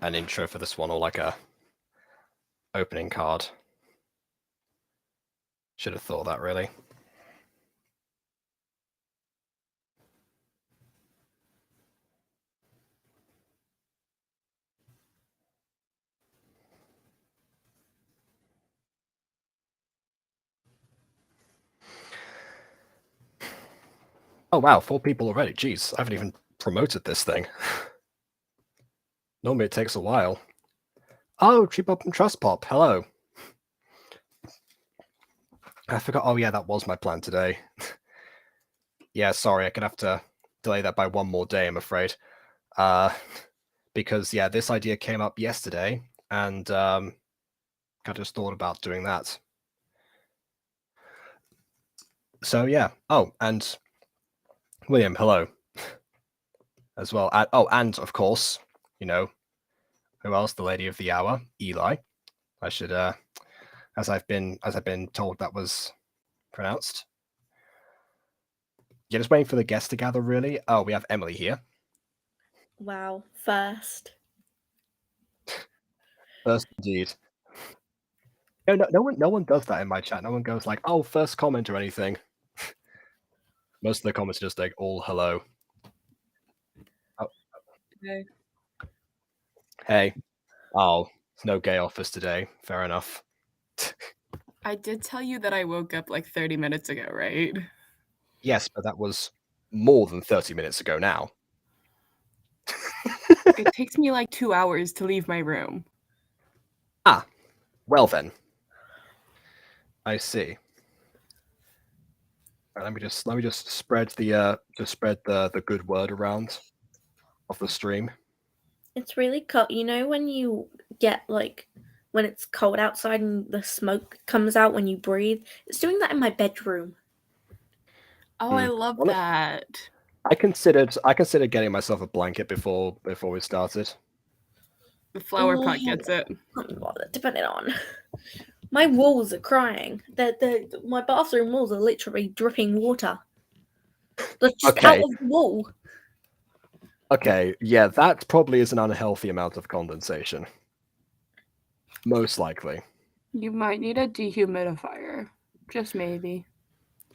an intro for this one or like a opening card. Should have thought of that, really. Oh wow, 4 people already. Jeez, I haven't even promoted this thing. Normally it takes a while. Oh, Tree Pop and Trust Pop, hello. I forgot. Oh yeah, that was my plan today. Yeah, sorry, I could have to delay that by one more day, I'm afraid. Because yeah, this idea came up yesterday, and I just thought about doing that. So yeah. Oh, and William, hello. As well. And of course, you know, who else? The lady of the hour, Eli. I should, as I've been told that was pronounced. Yeah, just waiting for the guests to gather. Really. Oh, we have Emily here. Wow, first. First, indeed. No one does that in my chat. No one goes like, "Oh, first comment" or anything. Most of the comments are just like, "All hello." Oh. Hey. Hey. Oh, it's no gay office today. Fair enough. I did tell you that I woke up like 30 minutes ago, right? Yes, but that was more than 30 minutes ago now. It takes me like 2 hours to leave my room. Ah, well then. I see. Let me just spread the good word around of the stream. It's really cold. You know when you get like when it's cold outside and the smoke comes out when you breathe? It's doing that in my bedroom. Oh, I love that. I considered getting myself a blanket before we started. The flower pot gets it. Depending on. My walls are crying. My bathroom walls are literally dripping water. They're just out of the wall. Okay, yeah, that probably is an unhealthy amount of condensation. Most likely. You might need a dehumidifier. Just maybe.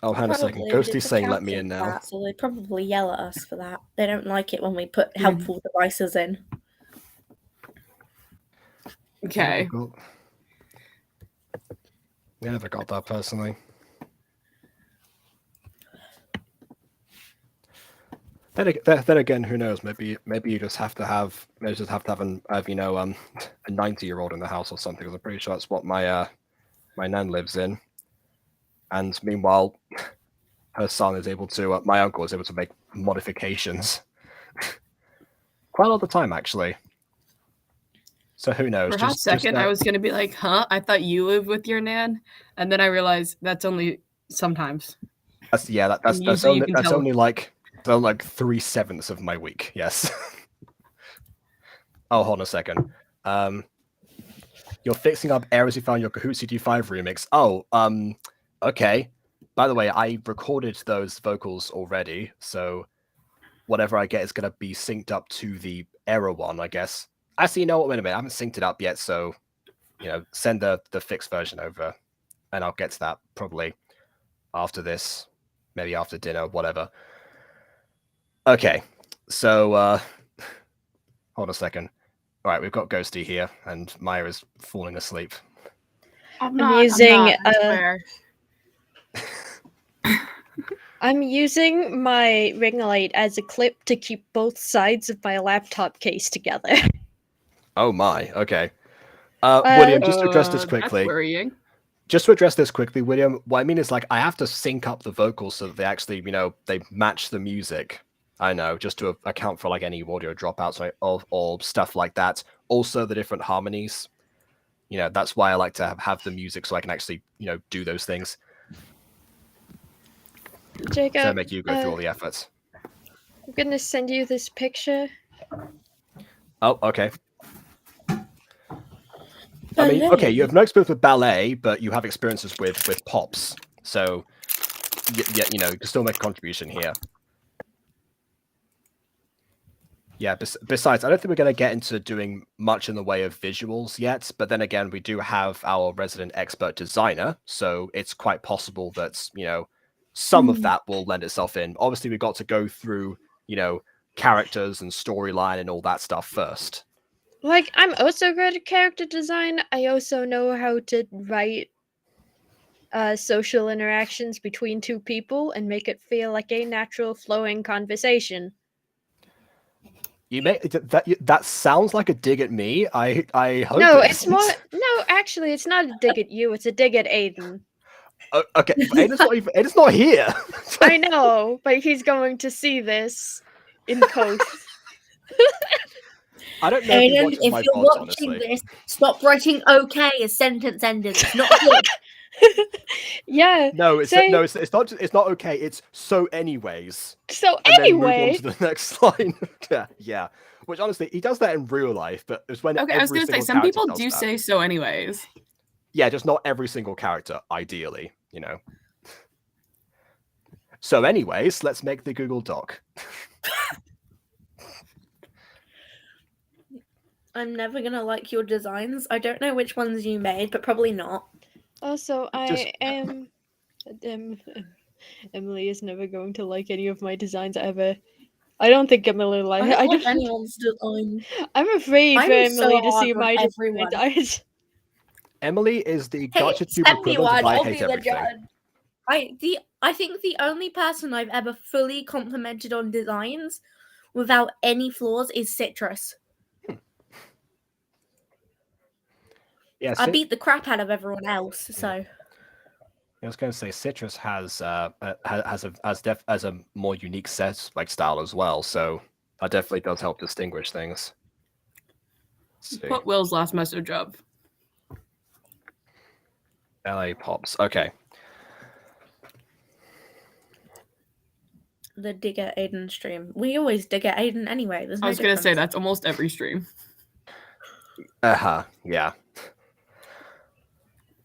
Oh, hang on a second. Ghosty's saying let me in now. That, so they probably yell at us for that. They don't like it when we put helpful devices in. Okay. I never got that personally. Then again, who knows? Maybe you just have to have a 90-year-old in the house or something. Because I'm pretty sure that's what my nan lives in. And meanwhile, her son is able to. My uncle is able to make modifications quite a lot of the time, actually. So who knows? For a hot second, I was going to be like, huh? I thought you live with your nan. And then I realized that's only sometimes. That's only like 3/7 of my week. Yes. Oh, hold on a second. You're fixing up errors you found in your Kahoot CD5 remix. Oh, okay. By the way, I recorded those vocals already, so whatever I get is going to be synced up to the error one, I guess. Actually, you know what? Wait a minute. I haven't synced it up yet, so send the fixed version over, and I'll get to that probably after this, maybe after dinner, whatever. Okay, so hold a second. All right, we've got Ghosty here, and Maya is falling asleep. I'm using I'm using my ring light as a clip to keep both sides of my laptop case together. Oh my, okay. William, just to address this quickly. That's worrying. Just to address this quickly, William, what I mean is like I have to sync up the vocals so that they actually, they match the music. I know, just to account for like any audio dropouts or stuff like that. Also the different harmonies. That's why I like to have the music so I can actually, do those things. Jacob, to make you go through all the efforts. I'm gonna send you this picture. Oh, okay. I mean, okay, you have no experience with ballet, but you have experiences with pops. So, yeah, you can still make a contribution here. Yeah, besides, I don't think we're going to get into doing much in the way of visuals yet, but then again, we do have our resident expert designer, so it's quite possible that, some of that will lend itself in. Obviously, we've got to go through, characters and storyline and all that stuff first. Like, I'm also good at character design. I also know how to write social interactions between two people and make it feel like a natural flowing conversation. You may that sounds like a dig at me. I hope No, it it's more. isn't. No, actually, it's not a dig at you. It's a dig at Aiden. Okay, but Aiden's not here. I know, but he's going to see this in post. I don't know if he Aiden, watches if my you're VODs, watching honestly. this, stop writing "okay" as sentence enders. It's not good. Yeah. No, it's say- no, it's not. It's not okay. It's so anyways. So And then move on anyway, to the next line. yeah. Which honestly, he does that in real life, but it's when Okay, I was every gonna say single some character people does do that. say so anyways. Yeah, just not every single character, ideally, So, anyways, let's make the Google Doc. I'm never gonna like your designs. I don't know which ones you made, but probably not. also Just- I am. Emily is never going to like any of my designs ever. I don't think Emily I like. don't I like don't. anyone's design. I'm afraid for I'm so Emily to see hard on my everyone. designs. Emily is the Hey, gotcha tube send me equivalent of one. I I'll hate be the everything. judge. I think the only person I've ever fully complimented on designs without any flaws is Citrus. Yeah, I beat the crap out of everyone else, so I was going to say Citrus has a more unique set style as well, so that definitely does help distinguish things. Let's see. Put Will's last message up. LA Pops. Okay. the dig at Aiden stream. We always dig at Aiden anyway. There's no I was gonna say difference. that's almost every stream. Yeah.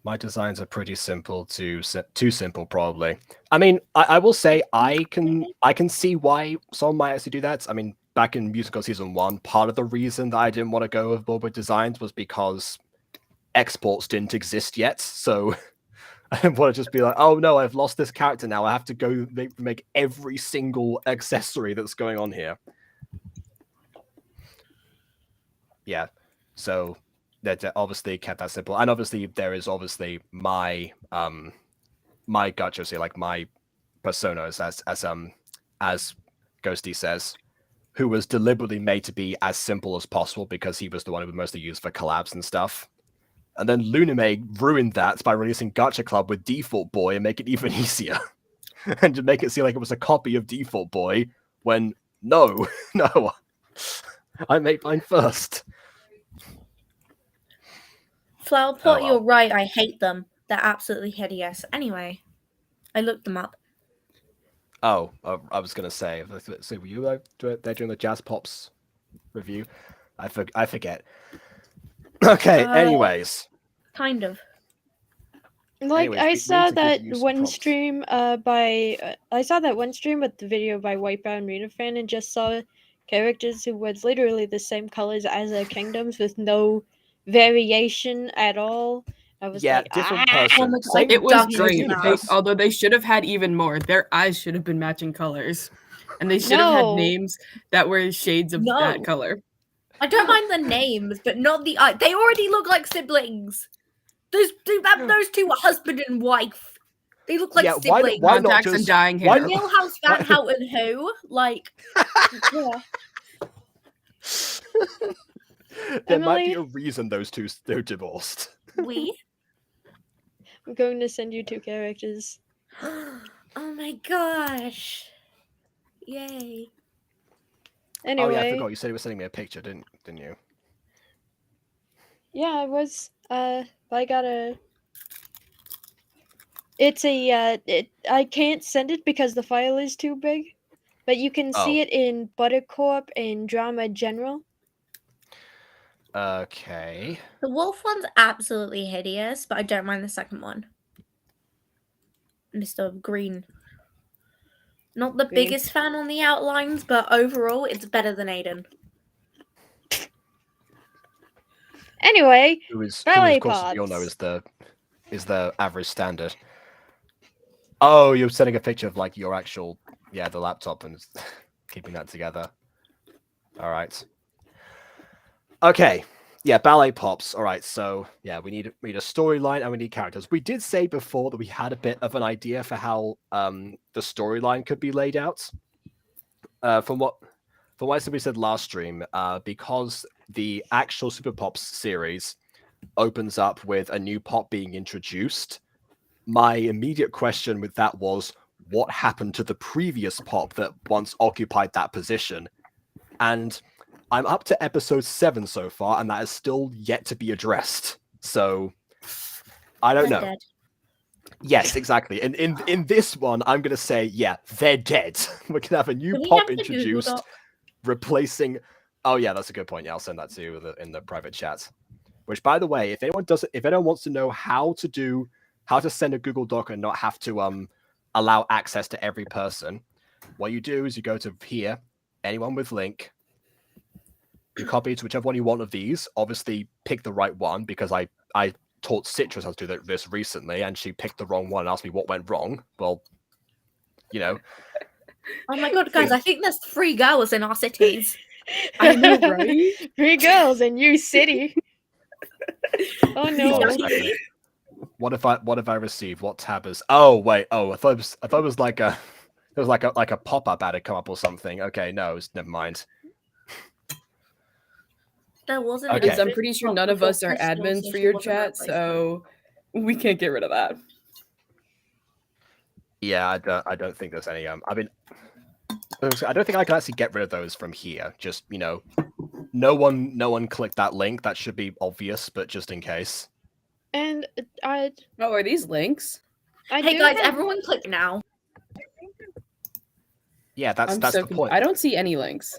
My designs are pretty simple, too simple probably. I mean, I will say I can see why someone might actually do that. I mean, back in Musical Season 1, part of the reason that I didn't want to go with Boba designs was because exports didn't exist yet. So I didn't want to just be like, oh no, I've lost this character now. I have to go make every single accessory that's going on here. Yeah. So that obviously kept that simple, and obviously there is obviously my my gacha, so like my personas as Ghosty says, who was deliberately made to be as simple as possible because he was the one who was mostly used for collabs and stuff. And then Luname ruined that by releasing Gacha Club with Default Boy and make it even easier, and to make it seem like it was a copy of Default Boy when no, I made mine first. Flowerpot, Oh, well. you're right. I hate them. They're absolutely hideous. Anyway, I looked them up. Oh, I was gonna say. So were you there during the Jazz Pops review? I forget. Okay. Anyways, Kind of. Like Anyways, I we need saw to give that you some one prompts. stream I saw that one stream with the video by Whitebound Rena Fan and just saw characters who was literally the same colors as their kingdoms with no variation at all. I was yeah, like, different ah! person. Oh my God, Same- It was Dug same great. into person. Although they should have had even more. Their eyes should have been matching colors. And they should have had No. names that were shades of No. that color. I don't mind the names, but not the eye. They already look like siblings. Those two are husband and wife. They look like Yeah, siblings. why not Contacts and just dyeing why hair. not- Milhouse Van Houten who? Like, yeah. There might be Emily? a reason they're divorced. We? I'm going to send you two characters. Oh my gosh. Yay. Anyway, Oh yeah, I forgot. You said you were sending me a picture, didn't you? yeah, I was. I got a. It's a. I can't send it because the file is too big, but you can see Oh. it in Buttercorp and Drama General. Okay. The wolf one's absolutely hideous, but I don't mind the second one. Mr. Green. Not the Green. biggest fan on the outlines, but overall, it's better than Aiden. Anyway, who is ballet of course, as we all know, pops. is the average standard. Oh, you're sending a picture of like your actual, the laptop and keeping that together. All right. Okay. Yeah, ballet pops. All right. So yeah, we need a storyline and we need characters. We did say before that we had a bit of an idea for how the storyline could be laid out. From what I said, we said last stream, because the actual Super Pops series opens up with a new pop being introduced. My immediate question with that was, what happened to the previous pop that once occupied that position? And I'm up to episode 7 so far, and that is still yet to be addressed. So I don't know. Dead. Yes, exactly. And in this one, I'm gonna say, yeah, they're dead. We're gonna have a new Can we pop have the Google introduced, Doc? replacing. Oh yeah, that's a good point. Yeah, I'll send that to you in the private chat. Which, by the way, if anyone wants to know how to send a Google Doc and not have to allow access to every person, what you do is you go to here, anyone with link, you copy it to whichever one you want of these. Obviously, pick the right one, because I taught Citrus how to do this recently, and she picked the wrong one and asked me what went wrong. Well, Oh my god, guys! I think there's 3 girls in our cities. I know, right? 3 girls in your city. Oh no. hold on a second. What if I received? What tab is? Oh wait. Oh, I thought it was like a pop-up ad had come up or something. Okay, no, never mind. There wasn't. Okay. Because I'm pretty sure none of us are admins for your chat, so we can't get rid of that. Yeah, I don't think there's any. I mean, I don't think I can actually get rid of those from here. Just no one clicked that link. That should be obvious, but just in case. And Oh, are these links? Hey guys, everyone click now. Yeah, that's the point. I don't see any links.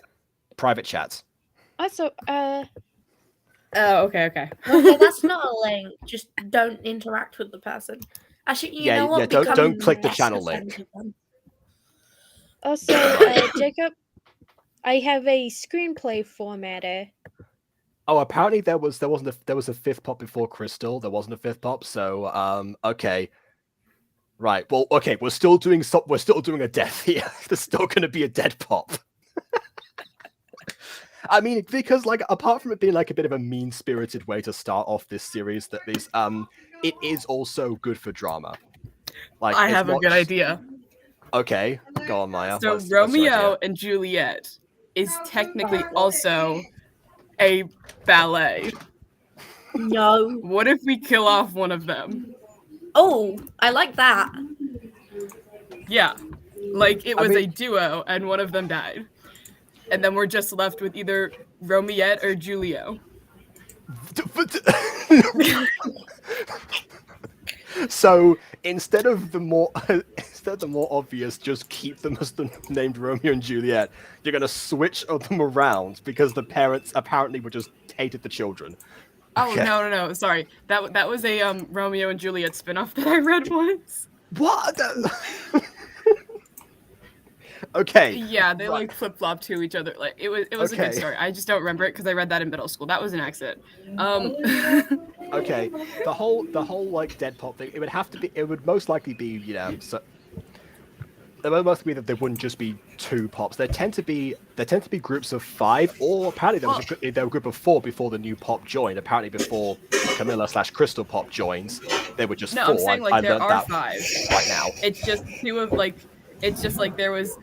Private chats. Also, Oh, okay. Okay, that's not a link. Just don't interact with the person. Actually, you know what? Don't click the channel link. Also, Jacob, I have a screenplay formatter. Oh, apparently there was a 5th pop before Crystal. There wasn't a 5th pop, so okay. Right. Well, okay, we're still doing a death here. There's still gonna be a dead pop. I mean, because apart from it being like a bit of a mean-spirited way to start off this series, it is also good for drama. I have a good idea. Okay, go on, Maya. So Romeo and Juliet is technically also a ballet. No. What if we kill off one of them? Oh, I like that. Yeah. Like it was a duo and one of them died. And then we're just left with either Romiette or Julio. So instead of the more obvious, just keep them as the named Romeo and Juliet, you're gonna switch them around because the parents apparently were just hated the children. Oh no! Sorry, that was a Romeo and Juliet spinoff that I read once. What? Okay. Yeah, they like flip flop to each other. Like it was a good story. I just don't remember it because I read that in middle school. That was an accident. Okay. The whole like dead pop thing. It would most likely be so. It would mostly be that there wouldn't just be 2 pops. There tend to be groups of 5, or apparently there was a group of 4 before the new pop joined. Apparently before Camilla/Crystal Pop joins, there were just 4. I'm saying I there learned are that 5 right now. It's just 2 of it's just like there was,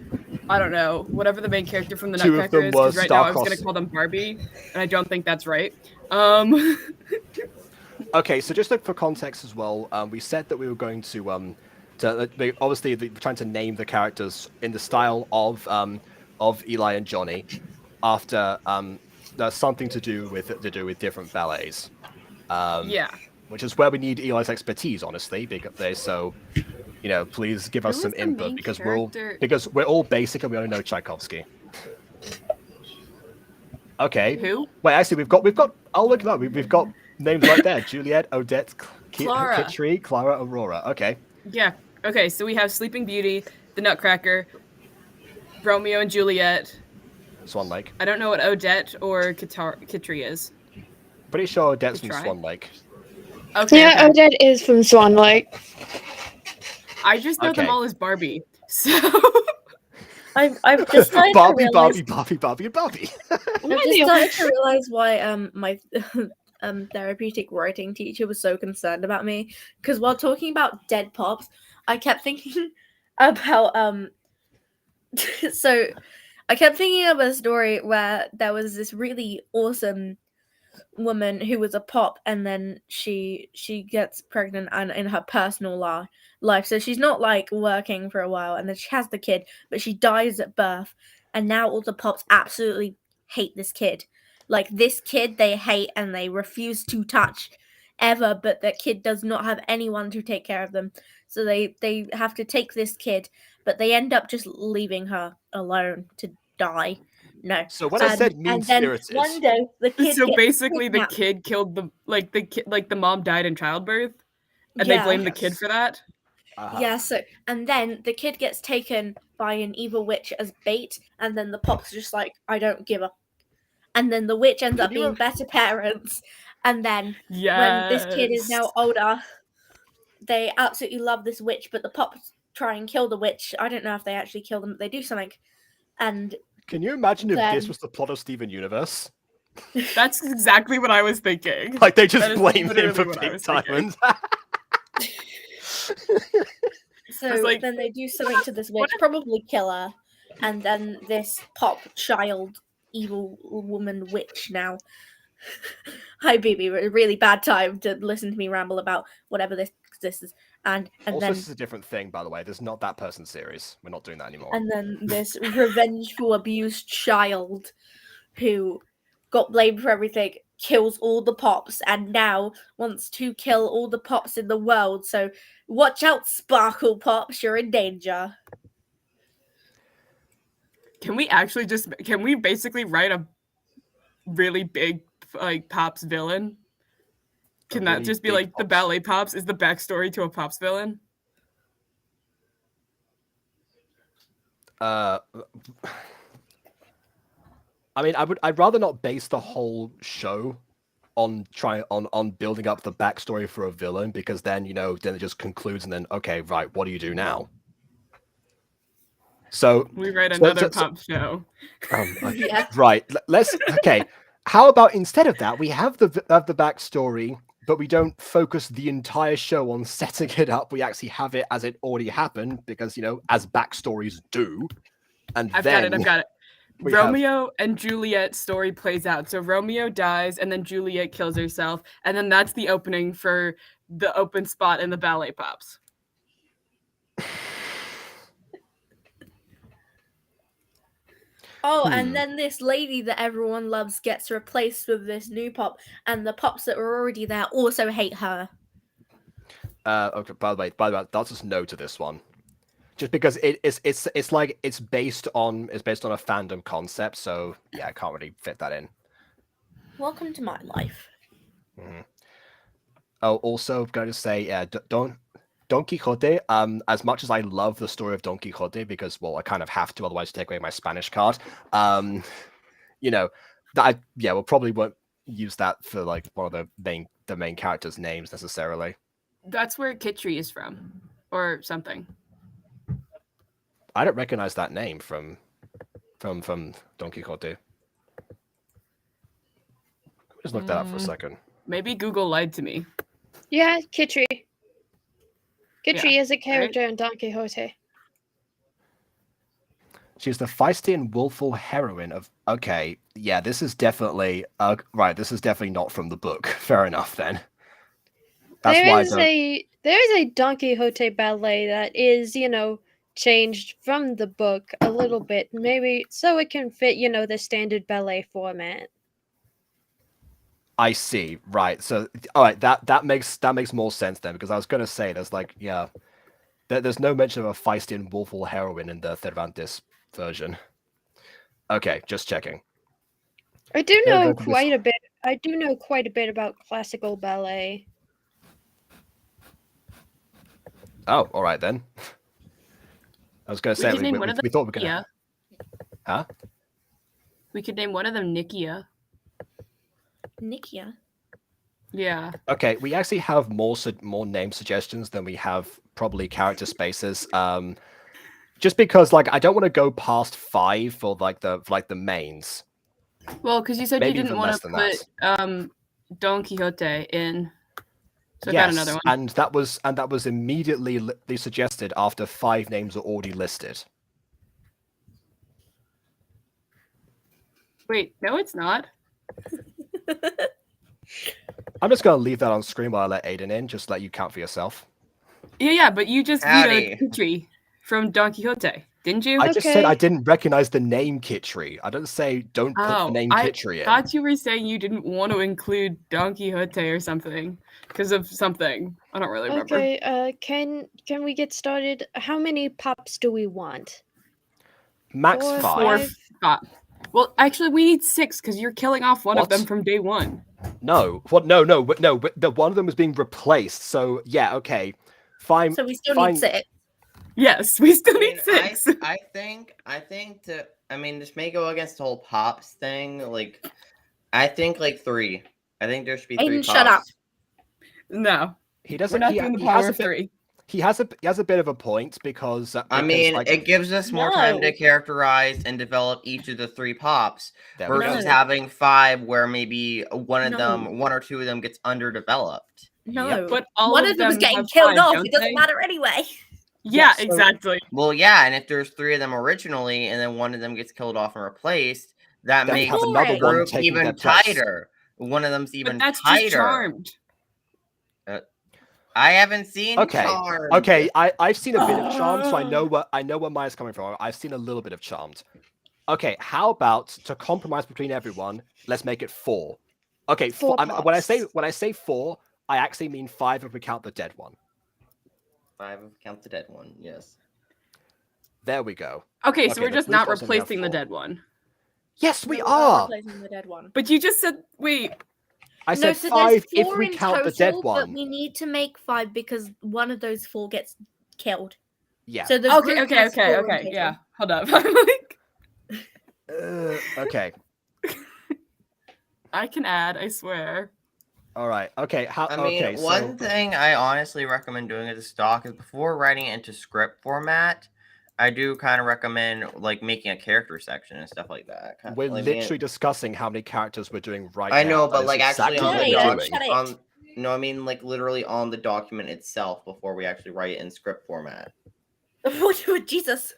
I don't know, whatever the main character from the 2 Nutcracker is. Because right now I was Star-Crossed. gonna call them Barbie, and I don't think that's right. Okay, so just for context as well, we said that we were going to obviously trying to name the characters in the style of Eli and Johnny, after there's something to do with different ballets. Yeah. Which is where we need Eli's expertise, honestly, because so. Please give us some input because we're all basic and we only know Tchaikovsky. Okay. Who? Wait, actually, we've got. I'll look it up. We've got names right there: Juliet, Odette, Clara. Kitri, Clara, Aurora. Okay. Yeah. Okay. So we have Sleeping Beauty, the Nutcracker, Romeo and Juliet. Swan Lake. I don't know what Odette or Kitri is. Pretty sure Odette's from try. Swan Lake. Okay. Yeah, okay. Odette is from Swan Lake. I just know them Okay. all as Barbie. So I've just started to Barbie, realize. Barbie, and Barbie. I've just started to realize why my therapeutic writing teacher was so concerned about me, because while talking about dead pops, I kept thinking about so I kept thinking of a story where there was this really awesome woman who was a pop, and then she gets pregnant and in her personal life, so she's not like working for a while, and then she has the kid, but she dies at birth, and now all the pops absolutely hate this kid. Like, this kid they hate and they refuse to touch ever, but the kid does not have anyone to take care of them, so they have to take this kid, but they end up just leaving her alone to die. No. So when I said And then mean-spirited, one day the kid so gets basically the kidnapped. kid killed the kid, like the mom died in childbirth, and they blame the kid Yes. for that. Yeah, so and then the kid gets taken by an evil witch as bait, and then the pops are just like, I don't give a. And then the witch ends Can up you being rem- better parents, and then Yes. when this kid is now older, they absolutely love this witch, but the pops try and kill the witch. I don't know if they actually kill them, but they do something. And Can you imagine if then this was the plot of Steven Universe? That's exactly what I was thinking. Like they just That is blame him literally for what I Pink was thinking. Diamond. so like, then they do something to this witch, probably kill her, and then this pop child evil woman witch now. Hi, baby. A really bad time to listen to me ramble about whatever this is, and Also, then this is a different thing, by the way. There's not that person series. We're not doing that anymore. and then this revengeful abused child who got blamed for everything kills all the pops and now wants to kill all the pops in the world. So watch out, Sparkle Pops. You're in danger. can we basically write a really big like Pops villain? Can that really just be big like the Pops. Ballet Pops is the backstory to a Pops villain? I mean, I'd rather not base the whole show on building up the backstory for a villain, because then then it just concludes and then okay, right, what do you do now? So We write another Pop show. Yeah. Right, let's okay. How about instead of that, we have the backstory, but we don't focus the entire show on setting it up. We actually have it as it already happened, because as backstories do. And I've then got it. we Romeo and Juliet's story plays out. So Romeo dies, and then Juliet kills herself, and then that's the opening for the open spot in the Ballet Pops. Oh, and then this lady that everyone loves gets replaced with this new pop, and the pops that were already there also hate her. Okay. By the way, that's just no to this one, just because it's like it's based on a fandom concept. So yeah, I can't really fit that in. Welcome to my life. Mm-hmm. Oh, also, I'm going to say, Don Quixote. As much as I love the story of Don Quixote, because I kind of have to, otherwise take away my Spanish card. We'll probably won't use that for like one of the main characters' names necessarily. That's where Kitri is from, or something. I don't recognize that name from Don Quixote. Just look that up for a second. Maybe Google lied to me. Yeah, Kitri. Kitri is a character in Don Quixote. She's the feisty and willful heroine of. Okay, yeah, this is definitely right. This is definitely not from the book. Fair enough then. That's there why is a Don Quixote ballet that is changed from the book a little bit, maybe so it can fit the standard ballet format. I see. Right. So, all right, that makes more sense then, because I was going to say there's there's no mention of a feisty and willful heroine in the Cervantes version. Okay, just checking. I do know quite a bit. I do know quite a bit about classical ballet. Oh, all right then. I was going to say we thought we were going to. Huh? We could name one of them Nikia. Nikia? Yeah. Okay, we actually have more name suggestions than we have probably character spaces. Just because like I don't want to go past 5 for like the mains. Well, because you said Maybe you didn't even want less to than put that. Don Quixote in. So I Yes, got another one. and that was immediately suggested after 5 names were already listed. Wait, no, it's not. I'm just gonna leave that on screen while I let Aiden in, just let you count for yourself. Yeah, but you just Howdy. vetoed Kitri from Don Quixote, didn't you? I just said I Okay. didn't recognize the name Kitri. I didn't say don't put the name I Kitri in. thought you were saying you didn't want to include Don Quixote or something because of something. I don't really remember. Okay. Can we get started? How many pops do we want? Max 4, 5. 5? Well, actually, we need 6 because you're killing off one of What? them from day 1. No. What? No. But the one of them was being replaced. So yeah, okay, fine. So we still fine. need 6. Yes, we still I mean, need 6. I think just may go against the whole pops thing. Like, I think like 3. I think there should be 3 Aiden, pops. shut up. No, He we're doesn't. not He, doing the he power has a of bit. 3. He has a bit of a point because I mean, like, it gives us more time to No. characterize and develop each of the 3 pops there we go. versus No. having 5 where maybe one No. or two of them gets underdeveloped. No. But all One of of them is them getting have killed 5, off. don't It doesn't they? matter anyway. Yeah, so- exactly. Well, yeah, and if there's 3 of them originally and then one of them gets killed off and replaced, that Then we makes have the another one group taking their even place. tighter. One of them's even But that's tighter. just Charmed. I haven't seen Okay. Charmed. Okay, I've seen a bit of Charmed, so I know where Maya's coming from. I've seen a little bit of Charmed. Okay, how about to compromise between everyone? Let's make it 4. Okay, 4 when I pops. say 4, I actually mean 5 if we count the dead one. 5 of count the dead one. Yes. There we go. Okay, so Okay, we're the just blue not spots only have replacing the 4. dead one. Yes, we No, are. replacing the dead one. But you just said, wait, I No, said so 5 there's if 4 we in count the dead total, one. but we need to make 5 because one of those 4 gets killed. Yeah. So the group has 4 in total. yeah. Hold up. I'm like, Okay. I can add, I swear. All right. Okay. I mean, okay, one so thing I honestly recommend doing as a stock is before writing it into script format, I do kind of recommend like making a character section and stuff like that. we're Like, literally discussing how many characters we're doing right now. I know, That but is like actually exactly on what the we're Aiden, doing. shut it. document, no, I mean like literally on the document itself before we actually write it in script format. Jesus.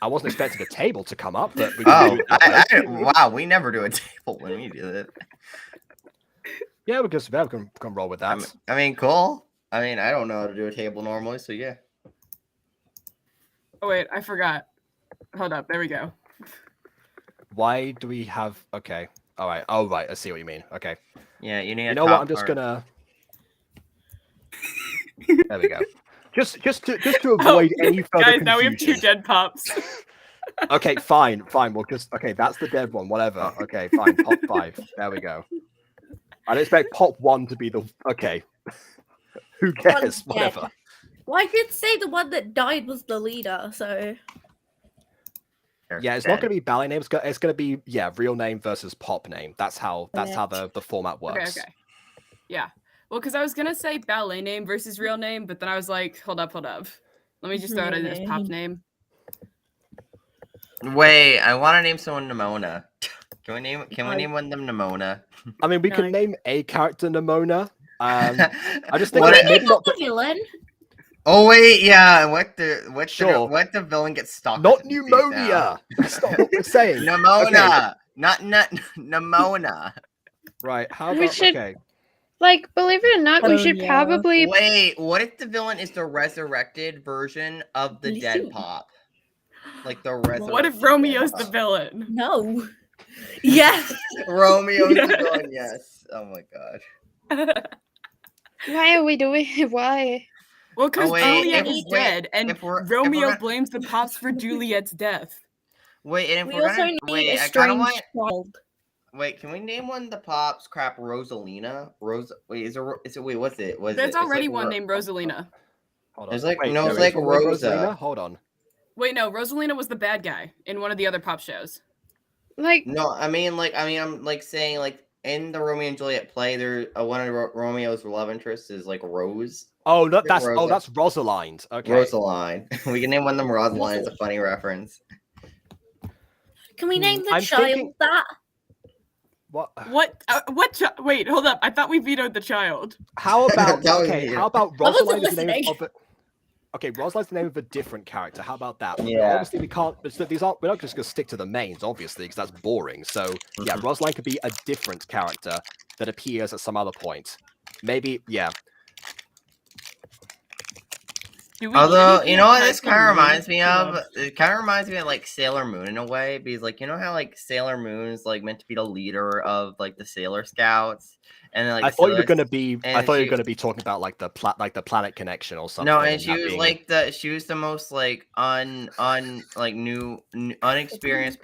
I wasn't expecting a table to come up, but we Oh, can do it that way. wow, we never do a table when we do it. Yeah, we can roll with that. I mean, cool. I mean, I don't know how to do a table normally, so yeah. Oh, wait, I forgot. Hold up, there we go. Why do we have? Okay. All right. Oh, right. I see what you mean. Okay. Yeah, you need. You a know what? top I'm just part. gonna. There we go. Just to avoid any further Guys, now we have 2 confusion. dead pops. Okay, fine. We'll just that's the dead one. Whatever. Okay, fine. Pop 5. There we go. I'd expect pop 1 to be the okay. Who cares? dead. Whatever. Well, I did say the one that died was the leader, so Yeah, it's not going to be ballet name. It's going to be real name versus pop name. That's how the format works. Okay. Yeah. Well, because I was gonna say ballet name versus real name, but then I was like, hold up. Let me just throw it in as pop name. Wait, I want to name someone Nimona. Can we name one of them Nimona? I mean, we can No. name a character Nimona. I just think What that if- maybe not the villain. Oh wait, yeah. What Sure. the villain gets stuck? not with these days pneumonia. That's not what we're saying. Nimona, not Nimona. Right. How We about should- okay? Like, believe it or not, we Oh, should yeah. probably. Wait, what if the villain is the resurrected version of the dead Listen. pop? Like the resurrected. What if Romeo's dead the pop. villain? No. Yes. Romeo's Yes. the villain? Yes. Oh my god. Why are we doing it? Why? Well, because Oh, wait, Juliet if- is wait, dead, and if we're Romeo gonna- blames the pops for Juliet's death. Wait, and if We we're also gonna need wait, a I kind of strange want. child. Wait, can we name one of the pops? Crap, Rosalina. Wait, is it? Wait, what's it? There's already one named Rosalina. Hold on. There's like- Wait, no, it's there is like one named Rosa. Rosalina? Hold on. Wait, no, Rosalina was the bad guy in one of the other pop shows. Like, No, I'm like saying like in the Romeo and Juliet play, there one of Romeo's love interests is like Rose. Oh no, that's Rosa. that's Rosalind. Okay. Rosaline. We can name one of them Rosaline. It's a funny reference. Can we name the I'm child thinking- that? What? What? Wait, hold up. I thought we vetoed the child. How about That was okay? weird. How about I wasn't Rosalind is the name listening. of a? Okay, Rosalind's the name of a different character. How about that? Yeah. Obviously, we can't. These aren't. We're not just gonna stick to the mains, obviously, because that's boring. So yeah, Mhm. Rosalind could be a different character that appears at some other point. Maybe yeah. Do we Although, need you know what anything this kind of like reminds me Moon? of? It kind of reminds me of like Sailor Moon in a way, because like you know how like Sailor Moon's like meant to be the leader of like the Sailor Scouts, and then like I the thought you were Sailor- gonna be. I and thought you she- were gonna be talking about like the planet connection or something. No, and she that was being- like she was the most like unexperienced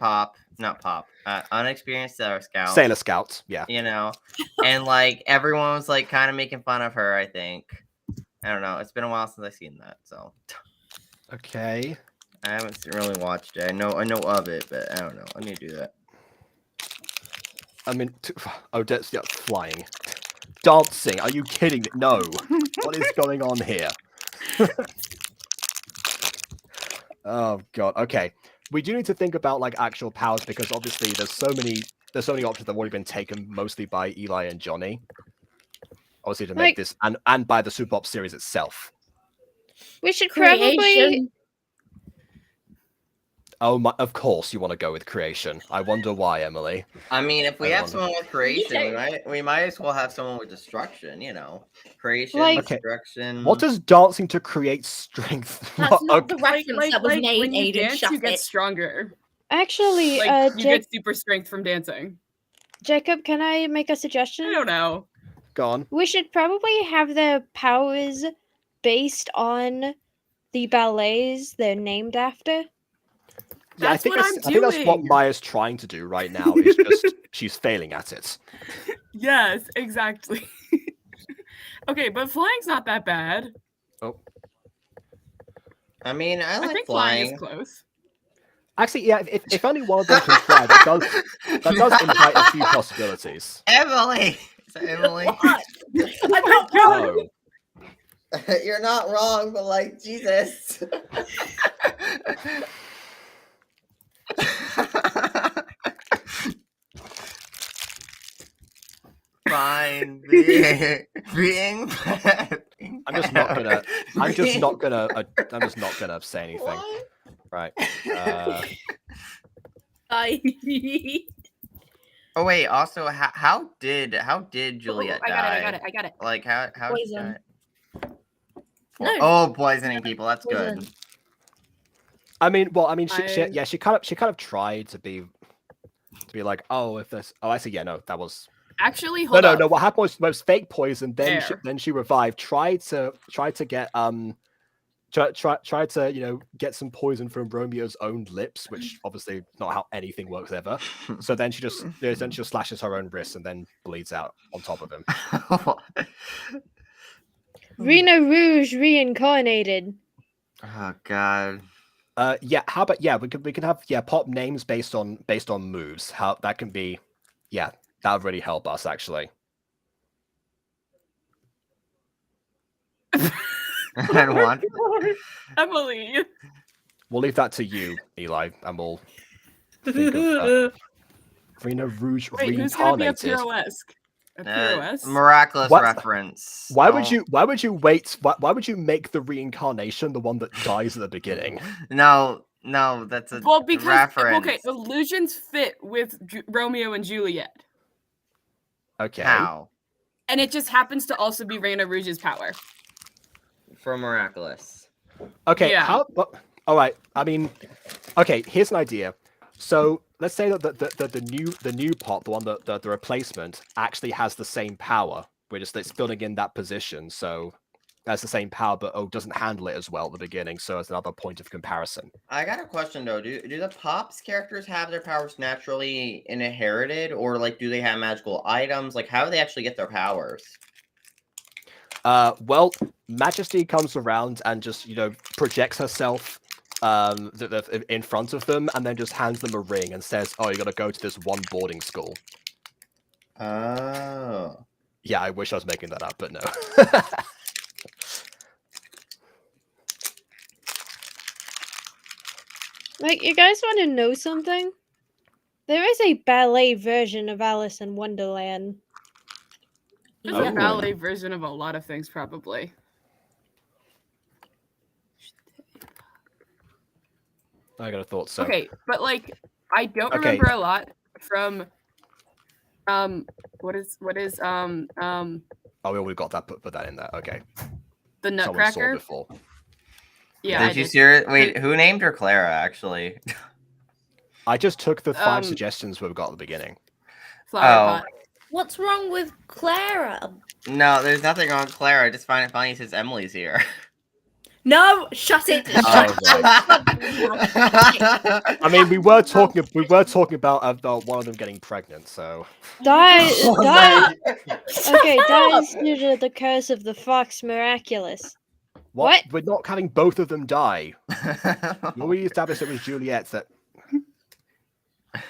unexperienced Sailor Scout. Sailor Scouts. Yeah. You know, and like everyone was like kind of making fun of her. I think. I don't know. It's been a while since I've seen that, so Okay. I haven't really watched it. I know of it, but I don't know. I need to do that. I mean, oh, that's yeah, flying, dancing. Are you kidding me? No. What is going on here? Oh god. Okay. We do need to think about like actual powers because obviously there's so many options that have already been taken mostly by Eli and Johnny. Obviously to make Like- this and by the Super Pop series itself. We should probably. Creation. Oh my! Of course you want to go with creation. I wonder why, Emily. I mean, if we I have wonder. someone with creation, too. we might as well have someone with destruction. You know, creation, Like- Okay. destruction. What does dancing to create strength? That's What- not the okay. reference that was made, when you Aiden. dance, Shut you get it. stronger. Actually, Like you Jac- get super strength from dancing. Jacob, can I make a suggestion? I don't know. Go on. We should probably have the powers based on the ballets they're named after. Yeah, That's what I'm I think that's what doing. Maya's trying to do right now. It's just she's failing at it. Yes, exactly. Okay, but flying's not that bad. I mean, I I like think flying flying. is close. Actually, yeah. If only one of them can fly, that does invite a few possibilities. Emily, is that Emily? What? I'm not wrong. Oh, You're not wrong, but like Jesus. Fine, being. I'm just not gonna say anything. What? Right. I Oh wait. Also, how did Juliet die? I got it. Like how did she Poison. die? No. Oh, poisoning people. That's good. Poison. I mean, well, I mean, she I- kind of tried to be like, oh, if this, oh, I see, yeah, no, that was Actually, hold no, up. no. What happened was fake poison. There. Then she revived. Tried to get tried to get some poison from Romeo's own lips, which obviously not how anything works ever. So then she just slashes her own wrist and then bleeds out on top of him. Rena Rouge reincarnated. Oh God. Yeah. How about we can have pop names based on moves. How that can be, that would really help us actually. I don't want. Emily. We'll leave that to you, Eli, and we'll think of Rena Rouge Wait, who's gonna be a reincarnated. POS? A POS? Miraculous What? reference. Why would Don't- you wait? Why would you make the reincarnation the one that dies at the beginning? No, that's a Well, because reference. okay, illusions fit with Romeo and Juliet, Okay. How? and it just happens to also be Reina Rouge's power. For miraculous. Okay. Yeah. All right. I mean, okay. Here's an idea. So let's say that the new pop, the one that the replacement, actually has the same power. It's filling in that position. So has the same power, but doesn't handle it as well at the beginning. So as another point of comparison. I got a question though. Do the Pops characters have their powers naturally inherited, or like do they have magical items? Like how do they actually get their powers? Well, Majesty comes around and just projects herself in front of them, and then just hands them a ring and says, "Oh, you got to go to this one boarding school." Oh. Yeah, I wish I was making that up, but no. Like, you guys want to know something? There is a ballet version of Alice in Wonderland. There's Oh. a ballet version of a lot of things, probably. I got a thought so. Okay, but like, I don't Okay. remember a lot from. What is Oh, we've got that. Put that in there. Okay. the Someone saw it Nutcracker? before. Yeah, I Did you did. seriously? Wait, who named her Clara? Actually. I just took the 5 Um, suggestions we've got at the beginning. Flower Oh. pot. What's wrong with Clara? No, there's nothing wrong with Clara. I just find it funny since Emily's here. No, shut it. Oh, Shut right. I mean, we were talking about one of them getting pregnant, so That Oh, okay, that is due to the curse of the fox miraculous. What? We're not having both of them die. nice. When we established it was Juliet that.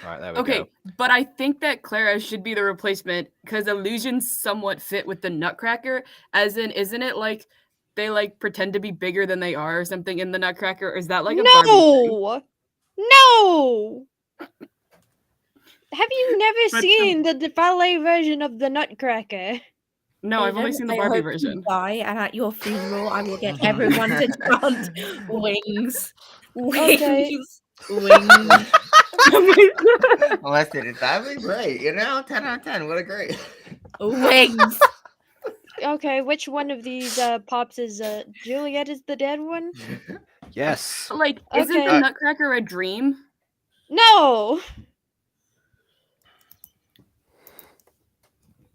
Right, there we Okay, go. but I think that Clara should be the replacement because illusions somewhat fit with the Nutcracker. As in, isn't it like they like pretend to be bigger than they are or something in the Nutcracker? Or is that like a Barbie thing? No! Have you never But seen the ballet version of the Nutcracker? No, I've only seen the I Barbie hope you version. Die, and at your funeral, I will get everyone to chant wings, Okay. wings, wings. Listen, that was great. 10 out of 10. What a great. Wings. Okay, which one of these pops is Juliet is the dead one? Yes. Like, isn't Okay. the Nutcracker a dream? No!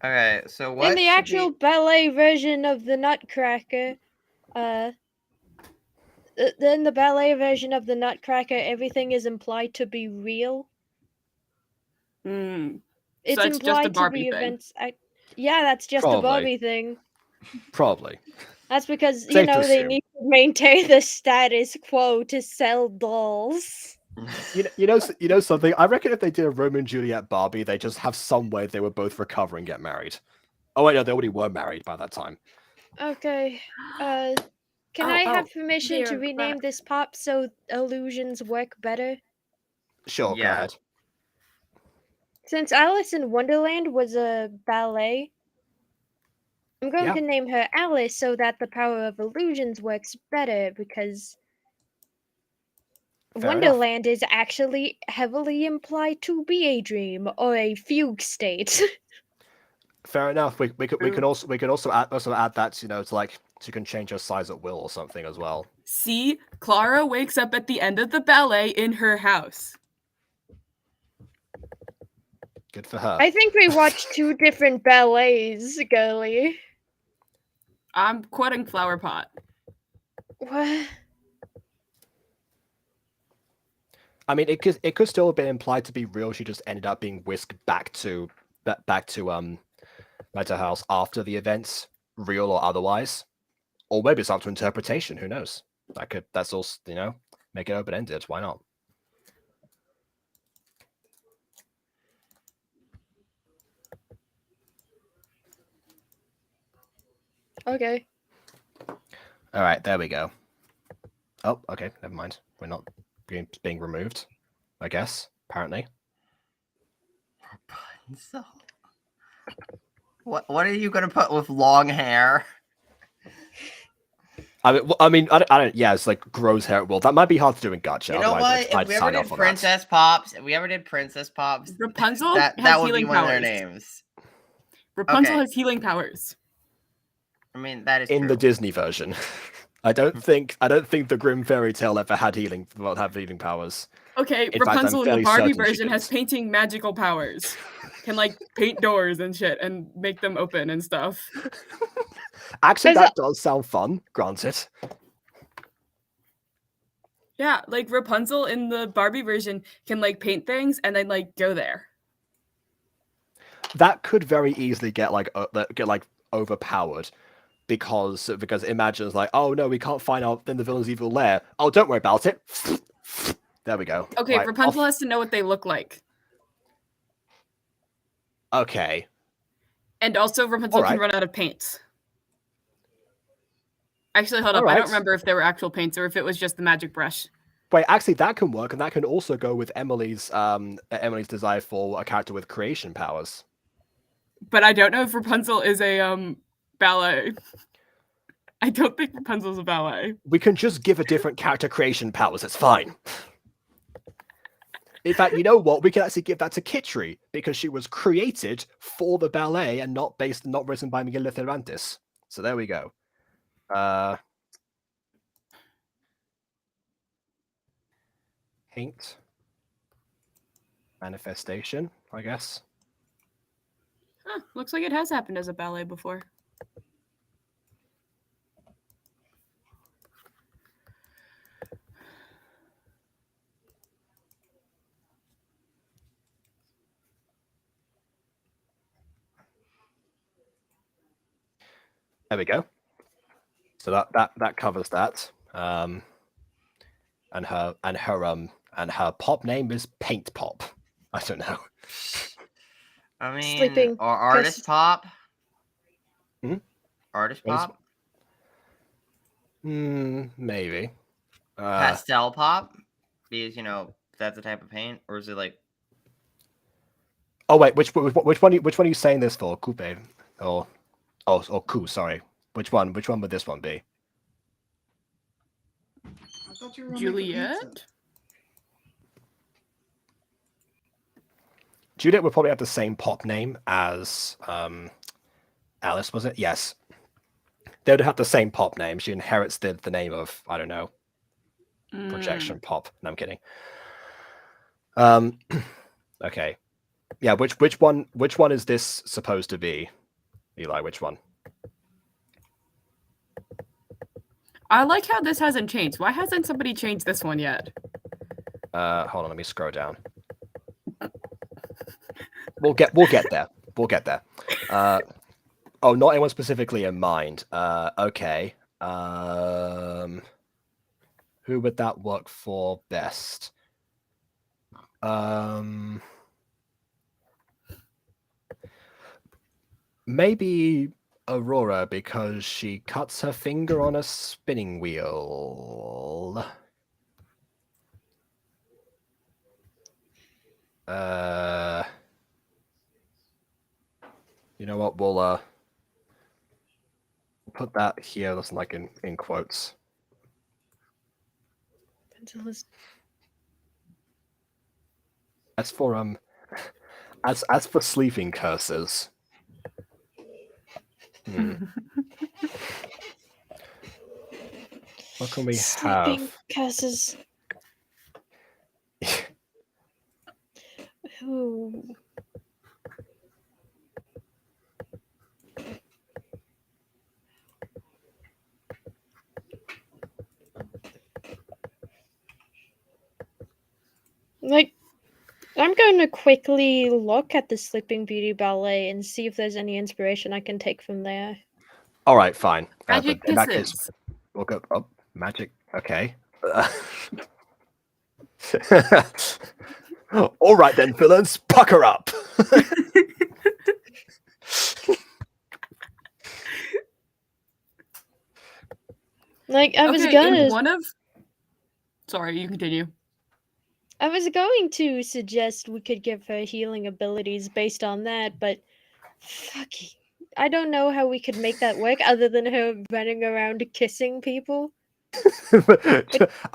Okay, so what? In the should actual ballet version of the Nutcracker, in the ballet version of the Nutcracker, everything is implied to be real. Hmm. It's So it's just a implied to Barbie be thing. events. Yeah, that's just Probably. a Barbie thing. Probably. That's because, Safe to they assume. need to maintain the status quo to sell dolls. You know something? I reckon if they did a Romeo and Juliet Barbie, they just have some way they would both recover and get married. Oh wait, no, they already were married by that time. Okay, can Oh, I have oh, permission to dear, rename but- this pop so illusions work better? Sure, Yeah. go ahead. Since Alice in Wonderland was a ballet, I'm going Yeah. to name her Alice so that the power of illusions works better because Fair enough. Wonderland is actually heavily implied to be a dream or a fugue state. Fair enough. We can also add that to like so you can change her size at will or something as well. See, Clara wakes up at the end of the ballet in her house. Good for her. I think we watched 2 different ballets, girly. I'm quoting Flower Pot. What? I mean, it could still have been implied to be real. She just ended up being whisked back to her house after the events, real or otherwise, or maybe it's up to interpretation. Who knows? That's also make it open ended. Why not? Okay. All right, there we go. Oh, okay, never mind. We're not being removed, I guess. Apparently. So, what are you gonna put with long hair? I mean, I don't. Yeah, it's like grows hair at will. That might be hard to do in Gacha. You know otherwise what? I'd If we ever sign did off on Princess Pops, if we ever did Princess Pops, Rapunzel that has would be healing one of their powers. names. Rapunzel Okay. has healing powers. I mean, that is in true. the Disney version. I don't think the Grimm fairy tale ever had healing powers. Okay, In fact, I'm Rapunzel in fairly the Barbie certain she version has didn't. painting magical powers. Can like paint doors and shit and make them open and stuff. Actually, There's that does sound fun. Granted. Yeah, like Rapunzel in the Barbie version can like paint things and then like go there. That could very easily get overpowered because imagine it's like, oh no, we can't find out then the villain's evil lair. Oh, don't worry about it. There we go. Okay, Right, Rapunzel off. has to know what they look like. Okay. And also Rapunzel can Alright. run out of paints. Actually, hold up. I Alright. don't remember if there were actual paints or if it was just the magic brush. Wait, actually, that can work, and that can also go with Emily's desire for a character with creation powers. But I don't know if Rapunzel is a ballet. I don't think Rapunzel's a ballet. We can just give a different character creation powers. It's fine. In fact, you know what? We can actually give that to Kitri because she was created for the ballet and not written by Miguel de Cervantes. So there we go. Paint. Manifestation, I guess. Huh, looks like it has happened as a ballet before. There we go. So that covers that. And her pop name is Paint Pop. I don't know. I mean, Sleeping or artist Kiss. pop. Hmm? Artist What is- pop. Maybe. Pastel pop. Because that's the type of paint, or is it like? Oh wait, which one are you saying this for? Coupe or coup? Sorry, which one would this one be? I thought you were gonna make a pizza. Juliet? Juliet would probably have the same pop name as Alice, was it? Yes. They would have the same pop name. She inherits the name of, I don't know, projection pop. No, I'm kidding. Okay. Yeah, which one is this supposed to be? Eli, which one? I like how this hasn't changed. Why hasn't somebody changed this one yet? Hold on, let me scroll down. We'll get there. We'll get there. Oh, not anyone specifically in mind. Okay. Who would that work for best? Maybe Aurora, because she cuts her finger on a spinning wheel. You know what? We'll put that here. That's like in quotes. As for as for sleeping curses. What can we Sleeping have? curses. Ooh. Like, I'm going to quickly look at the Sleeping Beauty ballet and see if there's any inspiration I can take from there. All right, fine. Magic But in that case, kisses. we'll go. Oh, magic. Okay. All right then, villains, pucker up. Like, I was Okay, gonna. in one of... Sorry, you continue. I was going to suggest we could give her healing abilities based on that, but fucking, I don't know how we could make that work other than her running around kissing people.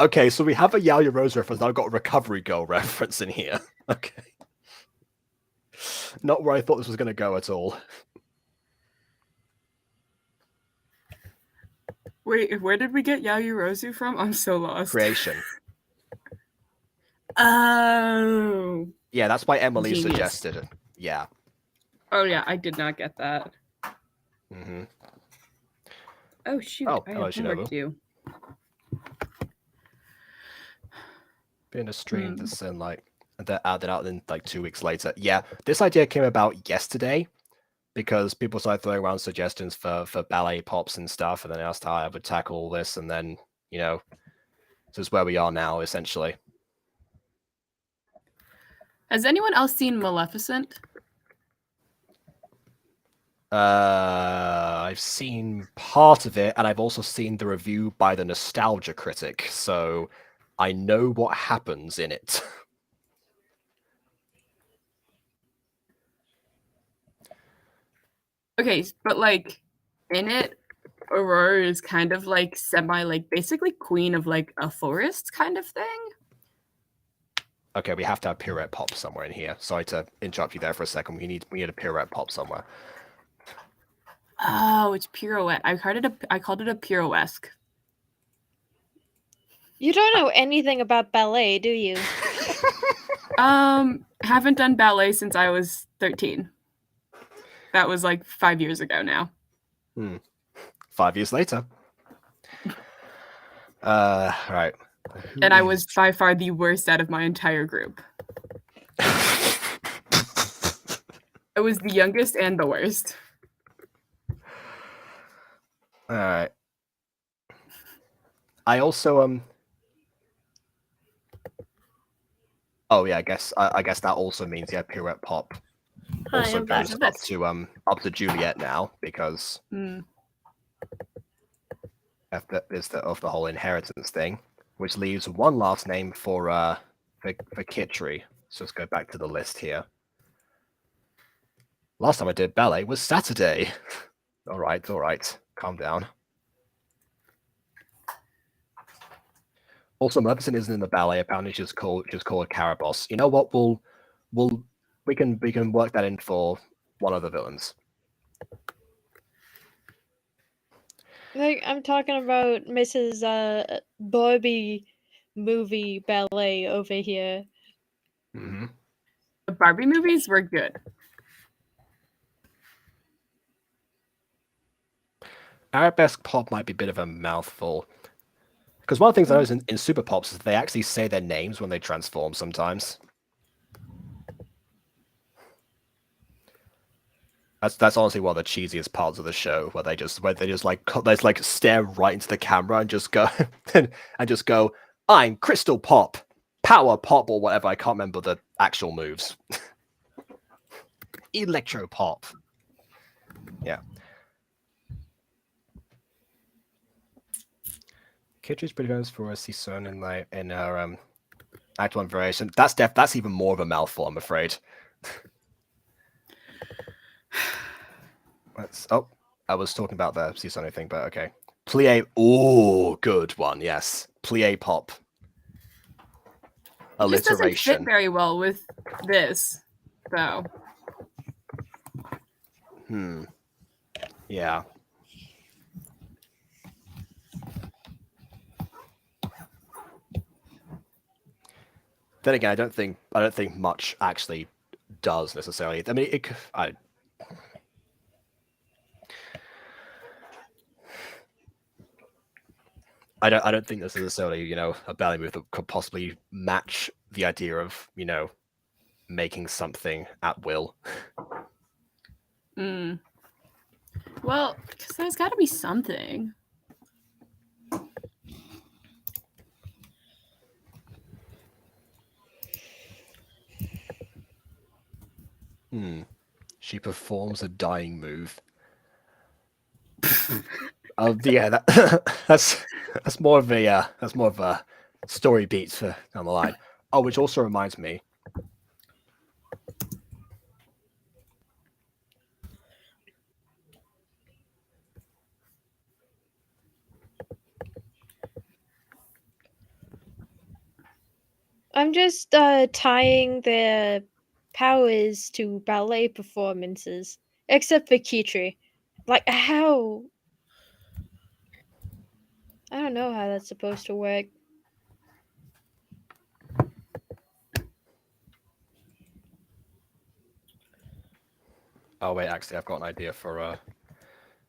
Okay, so we have a Yaoya Rose reference. I've got a Recovery Girl reference in here. Okay. Not where I thought this was going to go at all. Wait, where did we get Yaoya Rozu from? I'm so lost. Creation. Oh. Yeah, that's why Emily Genius. suggested it. Yeah. Oh yeah, I did not get that. Mm-hmm. Oh shoot, Oh, I hello, have homework Shinobu. to do. Been a stream that's in like that added out in like 2 weeks later. Yeah, this idea came about yesterday because people started throwing around suggestions for ballet pops and stuff, and then asked how I would tackle all this, and then this is where we are now, essentially. Has anyone else seen Maleficent? I've seen part of it, and I've also seen the review by the Nostalgia Critic, so I know what happens in it. Okay, but like in it, Aurora is kind of like semi like basically queen of like a forest kind of thing. Okay, we have to have pirouette pop somewhere in here. Sorry to interrupt you there for a second. We need a pirouette pop somewhere. Oh, it's pirouette. I called it a pirouesque. You don't know anything about ballet, do you? Haven't done ballet since I was 13. That was like 5 years ago now. 5 years later. Right. And I was by far the worst out of my entire group. I was the youngest and the worst. All right. I also Oh yeah, I guess that also means pirouette pop Hi, also I'm back. goes up to Juliet now because of the whole inheritance thing, which leaves one last name for Kitchery. So let's go back to the list here. Last time I did ballet was Saturday. all right, calm down. Also, Murchison isn't in the ballet. Apparently, she's called Caraboss. You know what? We can work that in for one of the villains. Like, I'm talking about Mrs. Barbie movie ballet over here. Mm-hmm. The Barbie movies were good. Arabesque pop might be a bit of a mouthful. Because one of the things I know in Super Pops is they actually say their names when they transform sometimes. That's honestly one of the cheesiest parts of the show, where they just like stare right into the camera and just go I'm Crystal Pop, Power Pop, or whatever. I can't remember the actual moves. Electro Pop. Yeah. Kitchery's pretty famous for a season in her Act 1 variation. That's even more of a mouthful, I'm afraid. I was talking about the season thing, but okay. Plie. Oh, good one. Yes, plie pop. It just doesn't Alliteration. fit very well with this, though. Yeah. Then again, I don't think much actually does necessarily. I mean, I don't think this is necessarily, a ballet move that could possibly match the idea of, making something at will. Well, because there's got to be something. She performs a dying move. Yeah, that's more of a story beat for down the line. Oh, which also reminds me. I'm just tying their powers to ballet performances, except for Kitri. Like, how? I don't know how that's supposed to work. Oh wait, actually, I've got an idea for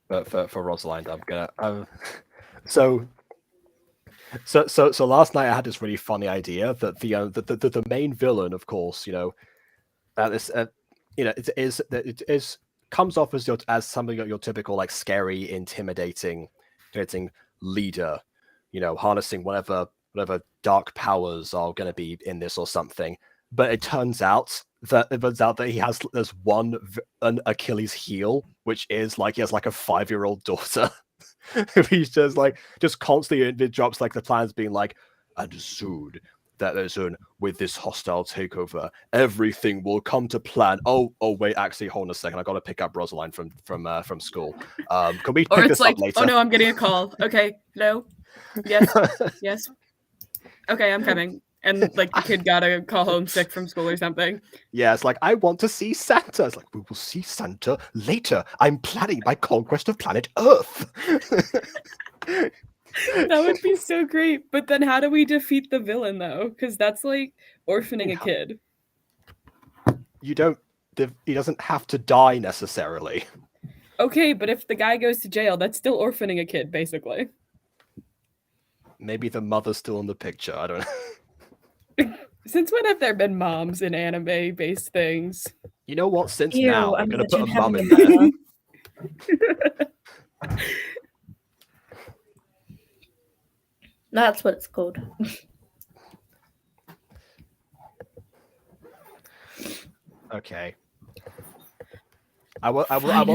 Rosalind. I'm gonna. So last night I had this really funny idea that the main villain, of course, it is comes off as something your typical like scary, intimidating leader, harnessing whatever dark powers are going to be in this or something. But it turns out that it turns out that there's an Achilles heel, which is like he has like a 5-year-old daughter. He's just constantly it drops like the plans being like, and soon with this hostile takeover, everything will come to plan. Oh wait, actually, hold on a second. I got to pick up Rosaline from school. Can we Or pick it's this up like, later? oh no, I'm getting a call. Okay, no, yes, yes. Okay, I'm coming. And like the kid got to call home sick from school or something. Yeah, it's like, I want to see Santa. It's like, we will see Santa later. I'm planning my conquest of planet Earth. That would be so great. But then how do we defeat the villain though? Because that's like orphaning a kid. He doesn't have to die necessarily. Okay, but if the guy goes to jail, that's still orphaning a kid, basically. Maybe the mother's still in the picture. I don't know. Since when have there been moms in anime-based things? You know what? Since Ew, now, I'm going to put a imagine mum in having there. That's what it's called. Okay. I was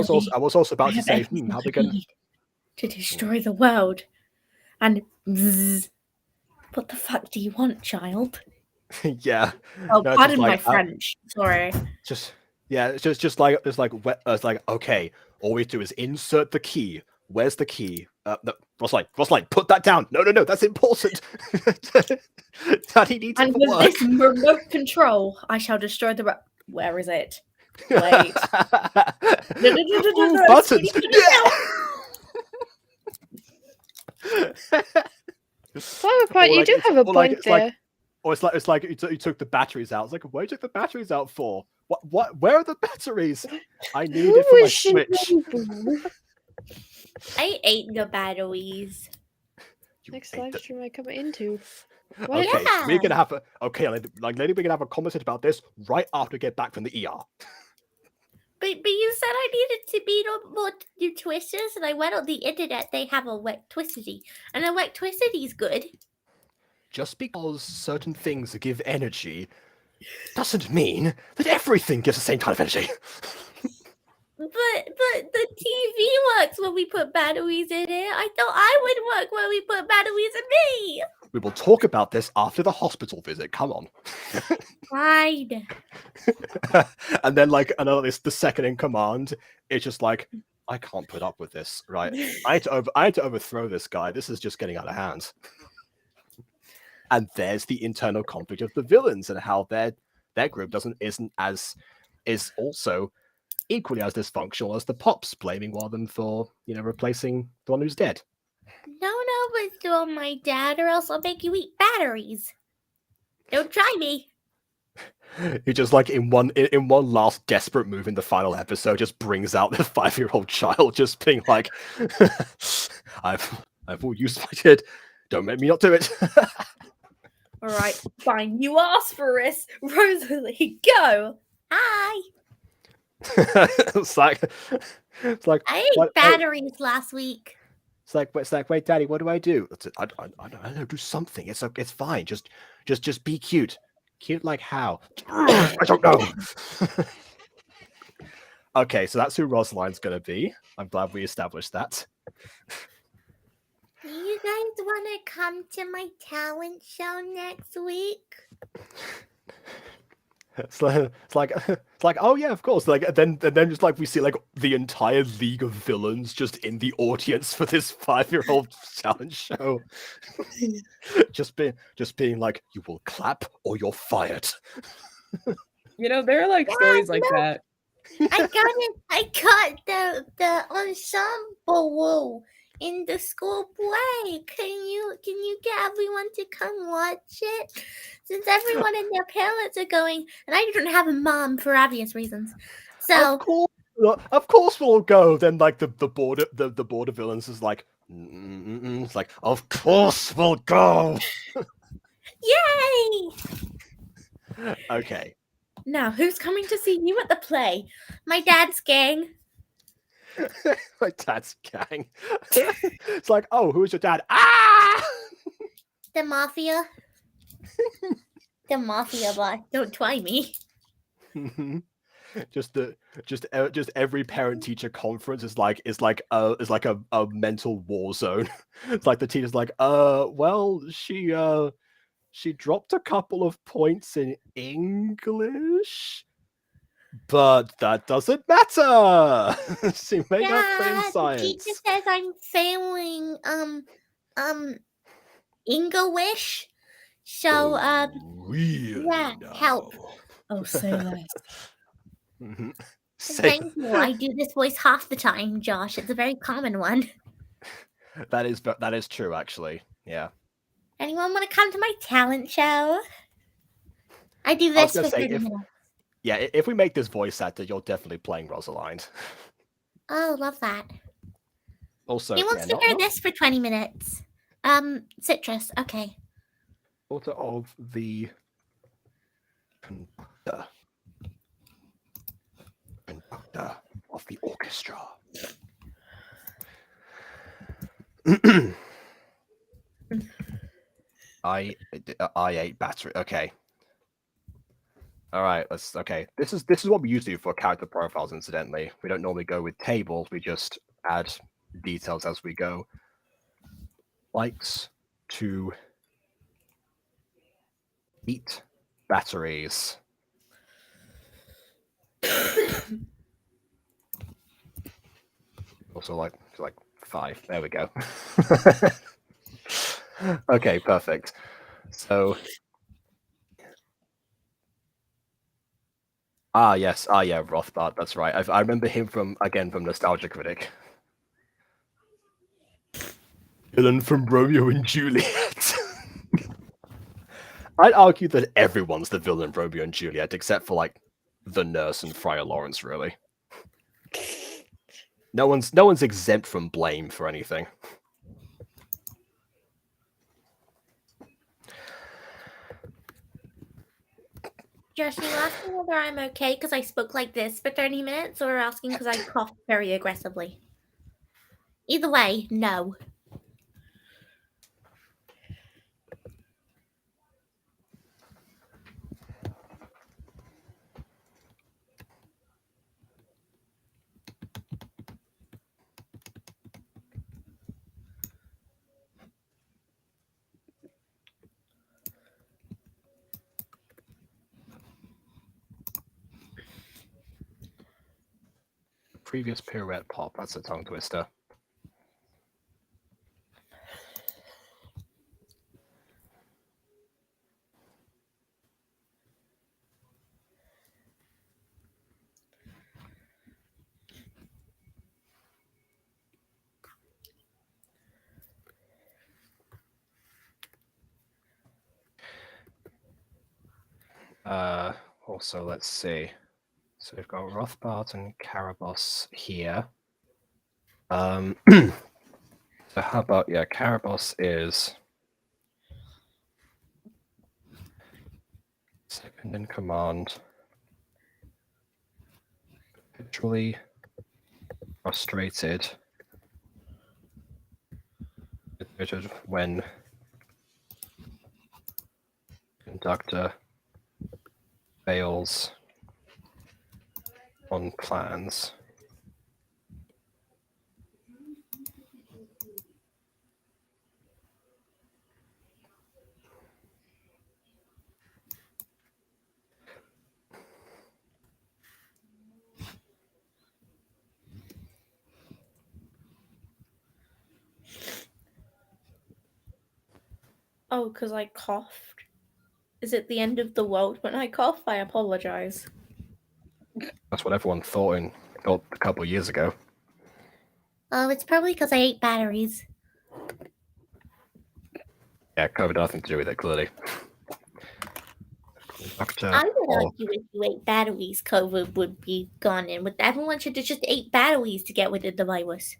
also about to say, how we going to destroy the world, and bzzz. What the fuck do you want, child? Yeah. Oh, No, pardon my like, French. Sorry. It's like okay. All we do is insert the key. Where's the key? No, Rosaline, put that down. No, that's important. Daddy needs it And for with work. this remote control, I shall destroy the. Where is it? Wait. Ooh, buttons. Flower Pot, you do have a point there. It's like you took the batteries out. It's like, where you took the batteries out for? What? Where are the batteries? I need it for my Switch. I ate the batteries. Next live stream I come into. Okay, Yeah. we're gonna have lady, we're gonna have a conversation about this right after we get back from the ER. But you said I needed to be more do twisters, and I went on the internet. They have a wet twistity, and a wet twistity is good. Just because certain things give energy doesn't mean that everything gives the same kind of energy. But the TV works when we put batteries in it. I thought I would work when we put batteries in me. We will talk about this after the hospital visit. Come on. Fine. And then the second in command, it's just like, I can't put up with this, right? I had to overthrow this guy. This is just getting out of hand. And there's the internal conflict of the villains and how their group is also equally as dysfunctional as the Pops, blaming one of them for replacing the one who's dead. No, but my dad, or else I'll make you eat batteries. Don't try me. He just in one last desperate move in the final episode just brings out the 5-year-old child just being like, I've all used my kid. Don't make me not do it. All right, fine. You asked for this. Rosalie, go. Hi. it's like I ate batteries last week. It's like, wait, Daddy, what do I do? I don't know. Do something. It's fine. Just be cute. Cute like how? I don't know. Okay, so that's who Rosaline's gonna be. I'm glad we established that. Do you guys want to come to my talent show next week? It's like, oh yeah, of course. Then just we see the entire league of villains just in the audience for this 5-year-old challenge show. just being like, you will clap or you're fired. There are stories like that. I got the ensemble in the school play. Can you get everyone to come watch it? Since everyone and their parents are going, and I don't have a mom for obvious reasons. So of course we'll go. Then the board of villains is like, it's like, of course we'll go. Yay! Okay. Now who's coming to see you at the play? My dad's gang. My dad's gang. It's like, oh, who's your dad? Ah! The mafia. The mafia boss. Don't try me. just every parent teacher conference is like a mental war zone. It's like the teacher's like, well, she dropped a couple of points in English, but that doesn't matter. She may not fail The teacher science. says I'm failing English. So Really yeah, help. Oh, say less. Thank you. I do this voice half the time, Josh. It's a very common one. That is true, actually. Yeah. Anyone want to come to my talent show? I do I was this gonna for say 30 minutes. if we make this voice actor, you're definitely playing Rosalind. Oh, love that. Also, He wants yeah, to hear this for 20 minutes. Citrus. Okay. Daughter of the conductor of the orchestra. I8 battery. Okay. All right. Okay. This is what we usually do for character profiles. Incidentally, we don't normally go with tables. We just add details as we go. Likes to eat batteries. Also like 5. There we go. Okay, perfect. So yes, yeah, Rothbard, that's right. I remember him from Nostalgia Critic. Villain from Romeo and Juliet. I'd argue that everyone's the villain in Romeo and Juliet, except for like the nurse and Friar Lawrence, really. No one's exempt from blame for anything. Josh, are you asking whether I'm okay because I spoke like this for 30 minutes, or asking because I coughed very aggressively? Either way, no. Previous pirouette pop, that's a tongue twister. Also, let's see. So we've got Rothbard and Karabos here. So how about, Karabos is second in command. Perpetually frustrated. When conductor fails on plans. Oh, because I coughed. Is it the end of the world when I cough? I apologize. That's what everyone thought a couple of years ago. Oh, it's probably because I ate batteries. Yeah, COVID had nothing to do with it, clearly. I would argue if you ate batteries, COVID would be gone, and with everyone should have just ate batteries to get rid of the virus.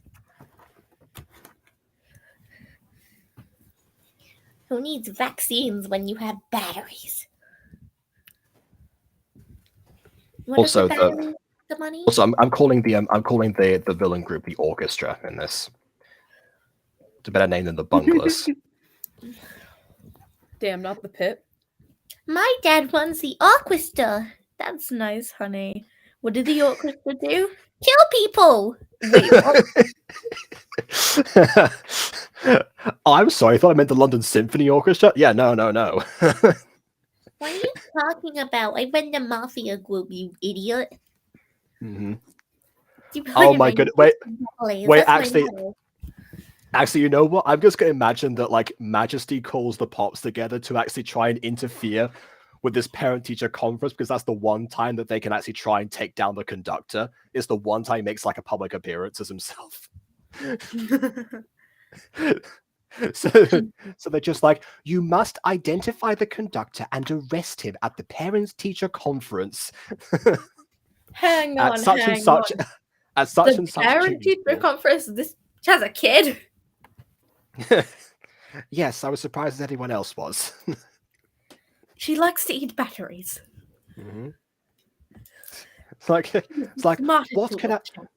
Who needs vaccines when you have batteries? What Also, the money? Also, I'm calling the villain group the Orchestra in this. It's a better name than the Bunglers. Damn, not the pit. My dad runs the orchestra. That's nice, honey. What did the orchestra do? Kill people. Wait, what? Oh, I'm sorry. I thought I meant the London Symphony Orchestra. Yeah, no. What are you talking about? I run the mafia group, you idiot. Mhm. You Oh put my in goodness! Ballet, Wait, that's my actually, motto. you know what? I'm just gonna imagine that like Majesty calls the pops together to actually try and interfere with this parent-teacher conference because that's the one time that they can actually try and take down the conductor. It's the one time he makes like a public appearance as himself. So they're just like, you must identify the conductor and arrest him at the parents-teacher conference Hang at on, such and hang such on. at such The and such parent-teacher Tuesday. conference. This has a kid. Yes, I was surprised as anyone else was. She likes to eat batteries. It's like Smartest what can I watch out.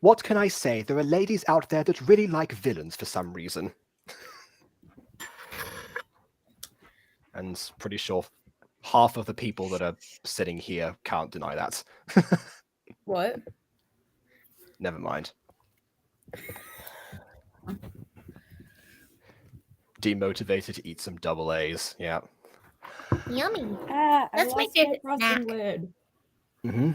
what can I say? There are ladies out there that really like villains for some reason. And pretty sure half of the people that are sitting here can't deny that. What? Never mind. Demotivated to eat some double A's. Yeah. Yummy. I That's my lost favorite frosting snack. lid. Mm-hmm.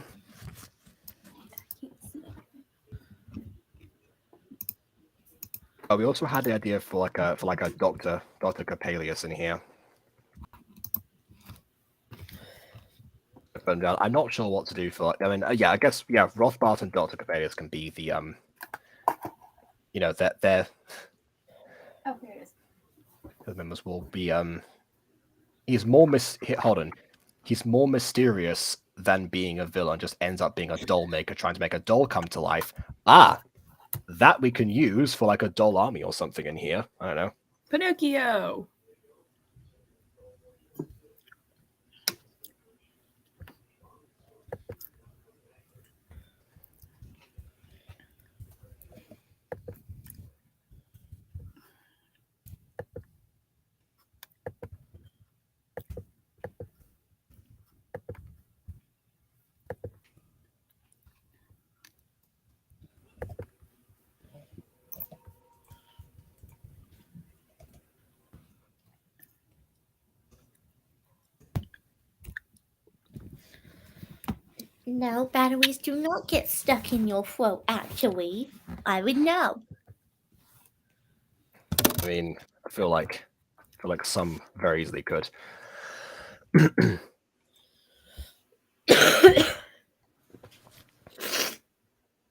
Oh, we also had the idea for like a Dr. Capelius in here. But I'm not sure what to do for. I mean, yeah, I guess Rothbart and Dr. Capelius can be the they're Okay. the members will be he's more he's more mysterious than being a villain. Just ends up being a doll maker trying to make a doll come to life. That we can use for like a doll army or something in here. I don't know. Pinocchio. No, batteries do not get stuck in your throat, actually. I would know. I mean, I feel like some very easily could.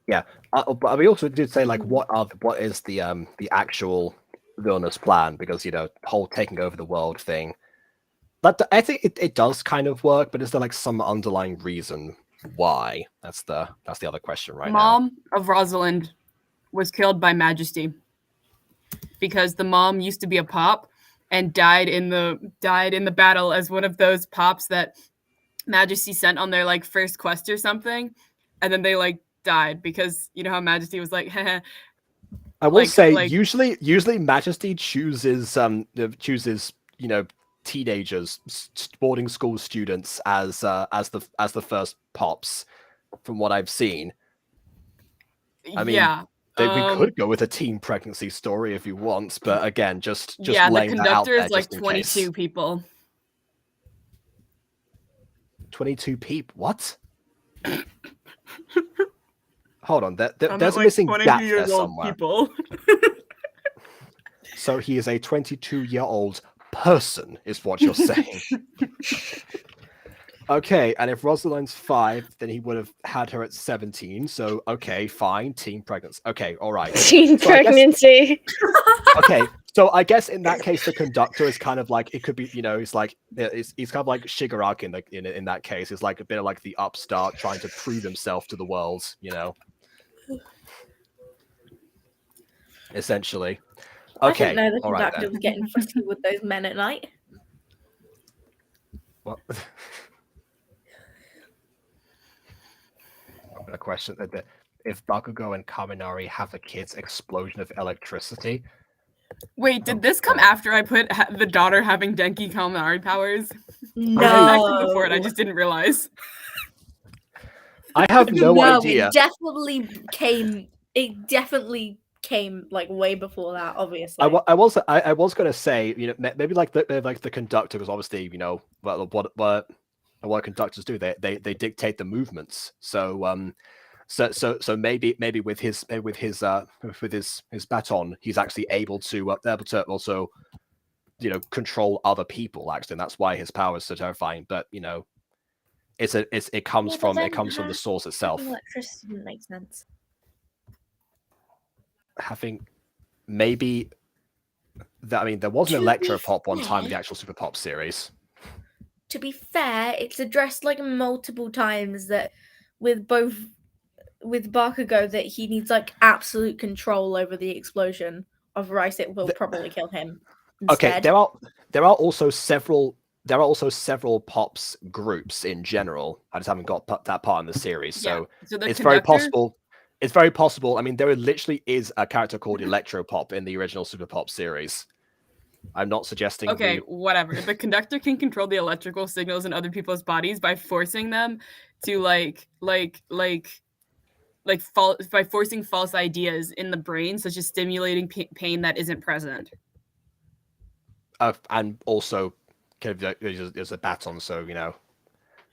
Yeah, but we also did say like what is the actual villainous plan, because whole taking over the world thing. But I think it does kind of work, but is there like some underlying reason why? That's the other question right now. Mom of Rosalind was killed by Majesty because the mom used to be a pop and died in the battle as one of those pops that Majesty sent on their like first quest or something, and then they like died because you know how Majesty was like, I will say usually Majesty chooses teenagers, boarding school students as the first pops, from what I've seen. I mean, yeah. we could go with a teen pregnancy story if you want, but again, just yeah, the laying that out conductor there is like just in 22 case. people. 22 people? What? Hold on, there's a like missing gap there somewhere. People. So he is a 22-year-old person, is what you're saying. Okay, and if Rosalind's 5, then he would have had her at 17. So okay, fine, teen pregnancy. Okay, all right. Teen pregnancy. Okay, so I guess in that case, the conductor is kind of like, it could be, he's like, he's kind of like Shigaraki in that case. It's like a bit of like the upstart trying to prove himself to the world, essentially. Okay, I didn't know the all right conductor then. was getting frisky with those men at night. What? A question that if Bakugo and Kaminari have a kid's explosion of electricity. Wait, did this come after I put the daughter having Denki Kaminari powers? No. Or actually before it, I just didn't realize. I have no idea. It definitely came. It definitely came like way before that. Obviously, I was gonna say, maybe like the conductor, because obviously, what conductors do, they dictate the movements. So so maybe with his baton, he's actually able to also control other people, actually, and that's why his power is so terrifying. But it comes Yeah, but from then the source itself. electricity didn't make sense. Having maybe that, I mean, there was an To be Electro Pop one time in the fair- actual Super Pop series. To be fair, it's addressed like multiple times that with Bakugo that he needs like absolute control over the explosion. Otherwise, it will probably kill him. Okay, Instead. there are also several Pops groups in general. I just haven't got that part in the series, so So the it's very conductor- possible. It's very possible. I mean, there literally is a character called Electro Pop in the original Super Pop series. I'm not suggesting. Okay, whatever. The conductor can control the electrical signals in other people's bodies by forcing them to by forcing false ideas in the brain, such as stimulating pain that isn't present. And also, there's a baton, so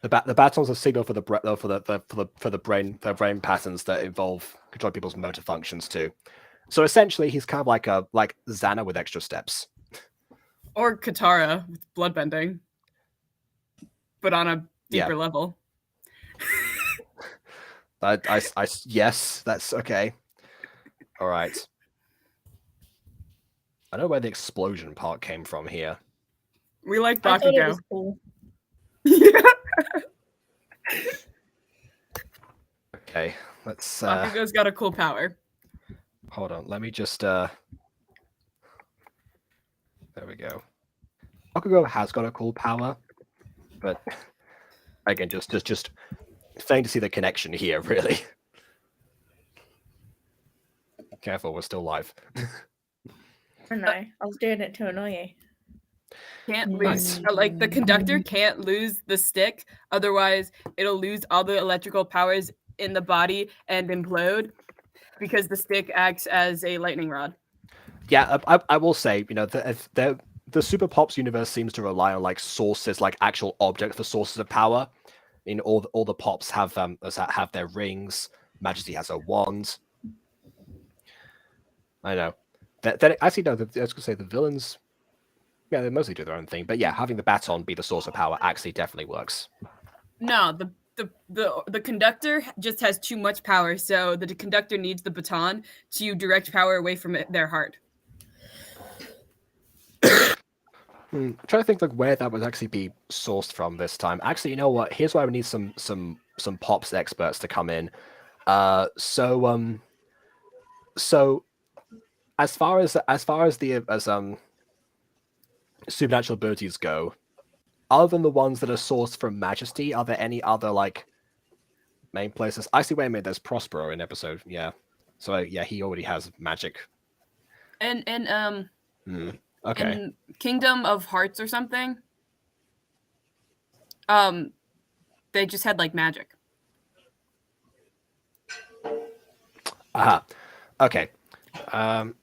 the baton's a signal for the brain patterns that involve controlling people's motor functions too. So essentially, he's kind of like Xana with extra steps. Or Katara with bloodbending, but on a deeper level. Yes, that's okay. All right. I know where the explosion part came from here. We like I thought it Bakugo. was cool. Yeah. Okay, let's. Bakugo's got a cool power. Hold on, let me just. There we go. Bakugo has got a cool power, but again, just failing to see the connection here, really. Careful, we're still live. I know. I was doing it to annoy you. Can't lose. Like the conductor can't lose the stick, otherwise it'll lose all the electrical powers in the body and implode, because the stick acts as a lightning rod. Yeah, I will say, the Super Pops universe seems to rely on like sources, like actual objects for sources of power. All the Pops have their rings. Majesty has a wand. I know. Then actually, no. I was gonna say the villains. Yeah, they mostly do their own thing. But yeah, having the baton be the source of power actually definitely works. No, the conductor just has too much power, so the conductor needs the baton to direct power away from their heart. I'm trying to think like where that would actually be sourced from this time. Actually, you know what? Here's why we need some Pops experts to come in. So as far as supernatural abilities go, other than the ones that are sourced from Majesty, are there any other like main places? I see where I made there's Prospero in episode, yeah. So yeah, he already has magic. And Okay. in Kingdom of Hearts or something, they just had like magic. Aha. Okay. And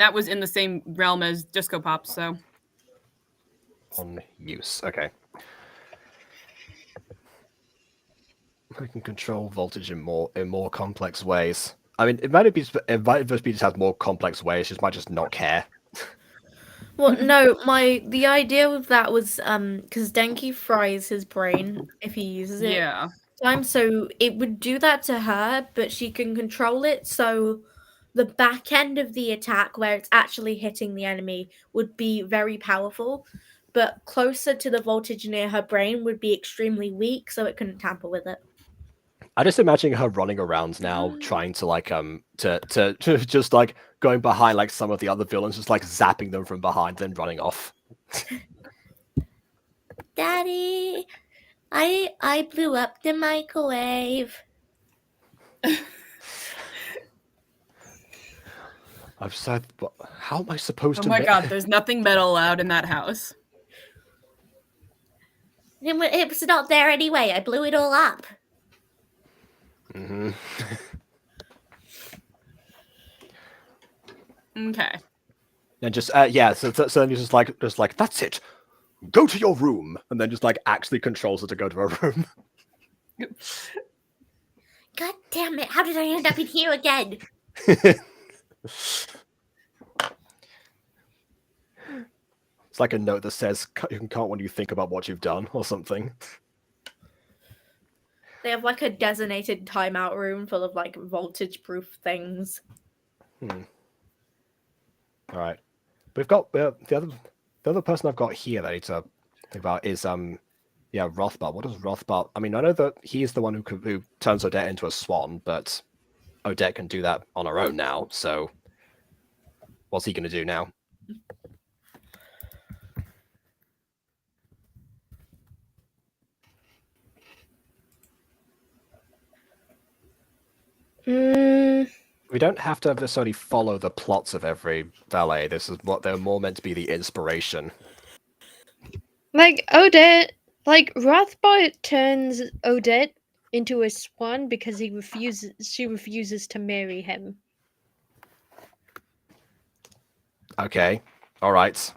that was in the same realm as Disco Pop, so. On use. Okay. I can control voltage in more complex ways. I mean, it might be just has more complex ways. Just might just not care. Well, no, the idea with that was because Denki fries his brain if he uses it. Yeah. So it would do that to her, but she can control it. So the back end of the attack, where it's actually hitting the enemy, would be very powerful. But closer to the voltage near her brain would be extremely weak, so it couldn't tamper with it. I just imagine her running around now, trying to like to just like going behind like some of the other villains, just like zapping them from behind, then running off. Daddy, I blew up the microwave. I've said, how am I supposed Oh to? my god, there's nothing metal allowed in that house. It was not there anyway. I blew it all up. Mm-hmm. Okay. And just yeah, so then he's just like that's it. Go to your room, and then just like actually controls her to go to her room. God damn it! How did I end up in here again? It's like a note that says you can count when you think about what you've done or something. They have like a designated timeout room full of like voltage-proof things. All right, we've got the other person I've got here that I need to think about is yeah, Rothbard. What is Rothbard? I mean, I know that he's the one who turns Odette into a swan, but Odette can do that on her own now. So, what's he going to do now? We don't have to necessarily follow the plots of every ballet. This is what they're more meant to be the inspiration. Like Odette, like Rothbard turns Odette into a swan because she refuses to marry him. Okay, all right.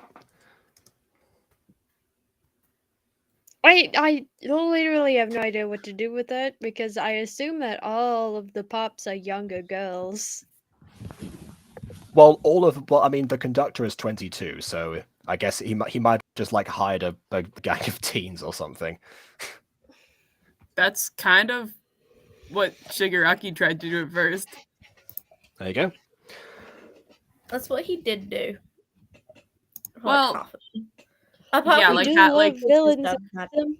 I literally have no idea what to do with that because I assume that all of the pops are younger girls. Well, I mean, the conductor is 22, so I guess he might just like hired a gang of teens or something. That's kind of what Shigaraki tried to do at first. There you go. That's what he did do. Well, half of them. Apart yeah, from like we that, do like love villains.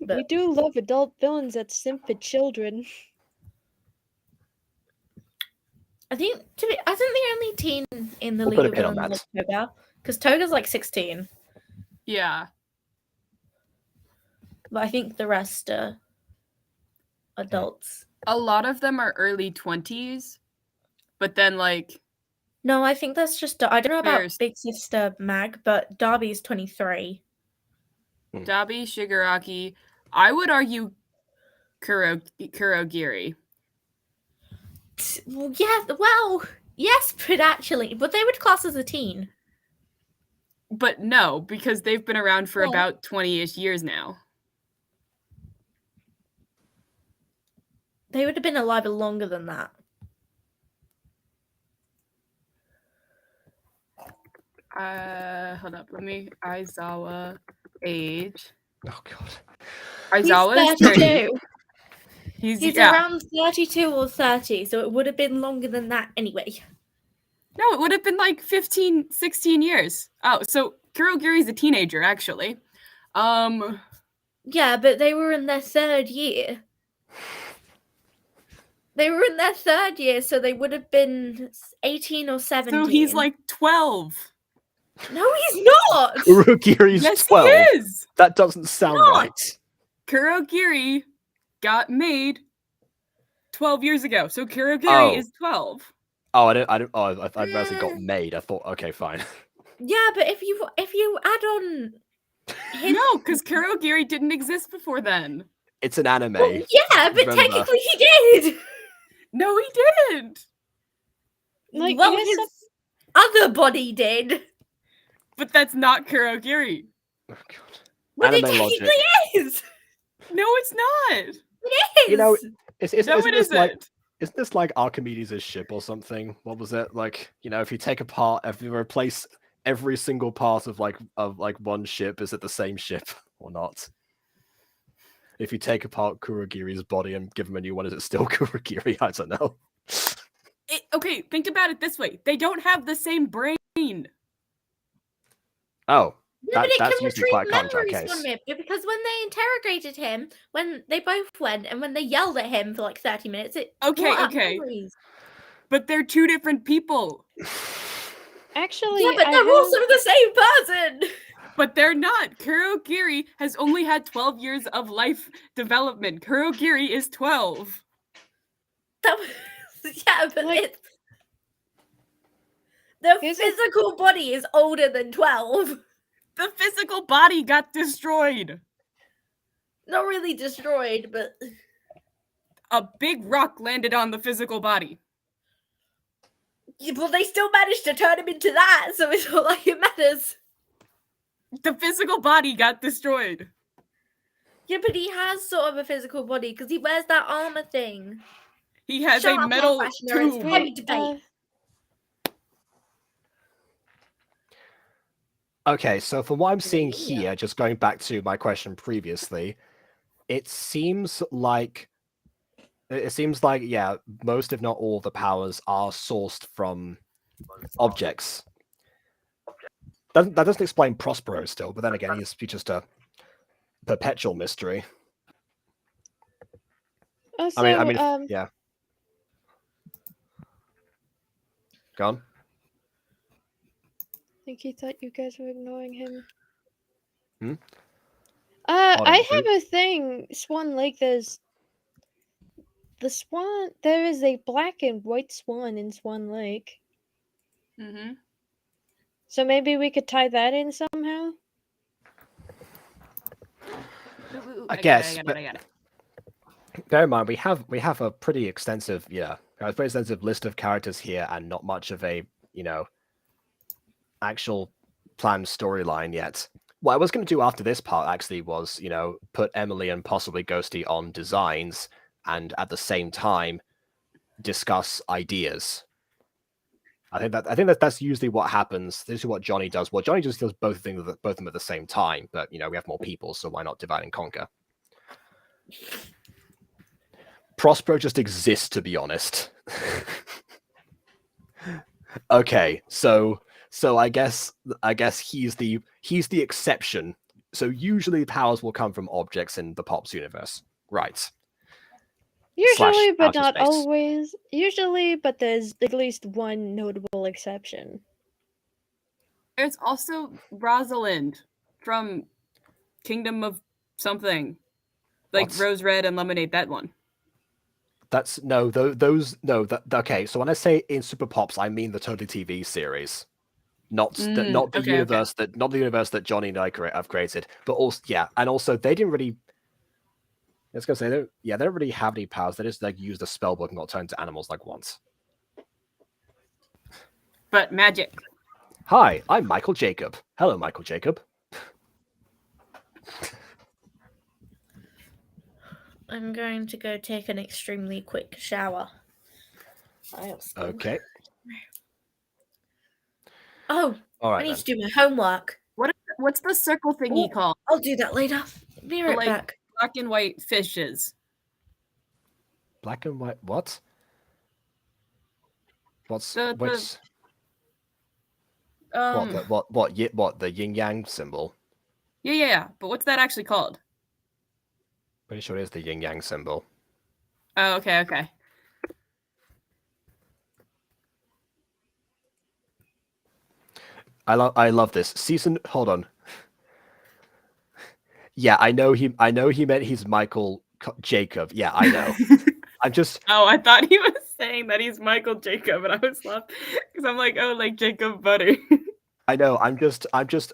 but We do love adult villains that simp for children. I think the only teen in the We'll League put a of pin on Villains that. was Toga, because Toga's like 16, yeah. but I think the rest are adults. A lot of them are early 20s, but then like No, I think that's just I don't know about There's- Big Sister Mag, but Darby's 23. Dabi, Shigaraki. I would argue Kurogiri. Yeah, well, yes, but they would class as a teen. But no, because they've been around for Yeah. about 20-ish years now. They would have been alive longer than that. Hold up. Let me. Aizawa age. Oh god. Aizawa is 30. He's around 32 or 30, so it would have been longer than that anyway. No, it would have been like 15, 16 years. Oh, so Kurogiri's a teenager, actually. Yeah, but they were in their third year. So they would have been 18 or 17. So he's like 12. No, he's not! Kurogiri's Yes, 12. he is! That doesn't sound right. Kurogiri got made 12 years ago, so Kurogiri is 12. Oh, I realized it got made. I thought, okay, fine. Yeah, but if you add on him, No, because Kurogiri didn't exist before then. It's an anime. well, yeah, but Remember. technically he did. No, he didn't. Like, Well, here's his other body did. But that's not Kurogiri. Oh god. But it Anime logic. technically is. No, it's not. It is. You know, No, it isn't. Isn't this like Archimedes' ship or something? What was it? Like, you know, if you replace every single part of one ship, is it the same ship or not? If you take apart Kurogiri's body and give him a new one, is it still Kurogiri? I don't know. Okay, think about it this way. They don't have the same brain. Oh, Yeah, but it that's can usually quite a retrieve contract memories case. from him, because when they interrogated him, when they both went, and when they yelled at him for like 30 minutes, it Okay, brought up okay. memories. But they're two different people. actually, Yeah, but I they're have- also the same person. But they're not. Kurogiri has only had 12 years of life development. Kurogiri is 12. That was, yeah, but Like- the Here's a- physical body is older than 12. The physical body got destroyed. Not really destroyed, but A big rock landed on the physical body. yeah, well, they still managed to turn him into that, so it's not like it matters. The physical body got destroyed. Yeah, but he has sort of a physical body because he wears that armor thing. He has Shut a up, metal Fashioner, it's tube. very debate. Okay, so from what I'm seeing Yeah. here, just going back to my question previously, it seems like yeah, most if not all of the powers are sourced from objects. That doesn't explain Prospero still, but then again, he's just a perpetual mystery. Also, I mean, yeah. Go on. I think he thought you guys were ignoring him. Hmm? I have a thing. Swan Lake, there's the swan. There is a black and white swan in Swan Lake. Mm-hmm. So maybe we could tie that in somehow. I guess, I but got it. bear in mind we have a pretty extensive list of characters here, and not much of a actual planned storyline yet. What I was going to do after this part actually was put Emily and possibly Ghosty on designs, and at the same time discuss ideas. I think that's usually what happens. This is what Johnny does. Well, Johnny just does both of them at the same time, but we have more people, so why not divide and conquer? Prospero just exists, to be honest. Okay, so I guess he's the exception. So usually powers will come from objects in the Pops universe, right? Usually, but outer not space. always. Usually, but there's at least one notable exception. There's also Rosalind from Kingdom of something. Like What? Rose Red and Lemonade, that one. That's no, those no. Okay, so when I say in Super Pops, I mean the Totally TV series, not the universe that Johnny and I have created, but also and also they didn't really. Let's go say they don't really have any powers. They just use the spell book and got turned into animals once. But magic. Hi, I'm Michael Jacob. Hello, Michael Jacob. I'm going to go take an extremely quick shower. Okay. Oh, All right. I need to do my homework. What's the circle thingy called? I'll do that later. Be right back. Black and white fishes. Black and white. What? What's The the yin yang symbol? Yeah. But what's that actually called? Pretty sure it is the yin yang symbol. Oh, okay. I love this season. Hold on. Yeah, I know he meant he's Michael Jacob. Yeah, I know. I'm just. Oh, I thought he was saying that he's Michael Jacob, and I was laughing because I'm like, oh, like Jacob Butter. I know. I'm just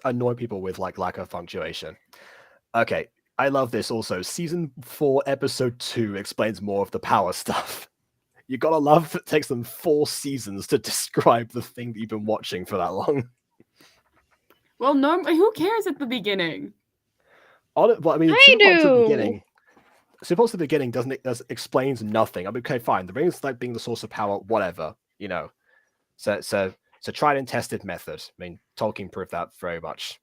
annoying people with lack of punctuation. Okay, I love this. Also, season 4, episode 2 explains more of the power stuff. You gotta love that it takes them 4 seasons to describe the thing that you've been watching for that long. Well, who cares at the beginning? Well, I mean, I Super Pops at the do. beginning. Super Pops at the beginning explains nothing. I mean, okay, fine. The rings being the source of power, whatever. So tried and tested method. I mean, Tolkien proved that very much.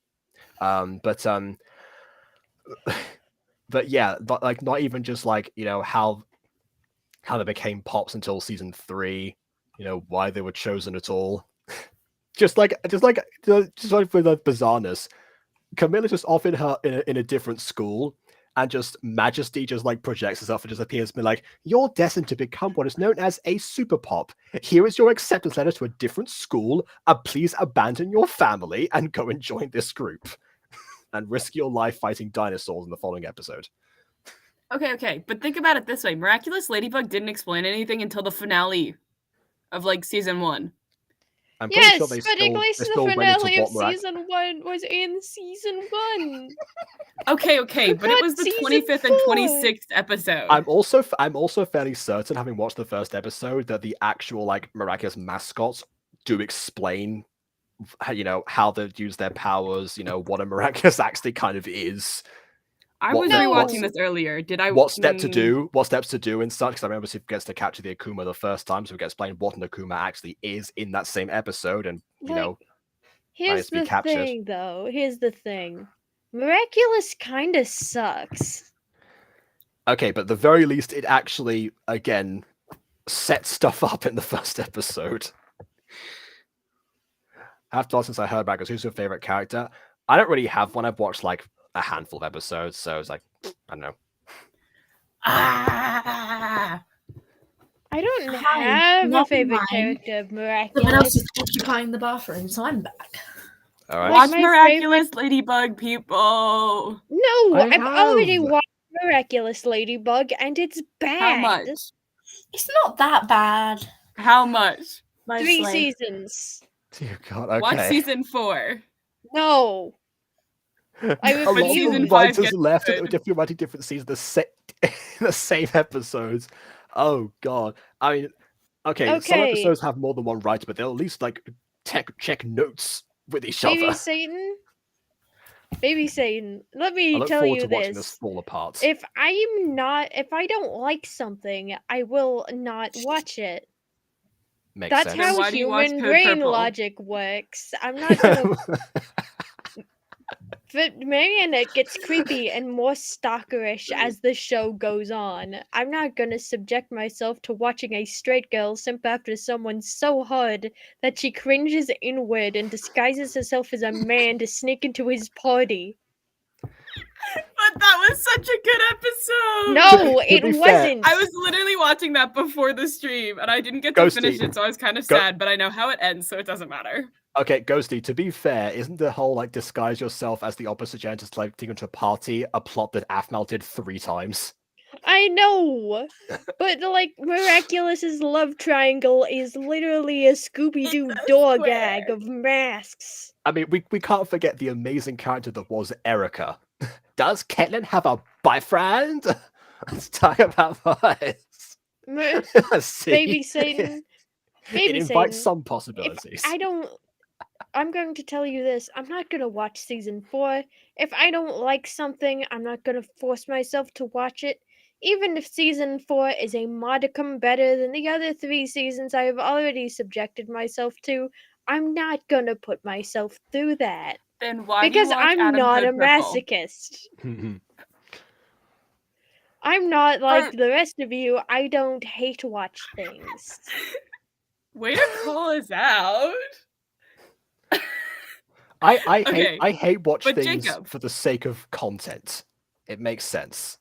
But yeah, but not even just how they became Pops until season 3. Why they were chosen at all. just with the bizarreness. Camilla just off in a different school, and just Majesty just projects herself and just appears to be you're destined to become what is known as a super pop. Here is your acceptance letter to a different school. Please abandon your family and go and join this group, and risk your life fighting dinosaurs in the following episode. Okay, but think about it this way: Miraculous Ladybug didn't explain anything until the finale of season 1. I'm pretty Yes, sure but they Iglesias, the still went into finale of what season 1 was in season 1. Okay, but it got was the season 25th and 4. 26th episode. I'm also fairly certain, having watched the first episode, that the actual like miraculous mascots do explain, how they use their powers. What a miraculous actually kind of is. I what was the- rewatching what's- this earlier. Did I? What steps to do and such. Because I remember he gets to capture the Akuma the first time, so we get explained what an Akuma actually is in that same episode, and Here's to be the captured. thing, though. Here's the thing. Miraculous kind of sucks. Okay, but at the very least, it actually again sets stuff up in the first episode. I have to ask, since I heard back, because who's your favorite character? I don't really have one. I've watched like a handful of episodes, so it's like, I don't know. Ah! I don't Hi, have a never favorite mind. character of Someone else Miraculous. is occupying the bathroom, so I'm back. All right. Watch my Miraculous Ladybug, people. No, I I've already have. watched Miraculous Ladybug, and it's bad. How much? It's not that bad. How much? 3 Mostly. seasons. Dear God. Okay. Watch season 4. No. I A lot refuse. of Season the 5 writers gets left, and good. they were definitely writing different seasons, the same episodes. Oh God. I mean, some Okay. episodes have more than one writer, but they'll at least like check notes with each Baby other. Satan. Baby Satan. Let I me look tell forward you to watching this this. fall apart. If I don't like something, I will not watch it. Makes That's sense. Then how why do you watch human Code brain Purple? logic works. I'm not gonna. But man, it gets creepy and more stalkerish as the show goes on. I'm not gonna subject myself to watching a straight girl simp after someone so hard that she cringes inward and disguises herself as a man to sneak into his party. But that was such a good episode. No, To it be fair, wasn't. I was literally watching that before the stream, and I didn't get to finish Ghosty. it, so I was kind of Go- sad. But I know how it ends, so it doesn't matter. Okay, Ghosty, to be fair, isn't the whole like disguise yourself as the opposite gender to like take into a party a plot that Aphmau did 3 times? I know, but like Miraculous's love triangle is literally a Scooby-Doo a door square. gag of masks. I mean, we can't forget the amazing character that was Erica. Does Caitlyn have a boyfriend? Let's talk about this. Mer- See? Baby Satan. It Baby invites Satan. some possibilities. I'm going to tell you this. I'm not going to watch season 4. If I don't like something, I'm not going to force myself to watch it. Even if season 4 is a modicum better than the other 3 seasons I have already subjected myself to, I'm not going to put myself through that. Then why Because do you watch I'm Adam not a Code Purple? masochist. I'm not like the rest of you. I don't hate watch things. Way to call us out. I hate watch but things Jacob. for the sake of content. It makes sense.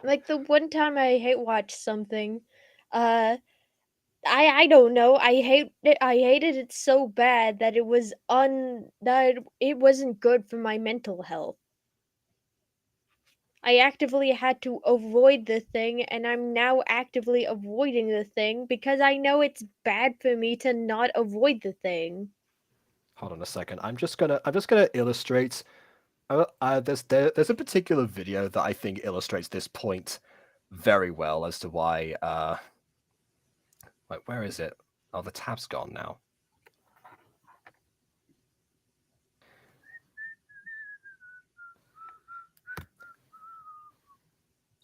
Like the one time I hate watch something, I don't know. I hated it so bad that it wasn't good for my mental health. I actively had to avoid the thing, and I'm now actively avoiding the thing because I know it's bad for me to not avoid the thing. Hold on a second. I'm just gonna illustrate. There's a particular video that I think illustrates this point very well as to why. Wait, where is it? Oh, the tab's gone now.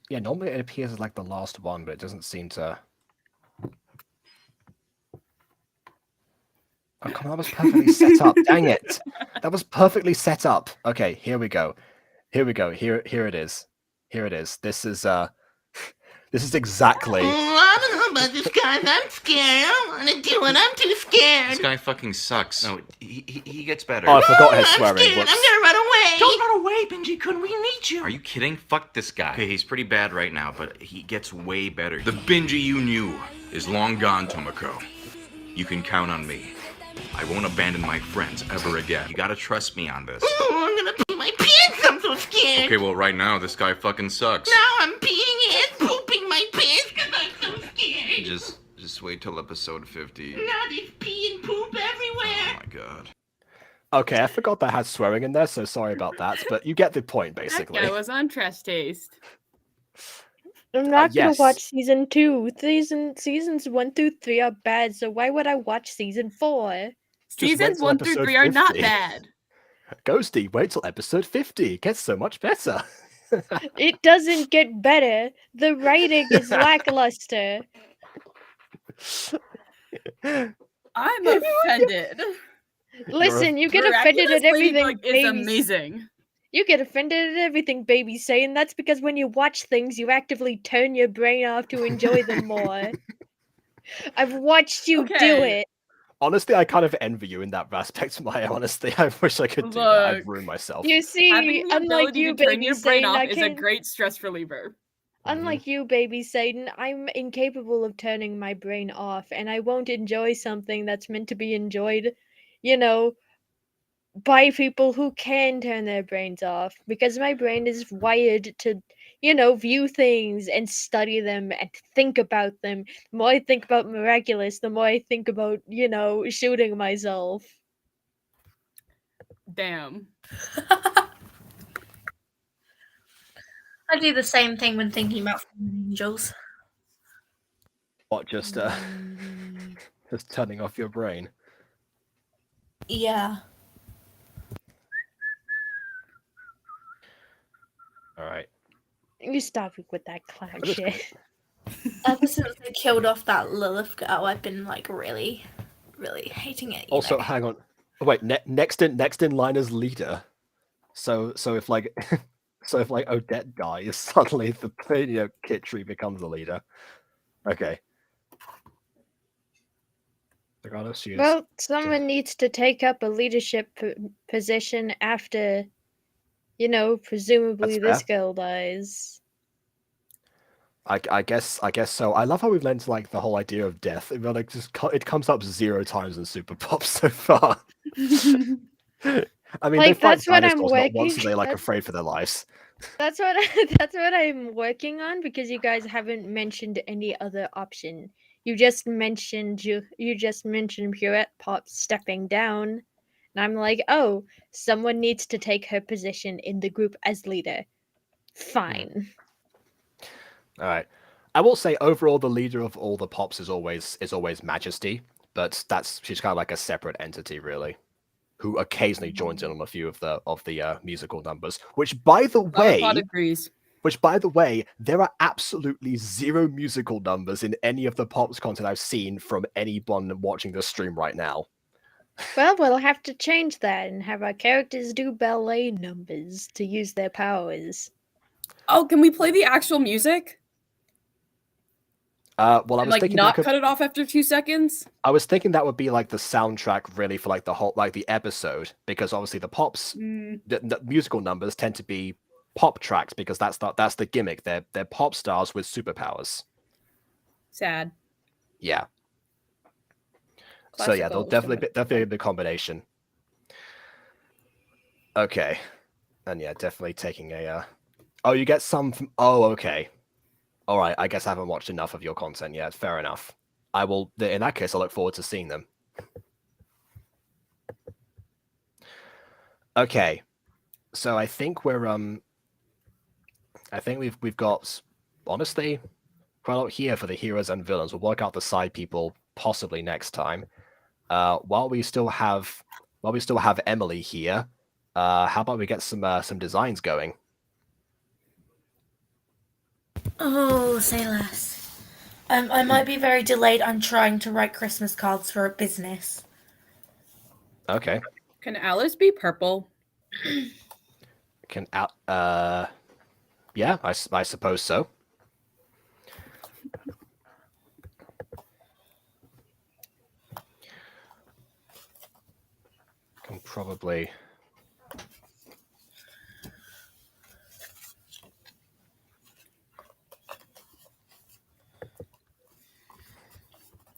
Yeah, normally it appears as like the last one, but it doesn't seem to. Oh, come on, that was perfectly set up. Dang it. That was perfectly set up. Okay, here we go. Here it is. This is exactly. I don't know about this guy. I'm scared. I don't want to do it. I'm too scared. This guy fucking sucks. No, he gets better. Oh, I forgot his I'm swearing. scared. Whoops. I'm gonna run away. Don't run away, Benji-kun. We need you. Are you kidding? Fuck this guy. Okay, he's pretty bad right now, but he gets way better. The Benji you knew is long gone, Tomoko. You can count on me. I won't abandon my friends ever again. You gotta trust me on this. Oh, I'm gonna pee my pants. I'm so scared. Okay, well, right now, this guy fucking sucks. Now I'm peeing and pooping my pants because I'm so scared. Just Just wait till episode 50. Now there's pee and poop Oh everywhere. my god. Okay, I forgot that had swearing in there, so sorry about that. But you get the point, That basically. guy was on Trash Taste. I'm not yes. gonna watch season 2. Seasons 1 through 3 are bad, so why would I watch season 4? wait Seasons till 1 through episode 3 are not 50. bad. Ghosty, wait till episode 50. It gets so much better. It doesn't get better. The writing is lackluster. I'm offended. Listen, you get offended Dracula's at everything, Ladybug is baby. amazing. You get offended at everything, baby saying. That's because when you watch things, you actively turn your brain off to enjoy them more. I've watched you do Okay. it. Honestly, I kind of envy you in that aspect, Maya. Honestly, I wish I could do that. I'd Look. ruin myself. You see, Having the unlike ability you, to turn baby your brain Satan, off I is a can't. great stress reliever. Unlike you, baby Satan, I'm incapable of turning my brain off, and I won't enjoy something that's meant to be enjoyed, you know, by people who can turn their brains off, because my brain is wired to, view things and study them and think about them. The more I think about Miraculous, the more I think about, shooting myself. Damn. I do the same thing when thinking about fallen angels. What, just just turning off your brain? Yeah. All right. You stop it with that clown At this shit. point- Ever since they killed off that Lilith girl, I've been like really, really hating it. You Also, know? hang on. Wait, next in line as leader. So if like Odette dies, suddenly the Kit Tree becomes the leader. Okay. Regardless, she is. Well, someone needs to take up a leadership position after, presumably That's this girl dies. I guess so. I love how we've learned like the whole idea of death. Like it comes up 0 times in Super Pop so far. I mean, they Like, fight that's what I'm dinosaurs not once, working- so they're like that's- afraid for their lives. That's what that's what I'm working on, because you guys haven't mentioned any other option. You just mentioned Purette Pop stepping down, and I'm like, oh, someone needs to take her position in the group as leader. Fine. All right. I will say overall, the leader of all the Pops is always Majesty, but she's kind of like a separate entity, really, who occasionally joins in on a few of the musical numbers. Which, by the way, agrees. There are absolutely 0 musical numbers in any of the Pops content I've seen from anyone watching the stream right now. Well, we'll have to change that and have our characters do ballet numbers to use their powers. Oh, can we play the actual music? Well, I And, was thinking that cut it off after 2 seconds? I was thinking that would be like the soundtrack, really, for like the whole the episode, because obviously the Pops, the musical numbers tend to be pop tracks because that's the gimmick. They're pop stars with superpowers. Sad. Yeah. So Classical yeah, they'll was definitely be a combination. Okay, and yeah, definitely taking a. Oh, you get some from. Oh, okay. All right. I guess I haven't watched enough of your content yet. Fair enough. I will. In that case, I look forward to seeing them. Okay, so I think we're I think we've got honestly quite a lot here for the heroes and villains. We'll work out the side people possibly next time. While we still have Emily here, how about we get some designs going? Oh, say less. I might be very delayed. I'm trying to write Christmas cards for a business. Okay. Can Alice be purple? Yeah, I suppose so. Can probably.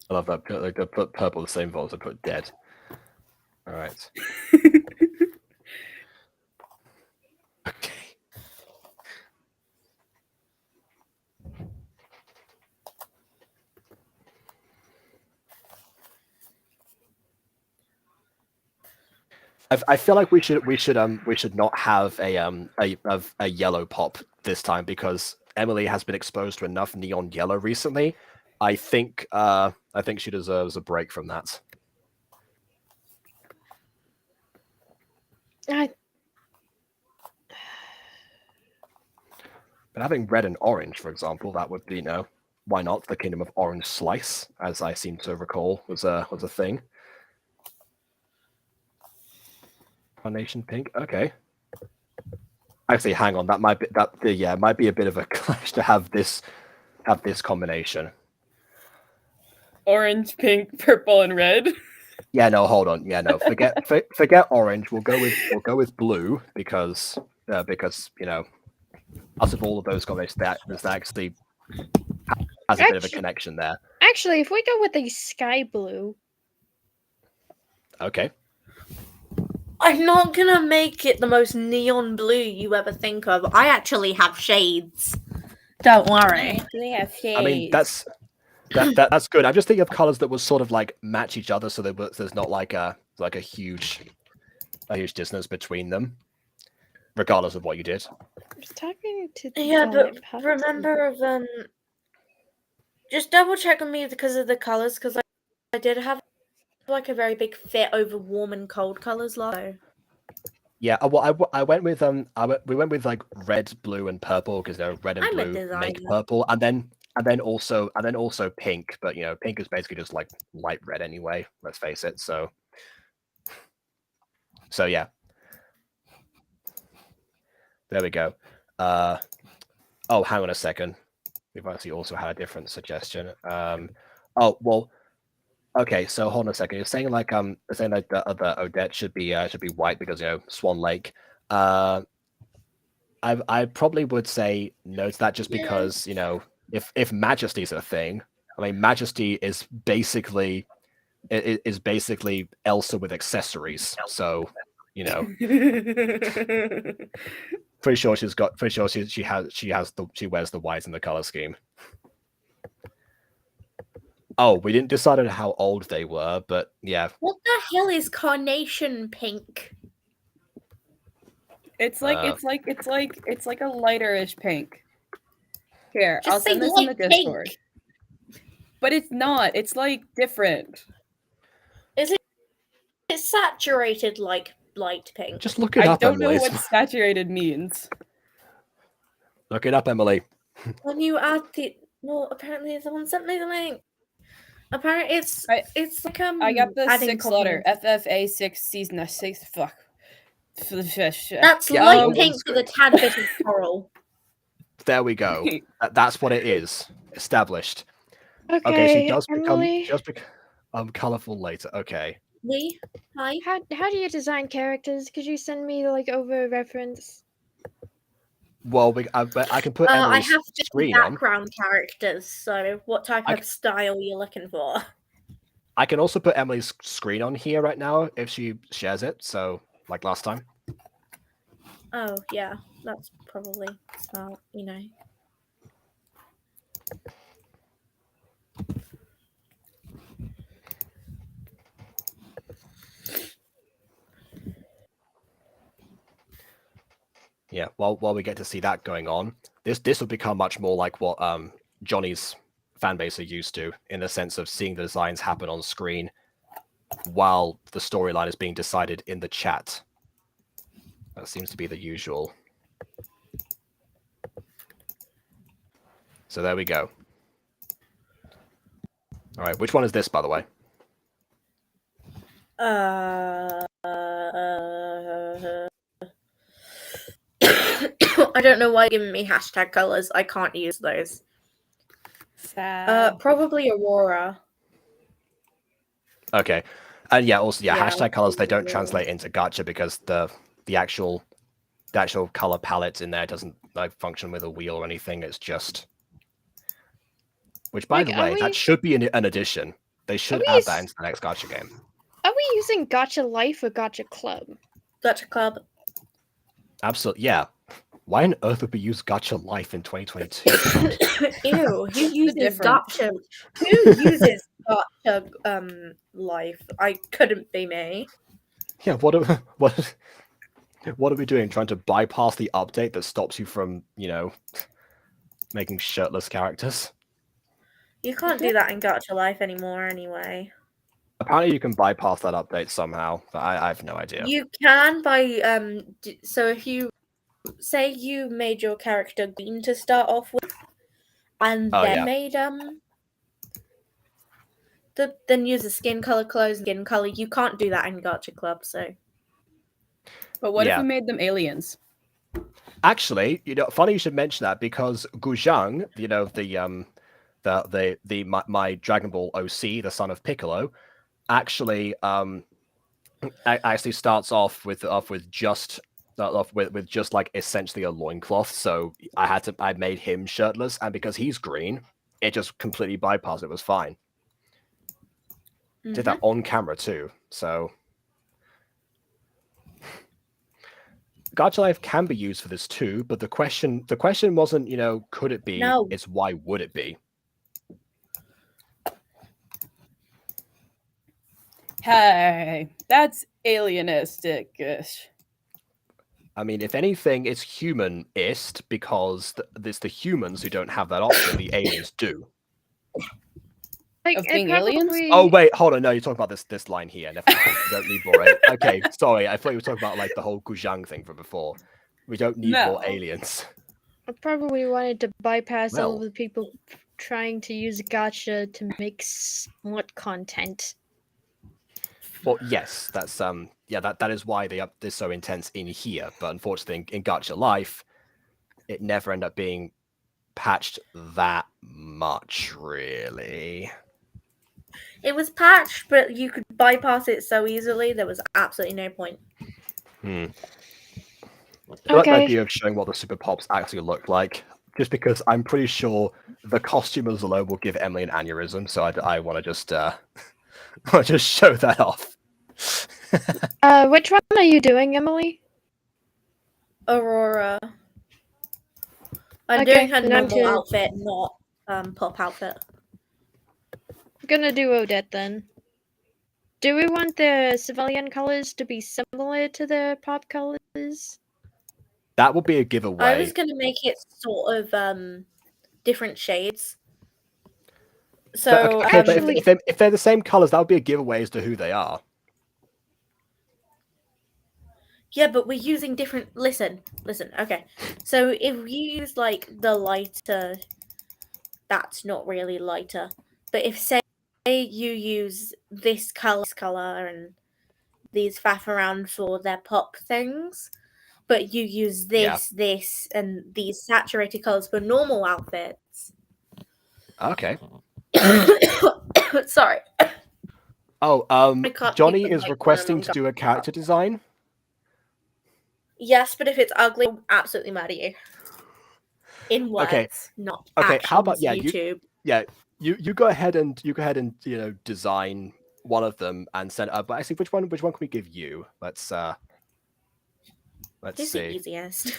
I love that. They put purple the same font as I put dead. All right. Okay. I feel like we should not have a yellow pop this time because Emily has been exposed to enough neon yellow recently. I think she deserves a break from that. I But having red and orange, for example, that would be why not? The Kingdom of Orange Slice, as I seem to recall, was a thing. Carnation pink. Okay. Actually, hang on. That might be a bit of a clash to have this combination. Orange, pink, purple, and red. Yeah, no, hold on. Yeah, no, forget orange. We'll go with blue because out of all of those combinations, that actually has a bit of a connection there. Actually, if we go with the sky blue. Okay. I'm not gonna make it the most neon blue you ever think of. I actually have shades. Don't worry. We have shades. I mean, that's good. I'm just thinking of colors that will sort of like match each other, so there's not like a huge distance between them, regardless of what you did. I'm just talking to but remember just double check on me because of the colors, because I did have like a very big fit over warm and cold colors last. Yeah, well, I went with we went with like red, blue, and purple because red and blue make purple, and then also pink. But pink is basically just like light red anyway. Let's face it. So yeah, there we go. Oh, hang on a second. We've actually also had a different suggestion. Oh well. Okay, so hold on a second. You're saying like the Odette should be white because Swan Lake. I probably would say no to that just because if Majesty's a thing, I mean Majesty is basically Elsa with accessories. So pretty sure she wears the white in the color scheme. Oh, we didn't decide on how old they were, but yeah. What the hell is carnation pink? It's like a lighterish pink. Here, Just I'll send this in the Discord. Pink. But it's not. It's like different. Is it saturated like light pink? Just look it up. I don't know what saturated means. Look it up, Emily. When you add apparently someone sent me the link. Apparently, it's like I got the 6th letter FFA 6 season 6. Fuck. That's light pink with a tad bit of coral. There we go. That's what it is. Established. Okay, she does Emily. become colorful later. Okay. Hi. How do you design characters? Could you send me like over a reference? Well, I can put Emily's I have screen background characters, so what type of style are you looking for? I can also put Emily's screen on here right now if she shares it, so like last time. Oh, yeah, that's probably smart, Yeah, while we get to see that going on, this will become much more like what Johnny's fan base are used to, in the sense of seeing the designs happen on screen while the storyline is being decided in the chat. That seems to be the usual. So there we go. All right, which one is this, by the way? I don't know why you're giving me hashtag colors. I can't use those. Probably Aurora. Okay. And hashtag colors, they don't translate into gacha because the actual color palette in there doesn't function with a wheel or anything. It's just, which by the way, that should be an addition. They should add that into the next gacha game. Are we using Gacha Life or Gacha Club? Gacha Club. Absolutely, yeah. Why on earth would we use Gacha Life in 2022? Ew, who uses Gacha? Who uses Gacha Life? I couldn't be me. Yeah, what are we doing? Trying to bypass the update that stops you from, making shirtless characters? You can't do that in Gacha Life anymore anyway. Apparently you can bypass that update somehow, but I have no idea. You can by so if you say you made your character green to start off with, and then made then use the skin color, clothes, skin color. You can't do that in Gacha Club. So, but what if we made them aliens? Actually, funny you should mention that, because Guzhang, my Dragon Ball OC, the son of Piccolo, actually starts off with just like essentially a loincloth. So I made him shirtless, and because he's green, it just completely bypassed. It was fine. Did that on camera too. So Gacha Life can be used for this too, but the question wasn't, could it be? No. It's why would it be? Hey, that's alienistic. I mean, if anything, it's humanist, because it's the humans who don't have that option. The aliens do. Of being aliens? Oh wait, hold on. No, you're talking about this line here. Never mind. We don't need more. Okay, sorry. I thought you were talking about like the whole Guzhang thing from before. We don't need more aliens. I probably wanted to bypass all of the people trying to use gacha to make smut content. Well, yes, that's that is why they up this so intense in here. But unfortunately, in Gacha Life, it never ended up being patched that much, really. it was patched, but you could bypass it so easily. There was absolutely no point. I like the idea of showing what the Super Pops actually look like, just because I'm pretty sure the costumers alone will give Emily an aneurysm. So I want to just show that off. Which one are you doing, Emily? Aurora. I'm doing her normal outfit, not pop outfit. I'm gonna do Odette then. Do we want the civilian colors to be similar to the pop colors? That would be a giveaway. I was gonna make it sort of different shades. So but if they're the same colors, that would be a giveaway as to who they are. Yeah, but we're using different. Listen. Okay, so if you use like the lighter, that's not really lighter. But if say you use this color and these faff around for their pop things, but you use this, and these saturated colors for normal outfits. Okay. Sorry. Oh, Johnny is requesting to do a character design. Yes, but if it's ugly, I'm absolutely mad at you. In words, not actions, how about YouTube. You go ahead and design one of them and send. But actually, which one can we give you? Let's see. The easiest.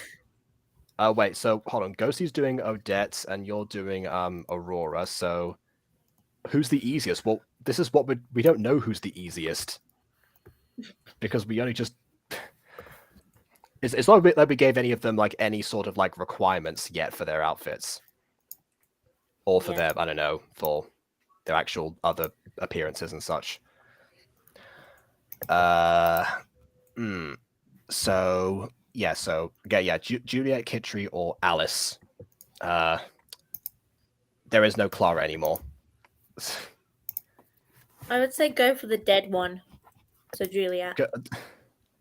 Wait. So hold on. Ghosty's doing Odette, and you're doing Aurora. So who's the easiest? Well, this is what we don't know who's the easiest, because we only just. It's not like we gave any of them like any sort of like requirements yet for their outfits, or for their for their actual other appearances and such. So Juliet, Kitri, or Alice. There is no Clara anymore. I would say go for the dead one. So Juliet.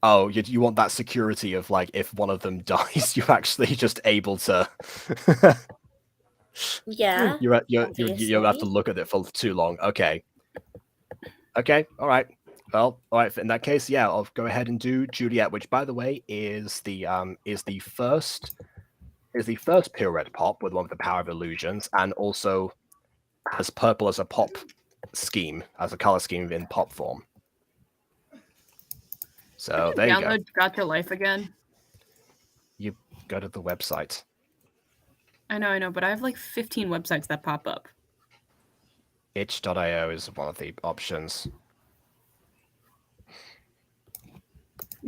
Oh, you want that security of like if one of them dies, you're actually just able to. Yeah. You don't have to look at it for too long. Okay. All right. Well, all right. In that case, I'll go ahead and do Juliet, which, by the way, is the first pure red pop with one with the power of illusions, and also has purple as a pop scheme, as a color scheme in pop form. So there you go. Download Gacha Life again. You go to the website. I know, but I have like 15 websites that pop up. Itch.io is one of the options.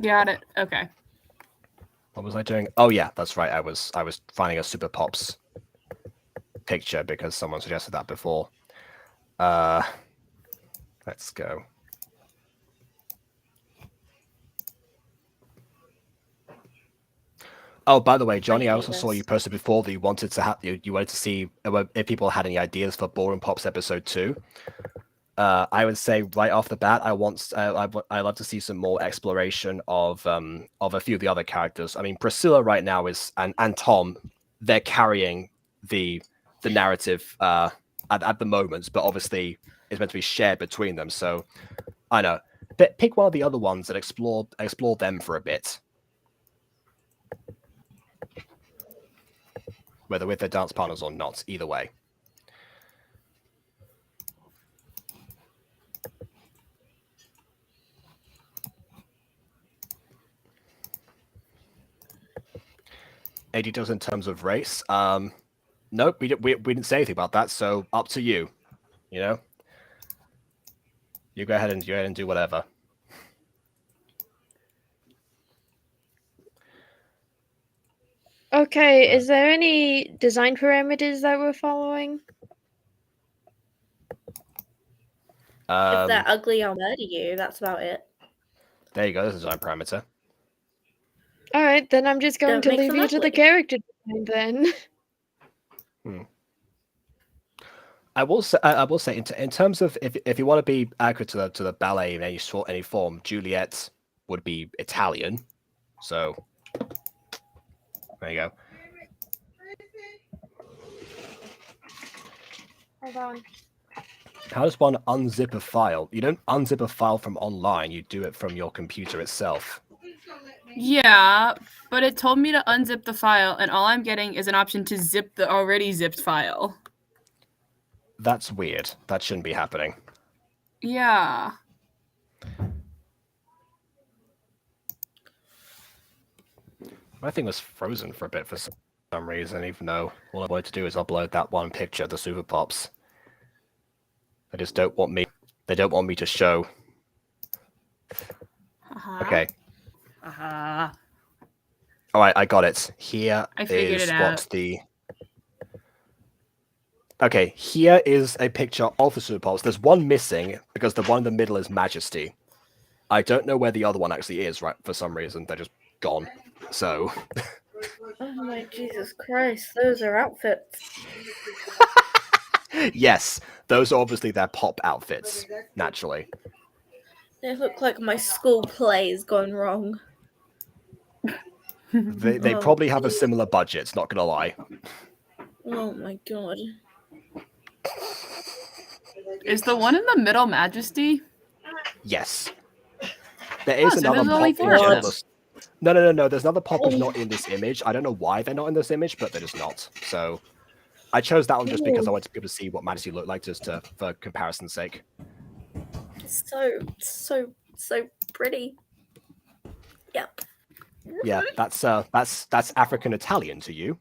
Got it. Okay. What was I doing? Oh yeah, that's right. I was finding a Super Pops picture because someone suggested that before. Let's go. Oh, by the way, Johnny, I also saw you posted before that you wanted to you wanted to see if people had any ideas for Ballroom Pops episode 2. I would say right off the bat, I love to see some more exploration of a few of the other characters. I mean, Priscilla right now is and Tom, they're carrying the narrative at the moment, but obviously it's meant to be shared between them. So I know, but pick one of the other ones and explore them for a bit. Whether with their dance partners or not, either way. AD does in terms of race. Nope, we didn't say anything about that. So up to you. You know, you go ahead and do whatever. Okay, is there any design parameters that we're following? If they're ugly, I'll murder you. That's about it. There you go. This is a design parameter. All right, then I'm just going Don't to make leave them you to the ugly. character design then. I will say in terms of if you want to be accurate to the ballet in any form, Juliet would be Italian. So there you go. Hold on. How does one unzip a file? You don't unzip a file from online. You do it from your computer itself. Yeah, but it told me to unzip the file, and all I'm getting is an option to zip the already zipped file. That's weird. That shouldn't be happening. Yeah. My thing was frozen for a bit for some reason, even though all I wanted to do is upload that one picture of the Super Pops. They just don't want me. They don't want me to show. Okay. All right, I got it. Here is what the. Okay, here is a picture of the Super Pops. There's one missing because the one in the middle is Majesty. I don't know where the other one actually is. Right, for some reason they're just gone. So. Oh my Jesus Christ! Those are outfits. Yes, those are obviously their pop outfits. Naturally. They look like my school plays gone wrong. They probably have a similar budget. Not gonna lie. Oh my god. Is the one in the middle Majesty? Yes. There is another there's only pop four of in them. No. There's another pop who's not in this image. I don't know why they're not in this image, but they're just not. So I chose that one just because I wanted people to see what Majesty looked like, just for comparison's sake. So pretty. Yep. Yeah, that's African Italian to you.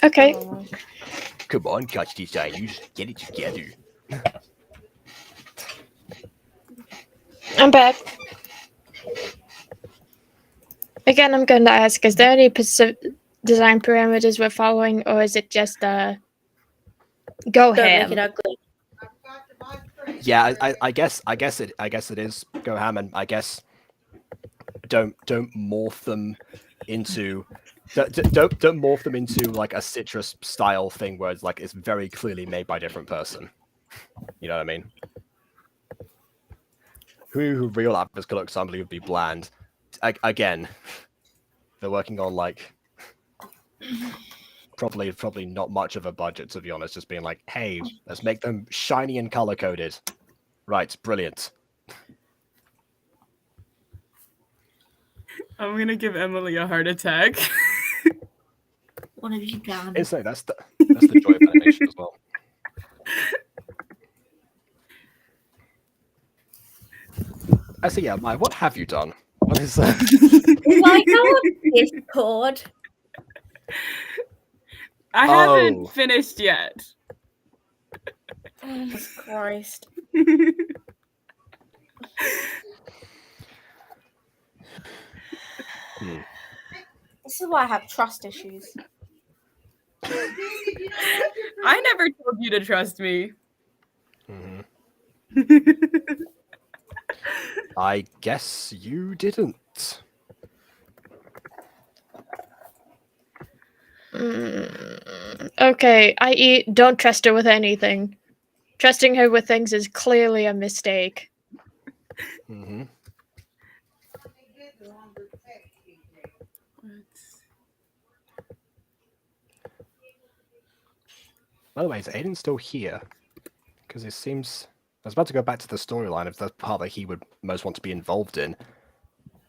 Okay. Come on, catch these Chinese. Get it together. I'm back. Again, I'm going to ask, is there any design parameters we're following, or is it just go Don't ham? make it ugly. Yeah, I guess it is go ham, and I guess don't morph them into don't morph them into like a citrus style thing where it's like it's very clearly made by a different person. You know what I mean? Who real actors could look unbelievably bland. Again, they're working on like probably not much of a budget, to be honest. Just being like, hey, let's make them shiny and color coded. Right, brilliant. I'm gonna give Emily a heart attack. What have you done? It's like that's the joy of animation as well. I see. Yeah, Maya, what have you done? What is that? Like on Discord. I haven't finished yet. Oh Jesus Christ. This is why I have trust issues. I never told you to trust me. Mhm. I guess you didn't. Okay, i.e., don't trust her with anything. Trusting her with things is clearly a mistake. Mm-hmm. By the way, is Aiden still here? Because it seems I was about to go back to the storyline of the part that he would most want to be involved in,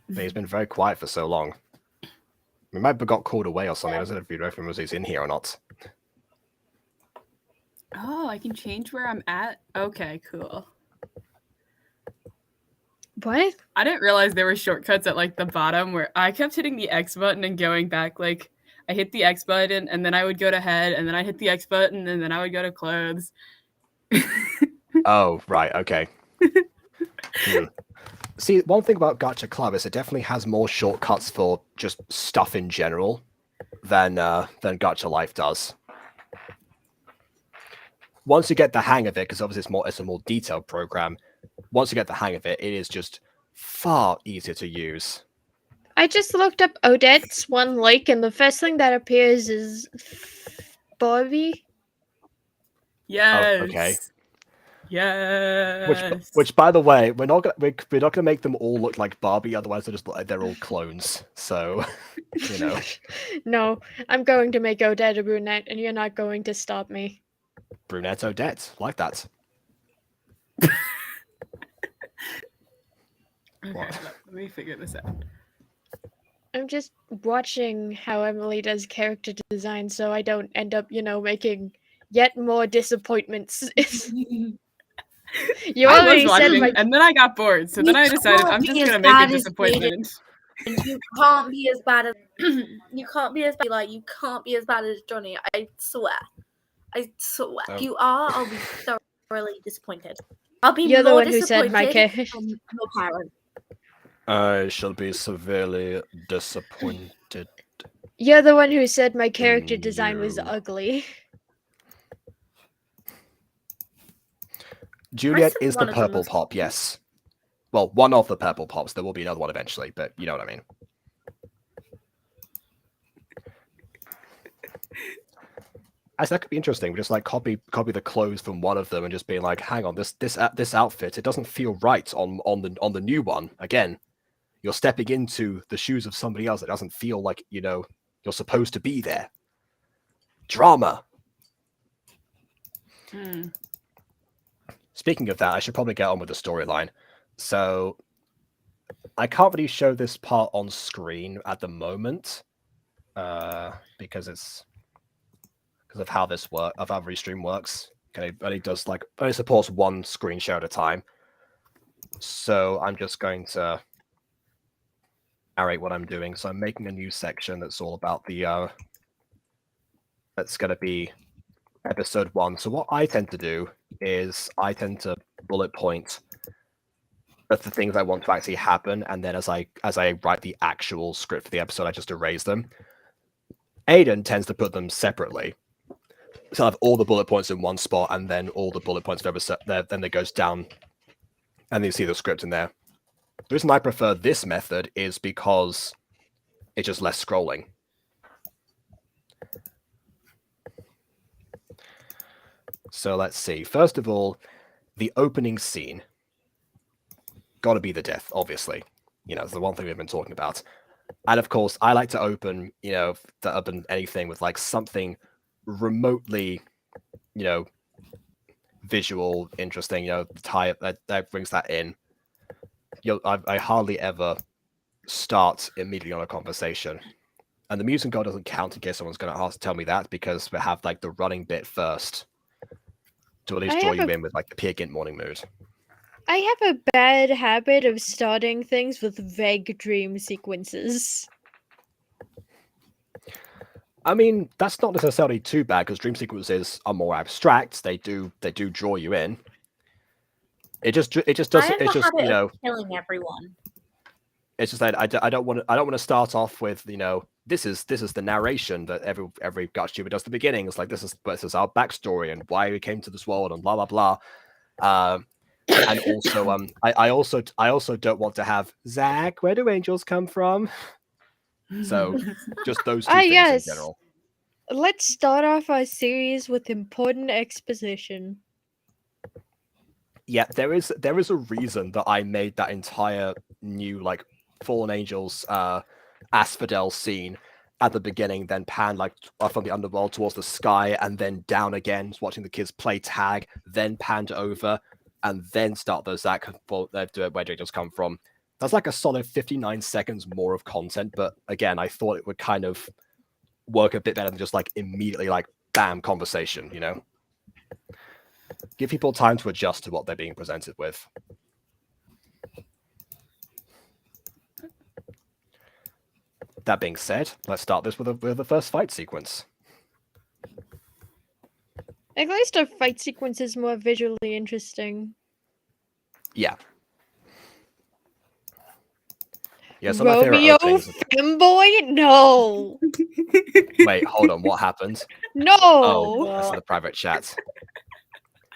but he's been very quiet for so long. We might have got called away or something. I don't know if he's in here or not. Oh, I can change where I'm at? Okay, cool. What? I didn't realize there were shortcuts at like the bottom where I kept hitting the X button and going back. Like I hit the X button and then I would go to head and then I hit the X button and then I would go to clothes. Oh, right, okay. See, one thing about Gacha Club is it definitely has more shortcuts for just stuff in general than Gacha Life does. Once you get the hang of it, because obviously it's a more detailed program, once you get the hang of it, it is just far easier to use. I just looked up Odette's One Lake, and the first thing that appears is Barbie. Yes. Oh, okay. Yes. Which, by the way, we're not gonna make them all look like Barbie. Otherwise, they're all clones. So, you know. No, I'm going to make Odette a brunette, and you're not going to stop me. Brunette Odette, like that. Okay, let me figure this out. I'm just watching how Emily does character design, so I don't end up, making yet more disappointments. You I already was said watching, and then I got bored, so then I decided I'm just gonna make a disappointment. You can't be as bad as you can't be as bad as Johnny. I swear. Oh. If you are, I'll be thoroughly disappointed. I'll be You're the more one who said my disappointed than your parent. I shall be severely disappointed. You're the one who said my character design was you. ugly. Juliet said is the one of them purple was pop, yes. Well, one of the purple pops. There will be another one eventually, but you know what I mean. Actually, that could be interesting. Just like copy the clothes from one of them and just being like, hang on, this outfit, it doesn't feel right on the new one. Again, you're stepping into the shoes of somebody else. It doesn't feel like, you're supposed to be there. Drama. Speaking of that, I should probably get on with the storyline. So I can't really show this part on screen at the moment because of how how Restream works. Okay, only supports one screen share at a time. So I'm just going to narrate what I'm doing. So I'm making a new section that's all about that's going to be episode 1. So what I tend to do is I tend to bullet point the things I want to actually happen, and then as I write the actual script for the episode, I just erase them. Aiden tends to put them separately. So I have all the bullet points in one spot, and then all the bullet points then it goes down, and you see the script in there. The reason I prefer this method is because it's just less scrolling. So let's see. First of all, the opening scene. Gotta be the death, obviously. It's the one thing we've been talking about. And of course, I like to open, anything with like something remotely, visual, interesting, tie that brings that in. I hardly ever start immediately on a conversation. And the music god doesn't count in case someone's going to tell me that, because we have like the running bit first to at least draw you in with like the Peer Gynt morning mood. I have a bad habit of starting things with vague dream sequences. I mean, that's not necessarily too bad, because dream sequences are more abstract. They do draw you in. It just I doesn't. have It's the just habit of killing everyone. It's just that I don't want to start off with this is the narration that every GotTuber does at the beginning. It's like this is our backstory and why we came to this world and blah blah blah. And also I also don't want to have Zach. Where do angels come from? So just those two things yes. in general. Let's start off our series with important exposition. Yeah, there is a reason that I made that entire new Fallen Angels Asphodel scene at the beginning, then pan from the underworld towards the sky, and then down again, watching the kids play tag, then panned over, and then start those Zach where do angels come from. That's like a solid 59 seconds more of content, but again, I thought it would kind of work a bit better than just immediately bam conversation, Give people time to adjust to what they're being presented with. That being said, let's start this with the first fight sequence. At least our fight sequence is more visually interesting. Yeah. Yeah, some of my favorite Romeo openings. Femboy? No. Wait, hold on. What happened? No. Oh, that's in the private chat.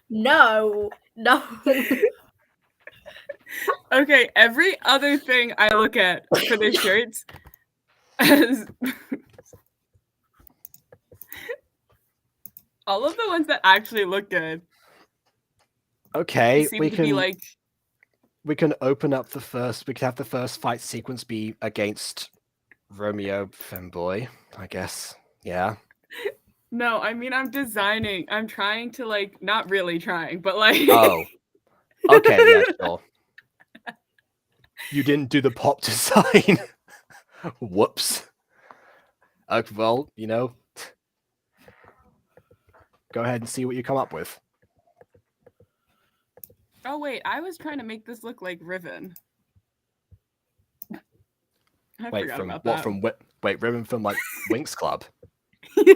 No. Okay, every other thing I look at for the shirts as all of the ones that actually look good. Okay, seem to be we can open up the first. We can have the first fight sequence be against Romeo Femboy, I guess. Yeah. No, I mean I'm designing. I'm trying to not really trying, but Oh. Okay, yeah, sure. You didn't do the pop design. Whoops. Well, go ahead and see what you come up with. Oh wait, I was trying to make this look like Riven. I Wait, forgot from about what? that. From Riven from Winx Club. Yeah.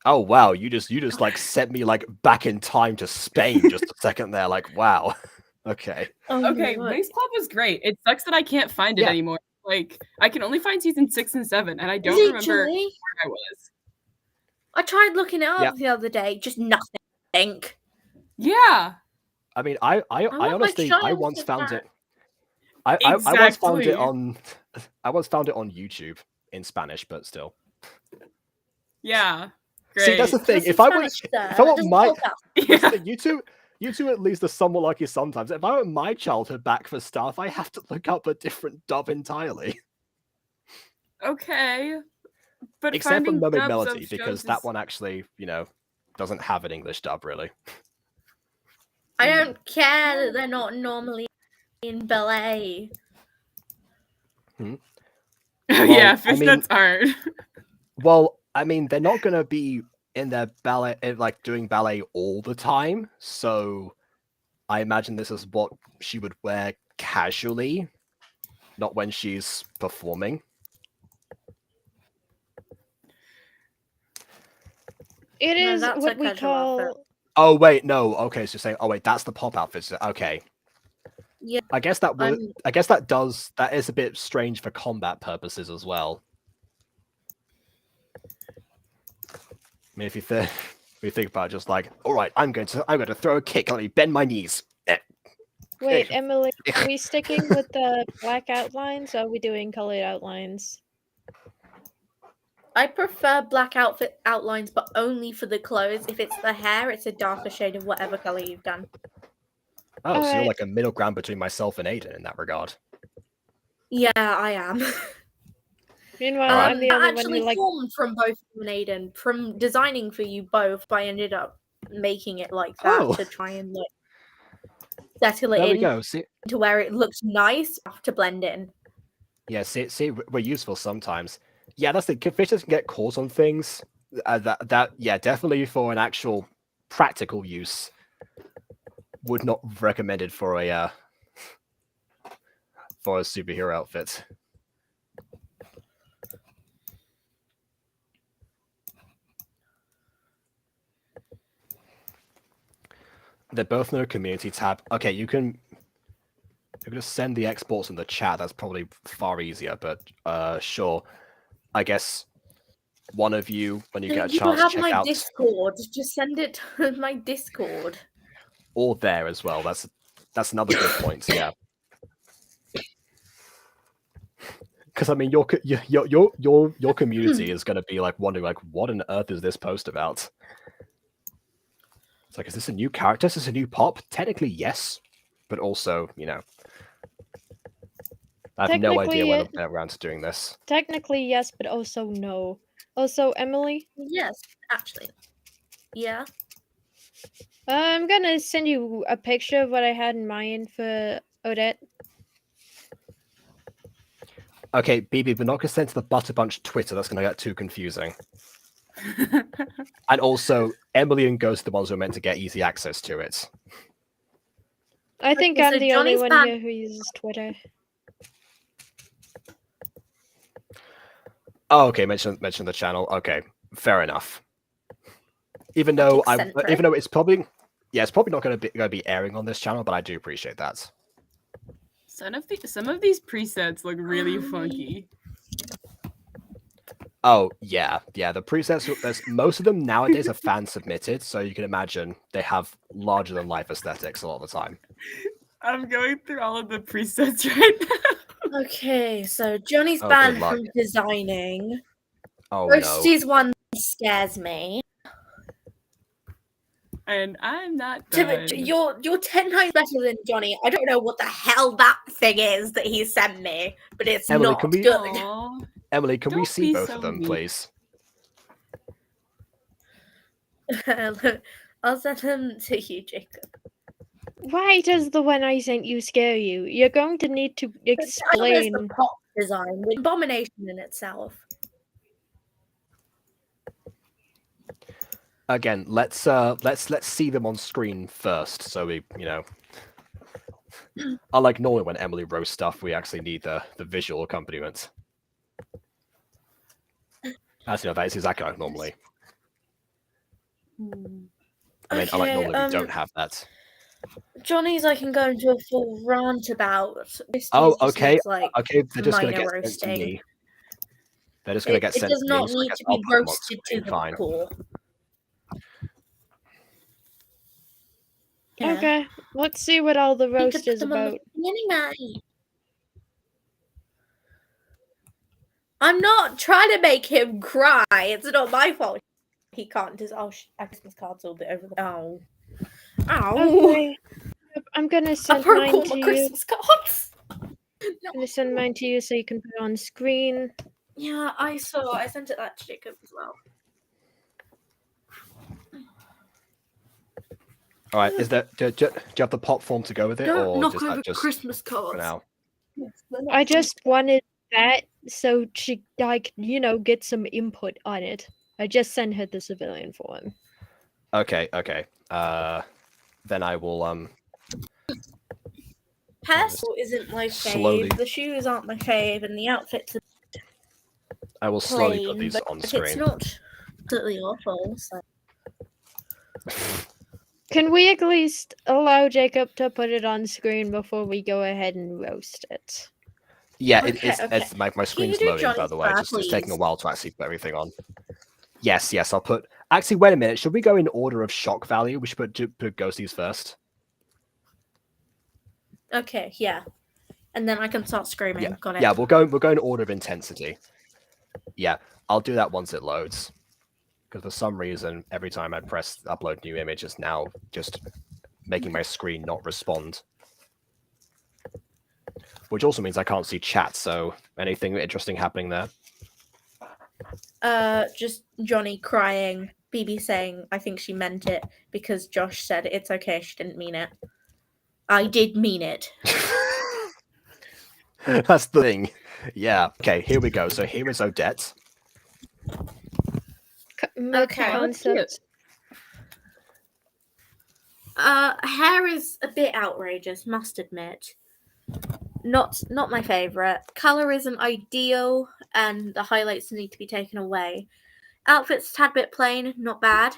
Oh wow, you just sent me back in time to Spain just a second there. Wow. Okay. Oh Okay, Winx Club was great. It sucks that I can't find it Yeah. anymore. I can only find season 6 and 7, and I don't remember where I was. I tried looking it up Yeah. the other day, just nothing. Yeah. I mean, I want my honestly, I child once to found back. it. I once found it Exactly. on. I once found it on YouTube in Spanish, but still. Yeah. Great. See, that's the thing. Just in If I Spanish, want, sir. if I That want doesn't my, help us. that's the Yeah. thing, you two at least are somewhat lucky sometimes. If I want my childhood back for stuff, I have to look up a different dub entirely. Okay. But Except for finding Mermaid dubs Melody, of because shows that is- one actually, doesn't have an English dub really. I don't care that they're not normally in ballet. yeah, I mean- Fishnuts aren't. Well, I mean, they're not gonna be in their ballet, doing ballet all the time. So, I imagine this is what she would wear casually, not when she's performing. It No, is that's a what we casual outfit. call. Oh wait, no. Okay, so you're saying, oh wait, that's the pop outfit. Okay. Yeah, I guess that would. I'm- I guess that is a bit strange for combat purposes as well. I mean, if you think about it, just all right, I'm going to throw a kick. Let me bend my knees. Wait, Emily, are we sticking with the black outlines or are we doing colored outlines? I prefer black outfit outlines, but only for the clothes. If it's the hair, it's a darker shade of whatever color you've done. Oh, so you're Alright. like a middle ground between myself and Aiden in that regard. Yeah, I am. Meanwhile, Alright. I'm the I only one actually who formed from both you and Aiden. From designing for you both, I ended up making it like that Oh. to try and settle it There we in go. See, to where it looks nice to blend in. yeah, see, we're useful sometimes. Yeah, that's the fish doesn't get caught on things. Yeah, definitely for an actual practical use. Would not recommended for a superhero outfit. They're both in the community tab. Okay, you can just send the exports in the chat. That's probably far easier, but sure. I guess one of you, when you get a You chance, have check my out Discord. Just send it to my Discord. or there as well. That's another good point. Yeah. Because I mean, your community is going to be like wondering, like, what on earth is this post about? It's like, is this a new character? Is this a new pop? Technically, yes, but also, you know, I have no idea when they're around to doing this. Technically, yes, but also no. Also, Emily? Yes, actually. Yeah. I'm gonna send you a picture of what I had in mind for Odette. Okay, BB, but not going to send to the Butter Bunch Twitter. That's going to get too confusing. And also, Emily and Ghost are the ones who are meant to get easy access to it. I think Okay, I'm so the only Johnny's one banned. here who uses Twitter. Oh, okay, mention the channel. Okay, fair enough. Even though it's probably not going to be airing on this channel, but I do appreciate that. Some of these presets look really funky. Oh yeah. The presets. Most of them nowadays are fan submitted, so you can imagine they have larger than life aesthetics a lot of the time. I'm going through all of the presets right now. Okay, so Johnny's Oh, banned good luck. from designing. Oh no. Roasty's one scares me. And I'm not done. You're 10 times better than Johnny. I don't know what the hell that thing is that he sent me, but it's Emily, not good. Aww. Emily, can we Don't see be both so of them, mean. please? I'll send them to you, Jacob. Why does the one I sent you scare you? You're going to need to explain. The pop design, the abomination in itself. Again, let's see them on screen first, so we, you know. Unlike normally when Emily roasts stuff, we actually need the visual accompaniment. As you know, that is exactly like normally. I mean, unlike normally we don't have that. Johnny's I can go into a full rant about. Oh, okay. Like okay, they're just going to minor get sent to roasting. me. They're just going to get sent to me. It does not so I need guess to I'll be put them on roasted to screen, the fine. core. Yeah. Okay, let's see what all the You could roast put is them on the about. anyway. I'm not trying to make him cry. It's not my fault. He can't just. Oh, Christmas cards all bit over the. Oh. Ow. Okay. I'm gonna I send broke mine all to my you. Christmas cards. I'm gonna send mine to you so you can put it on screen. Yeah, I saw. I sent it that to Jacob as well. All right, is that do you have the pop form to go with it, Don't or knock just over just Christmas cards. for now? I just wanted that so she, like, you know, get some input on it. I just sent her the civilian form. Okay. Then I will Hairstyle isn't my slowly- fave. The shoes aren't my fave, and the outfits are I will slowly put plain. these But on it's screen. not completely awful. So. Can we at least allow Jacob to put it on screen before we go ahead and roast it? Yeah, Okay, it's my screen's do loading, by Johnny's the way. bar, It's taking a please? while to actually put everything on. Yes, I'll put. Actually, wait a minute. Should we go in order of shock value? We should put ghosties first. Okay, yeah. And then I can start screaming. Yeah, Got it. yeah. We'll go in order of intensity. Yeah, I'll do that once it loads. Because for some reason, every time I press upload new image, it's now just making my screen not respond. Which also means I can't see chat. So anything interesting happening there? Just Johnny crying, BB saying, I think she meant it because Josh said it's okay, she didn't mean it. I did mean it. That's the thing. Yeah. Okay, here we go. So here is Odette. Okay, Concept. hair is a bit outrageous, must admit. Not my favorite. Color isn't ideal, and the highlights need to be taken away. Outfit's a tad bit plain, not bad.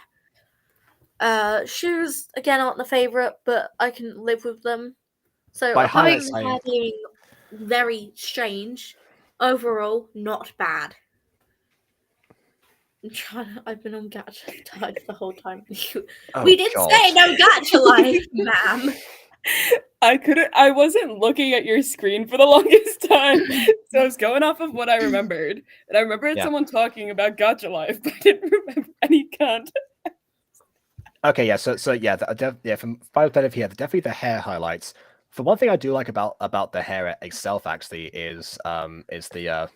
Shoes again aren't the favorite, but I can live with them. So By apart highlights, from the hair being very strange, overall not bad. I've been on Gacha Life the whole time. Oh, we did God. say no Gacha Life, ma'am. I wasn't looking at your screen for the longest time, so I was going off of what I remembered. And I remembered Yeah. someone talking about Gacha Life, but I didn't remember any content. Okay, yeah. So yeah, from Five Better here, definitely the hair highlights. The one thing I do like about the hair itself actually is the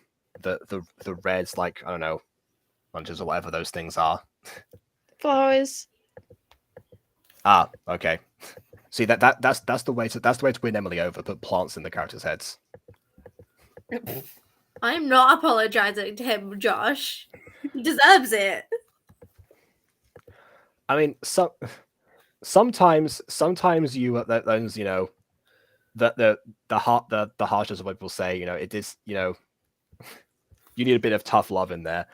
reds, like, I don't know, bunches or whatever those things are. Flowers. Ah, okay. See, that's the way to win Emily over. Put plants in the characters' heads. I'm not apologizing to him, Josh. He deserves it. I mean, sometimes you those, you know, the harshness of what people say, you know, it is, you know, you need a bit of tough love in there.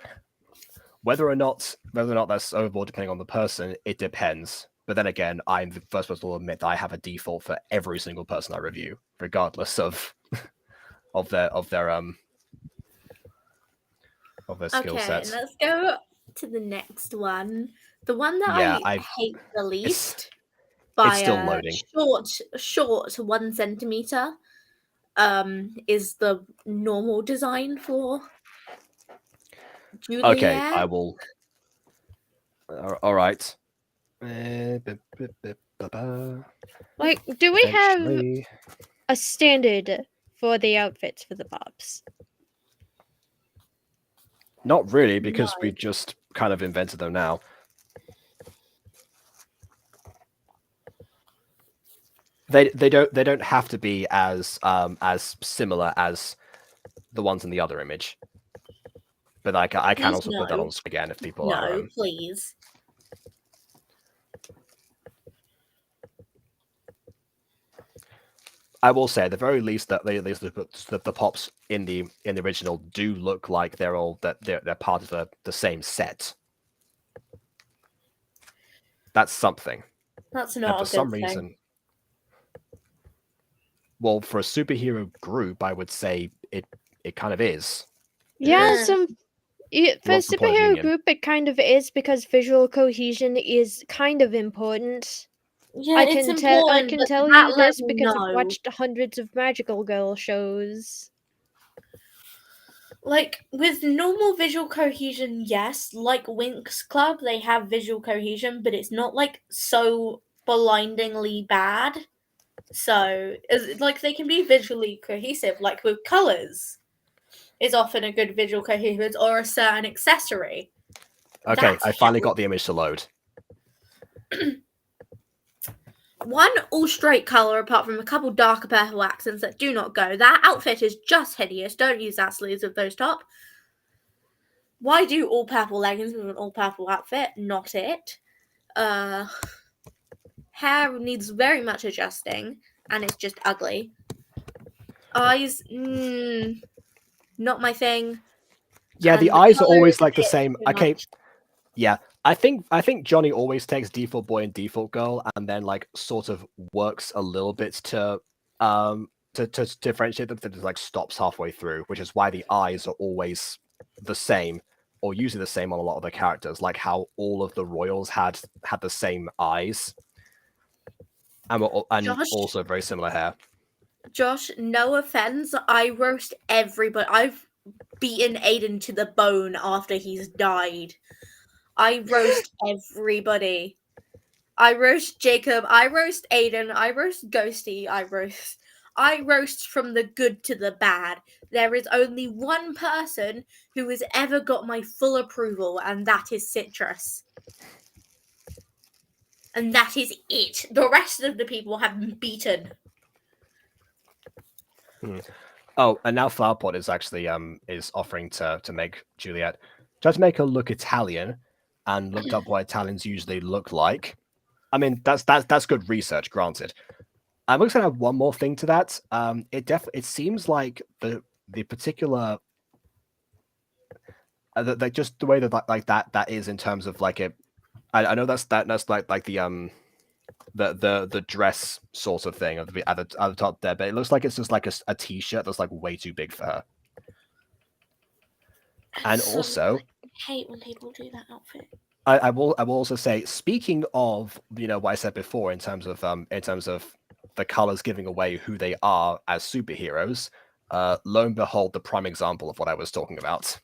Whether or not that's overboard depending on the person, it depends. But then again, I'm the first person to admit that I have a default for every single person I review, regardless of their skill Okay, sets. let's go to the next one. The one that I hate the least by still a loading. short 1 centimeter is the normal design for Juliet. Okay, I will. All right. Like, do we have Eventually- a standard for the outfits for the Pops? Not really, because we just kind of invented them now. They don't have to be as similar as the ones in the other image. But I can Please also put that no. on screen again if people are. No, please. I will say, at the very least, that the pops in the original do look like they're part of the same set. That's something. That's And not for a some good thing. reason, well, for a superhero group, I would say it kind of is. Yeah, Yeah. for a Lots of point of superhero union. group, it kind of is because visual cohesion is kind of important. Yeah, I it's can tell. I important, can but tell that you this level, because I've no. watched hundreds of Magical Girl shows. Like, with normal visual cohesion, yes. Like Winx Club, they have visual cohesion, but it's not, like, so blindingly bad. So, like, they can be visually cohesive, like with colors. Is often a good visual coherence, or a certain accessory. Okay, That's I finally help. got the image to load. One all straight color, apart from a couple darker purple accents that do not go. That outfit is just hideous. Don't use that sleeves with those top. Why do all purple leggings with an all purple outfit? Not it. Hair needs very much adjusting, and it's just ugly. Eyes, not my thing. Yeah, And the eyes are color always is like the a bit same. too Okay, much. yeah, I think Johnny always takes default boy and default girl, and then like sort of works a little bit to differentiate them. That just like stops halfway through, which is why the eyes are always the same, or usually the same on a lot of the characters. Like how all of the royals had the same eyes, and Josh? also very similar hair. Josh, no offense, I roast everybody. I've beaten Aiden to the bone after he's died. I roast everybody. I roast Jacob. I roast Aiden. I roast Ghosty. I roast from the good to the bad. There is only one person who has ever got my full approval, and that is Citrus. And that is it. The rest of the people have been beaten. Oh, and now Flowerpot is actually is offering to make Juliet, try to make her look Italian, and looked up what Italians usually look like. I mean, that's good research, granted. I'm going to add one more thing to that. It seems like the particular just the way that that is in terms of like I know that's like the dress sort of thing at the top there, but it looks like it's just like a t-shirt that's like way too big for her. And So, also, I hate when people do that outfit. I will also say, speaking of what I said before in terms of the colors giving away who they are as superheroes, lo and behold, the prime example of what I was talking about.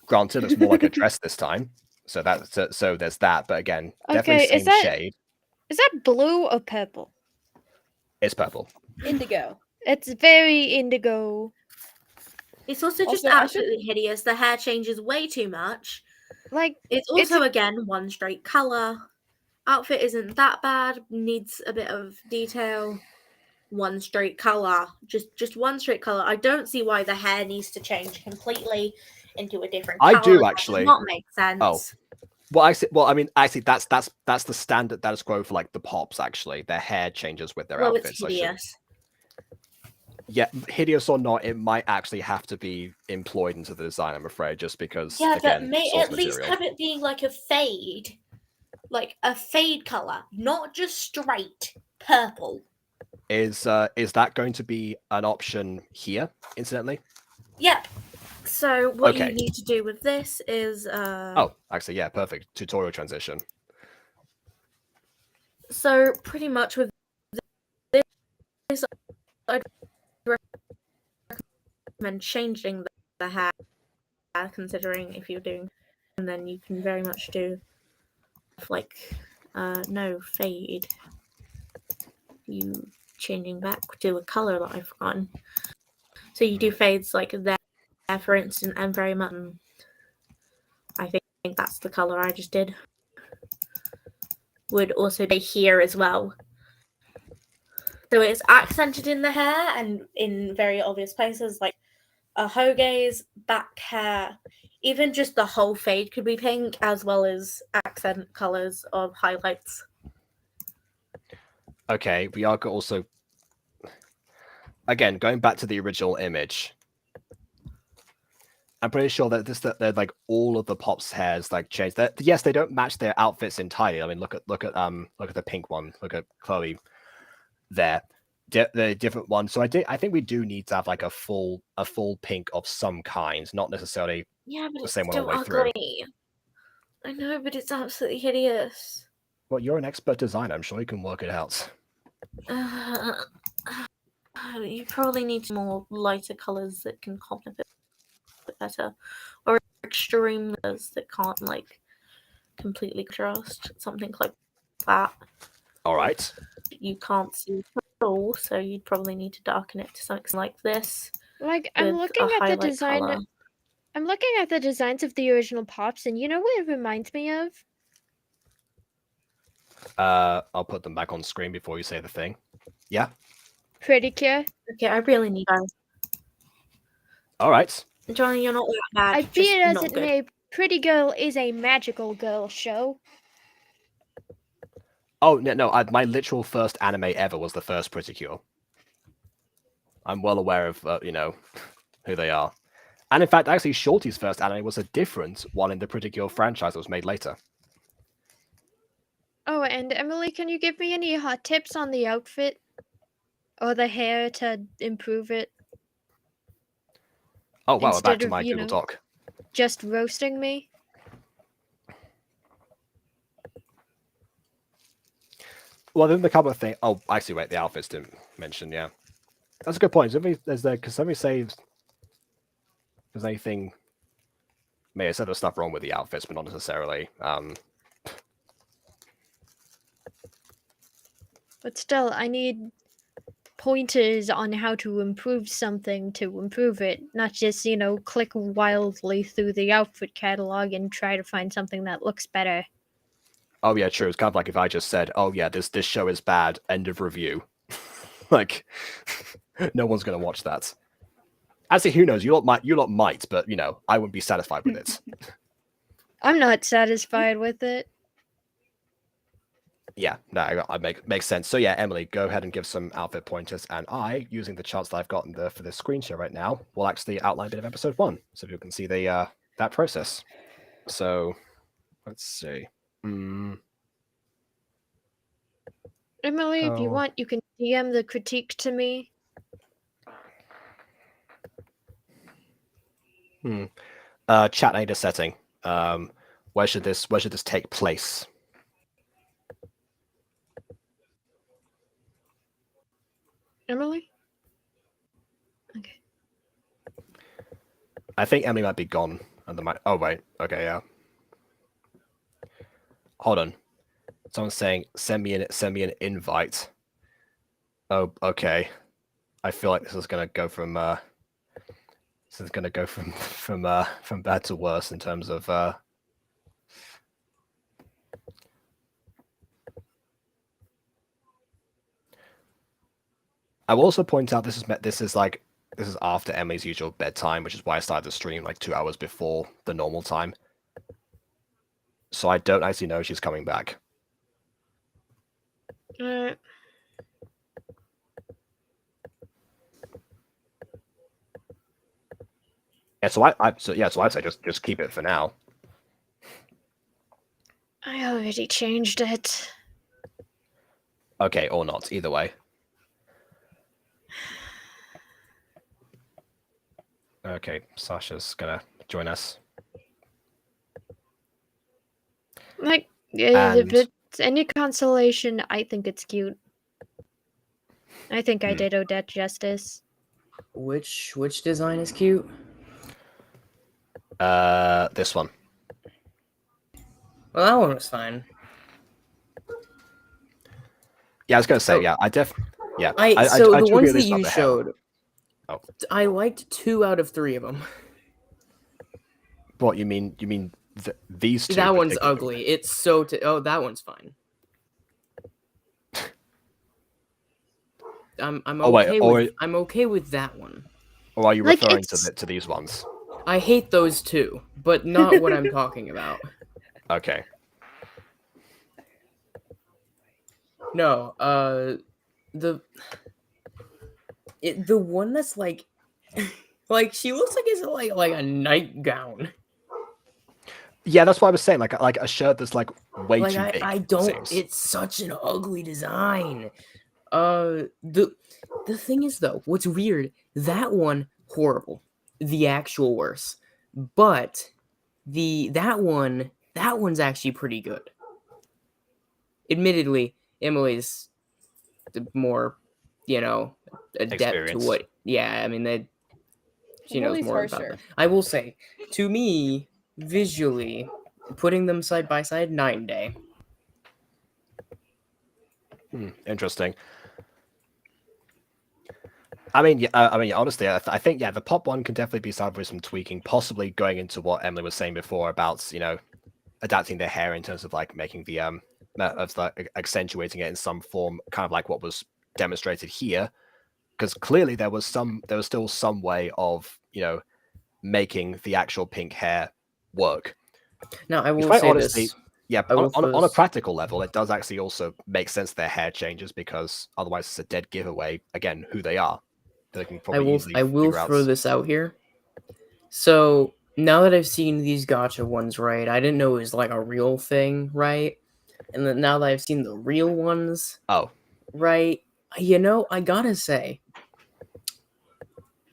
Granted, it's more like a dress this time, so there's that. But again, definitely Okay, same shade. is that blue or purple? It's purple. Indigo. It's very indigo. It's also just Also, I should- absolutely hideous. The hair changes way too much. Like It's also again one straight color. Outfit isn't that bad. Needs a bit of detail. One straight color. Just one straight color. I don't see why the hair needs to change completely into a different color. I do That actually. does not make sense. Oh. Well, I mean, actually, that's the standard that is quo for like the pops. Actually, their hair changes with their Well, outfits. it's hideous. Yeah, hideous or not, it might actually have to be employed into the design. I'm afraid, just because Yeah, again, but source at least material. have it being like a fade color, not just straight purple. Is that going to be an option here? Incidentally. Yep. So what Okay. you need to do with this is Oh, actually, yeah, perfect tutorial transition. So pretty much with this, I'd recommend changing the hair, considering if you're doing, and then you can very much do like no fade. You changing back to a color that I've forgotten. So you do fades like there, for instance, and very much. I think that's the color I just did. Would also be here as well. So it's accented in the hair and in very obvious places like a hoe gaze, back hair, even just the whole fade could be pink, as well as accent colors of highlights. Okay, we are also again going back to the original image. I'm pretty sure that they're like all of the pops' hairs like changed. Yes, they don't match their outfits entirely. I mean, look at the pink one. Look at Chloe there. The different one. So I think we do need to have like a full pink of some kind, not necessarily Yeah, but the it's same one all still the way through. ugly. I know, but it's absolutely hideous. Well, you're an expert designer. I'm sure you can work it out. You probably need more lighter colors that can complement it better, or extreme colors that can't like completely contrast. Something like that. All right. You can't see at all, so you'd probably need to darken it to something like this. Like I'm looking at the design. Color. I'm looking at the designs of the original pops, and you know what it reminds me of? I'll put them back on screen before you say the thing. Yeah. Pretty Cure. Okay, I really need those. All right. Johnny, you're not that bad. I just be it as not it good. may, Pretty Girl is a magical girl show. Oh no! My literal first anime ever was the first Pretty Cure. I'm well aware of who they are, and in fact, actually, Shorty's first anime was a different one in the Pretty Cure franchise that was made later. Oh, and Emily, can you give me any hot tips on the outfit or the hair to improve it? Oh wow! Instead Back to of, my you Google know, Doc. Just roasting me? Well, then the couple of things. Oh, actually, wait. The outfits didn't mention. Yeah, that's a good point. Because somebody say if there's anything. May have said there's stuff wrong with the outfits, but not necessarily. But still, I need pointers on how to improve something to improve it, not just, click wildly through the outfit catalog and try to find something that looks better. Oh yeah, true. It's kind of like if I just said, "Oh yeah, this show is bad." End of review. Like, no one's gonna watch that. Actually, who knows? You lot might, but I wouldn't be satisfied with it. I'm not satisfied with it. Yeah, no, I makes sense. So yeah, Emily, go ahead and give some outfit pointers, and I, using the charts that I've gotten for this screen share right now, will actually outline a bit of episode 1, so people can see the that process. So let's see. Emily, if you Oh. want, you can DM the critique to me. Chat, I need a setting. Where should this take place? Emily? Okay. I think Emily might be gone. And oh wait, okay, yeah. Hold on. Someone's saying send me an invite. Oh, okay. I feel like this is gonna go from from bad to worse in terms of I will also point out this is after Emily's usual bedtime, which is why I started the stream like 2 hours before the normal time. So I don't actually know she's coming back. Alright. Yeah, so I'd say just keep it for now. I already changed it. Okay, or not, either way. Okay, Sasha's gonna join us. Like, And- if it's any consolation, I think it's cute. I think I did Odette justice. Which design is cute? This one. Well, that one was fine. Yeah, I was gonna say, Oh. yeah, I So do the agree ones at that least on you the hair. showed, Oh. I liked 2 out of 3 of them. What you mean? These two? That one's particularly? ugly. It's so. Oh, that one's fine. I'm Oh, wait, okay or- with I'm okay with that one. Or are you Like, referring it's- to these ones? I hate those too, but not what I'm talking about. Okay. No, the one that's like she looks like it's like a nightgown. Yeah, that's what I was saying. Like a shirt that's like way Like too big. I it don't. seems. It's such an ugly design. The thing is though, what's weird? That one horrible. The actual worse, but that one's actually pretty good. Admittedly, Emily's the more, adept to Experienced. what. Yeah, I mean she knows Emily's more about harsher. that. I will say, to me, visually, putting them side by side, 9 day. Interesting. I mean, honestly, I think the pop one can definitely be salvaged with some tweaking, possibly going into what Emily was saying before about adapting their hair in terms of like making the accentuating it in some form, kind of like what was demonstrated here, because clearly there was still some way of making the actual pink hair work. Now I will Quite say honestly, this. yeah, I will on a first- practical level, it does actually also make sense their hair changes, because otherwise it's a dead giveaway again who they are. They can probably easily I will figure throw out. this out here. So now that I've seen these gotcha ones, right? I didn't know it was like a real thing, right? And then now that I've seen the real ones, Oh, right? I gotta say,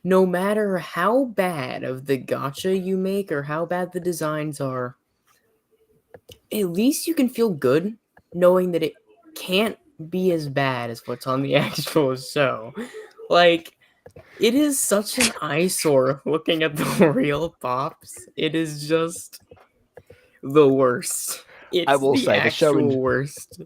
no matter how bad of the gotcha you make or how bad the designs are, at least you can feel good knowing that it can't be as bad as what's on the actual show. Like, it is such an eyesore looking at the real pops. It is just the worst. It's I will the say, the show actual in- worst.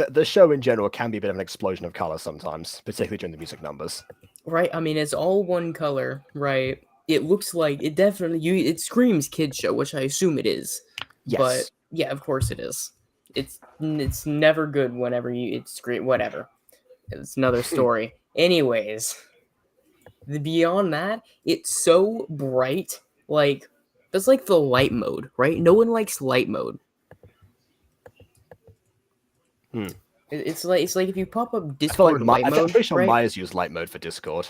the show in general can be a bit of an explosion of color sometimes, particularly during the music numbers. Right? I mean, it's all one color, right? It looks like it definitely it screams kid show, which I assume it is. Yes. But yeah, of course it is. It's never good whenever it's great. Whatever. It's another story. Anyways, beyond that, it's so bright. Like that's like the light mode, right? No one likes light mode. It's like if you pop up I feel Discord like light I'm mode, pretty sure right? Maya's used light mode for Discord.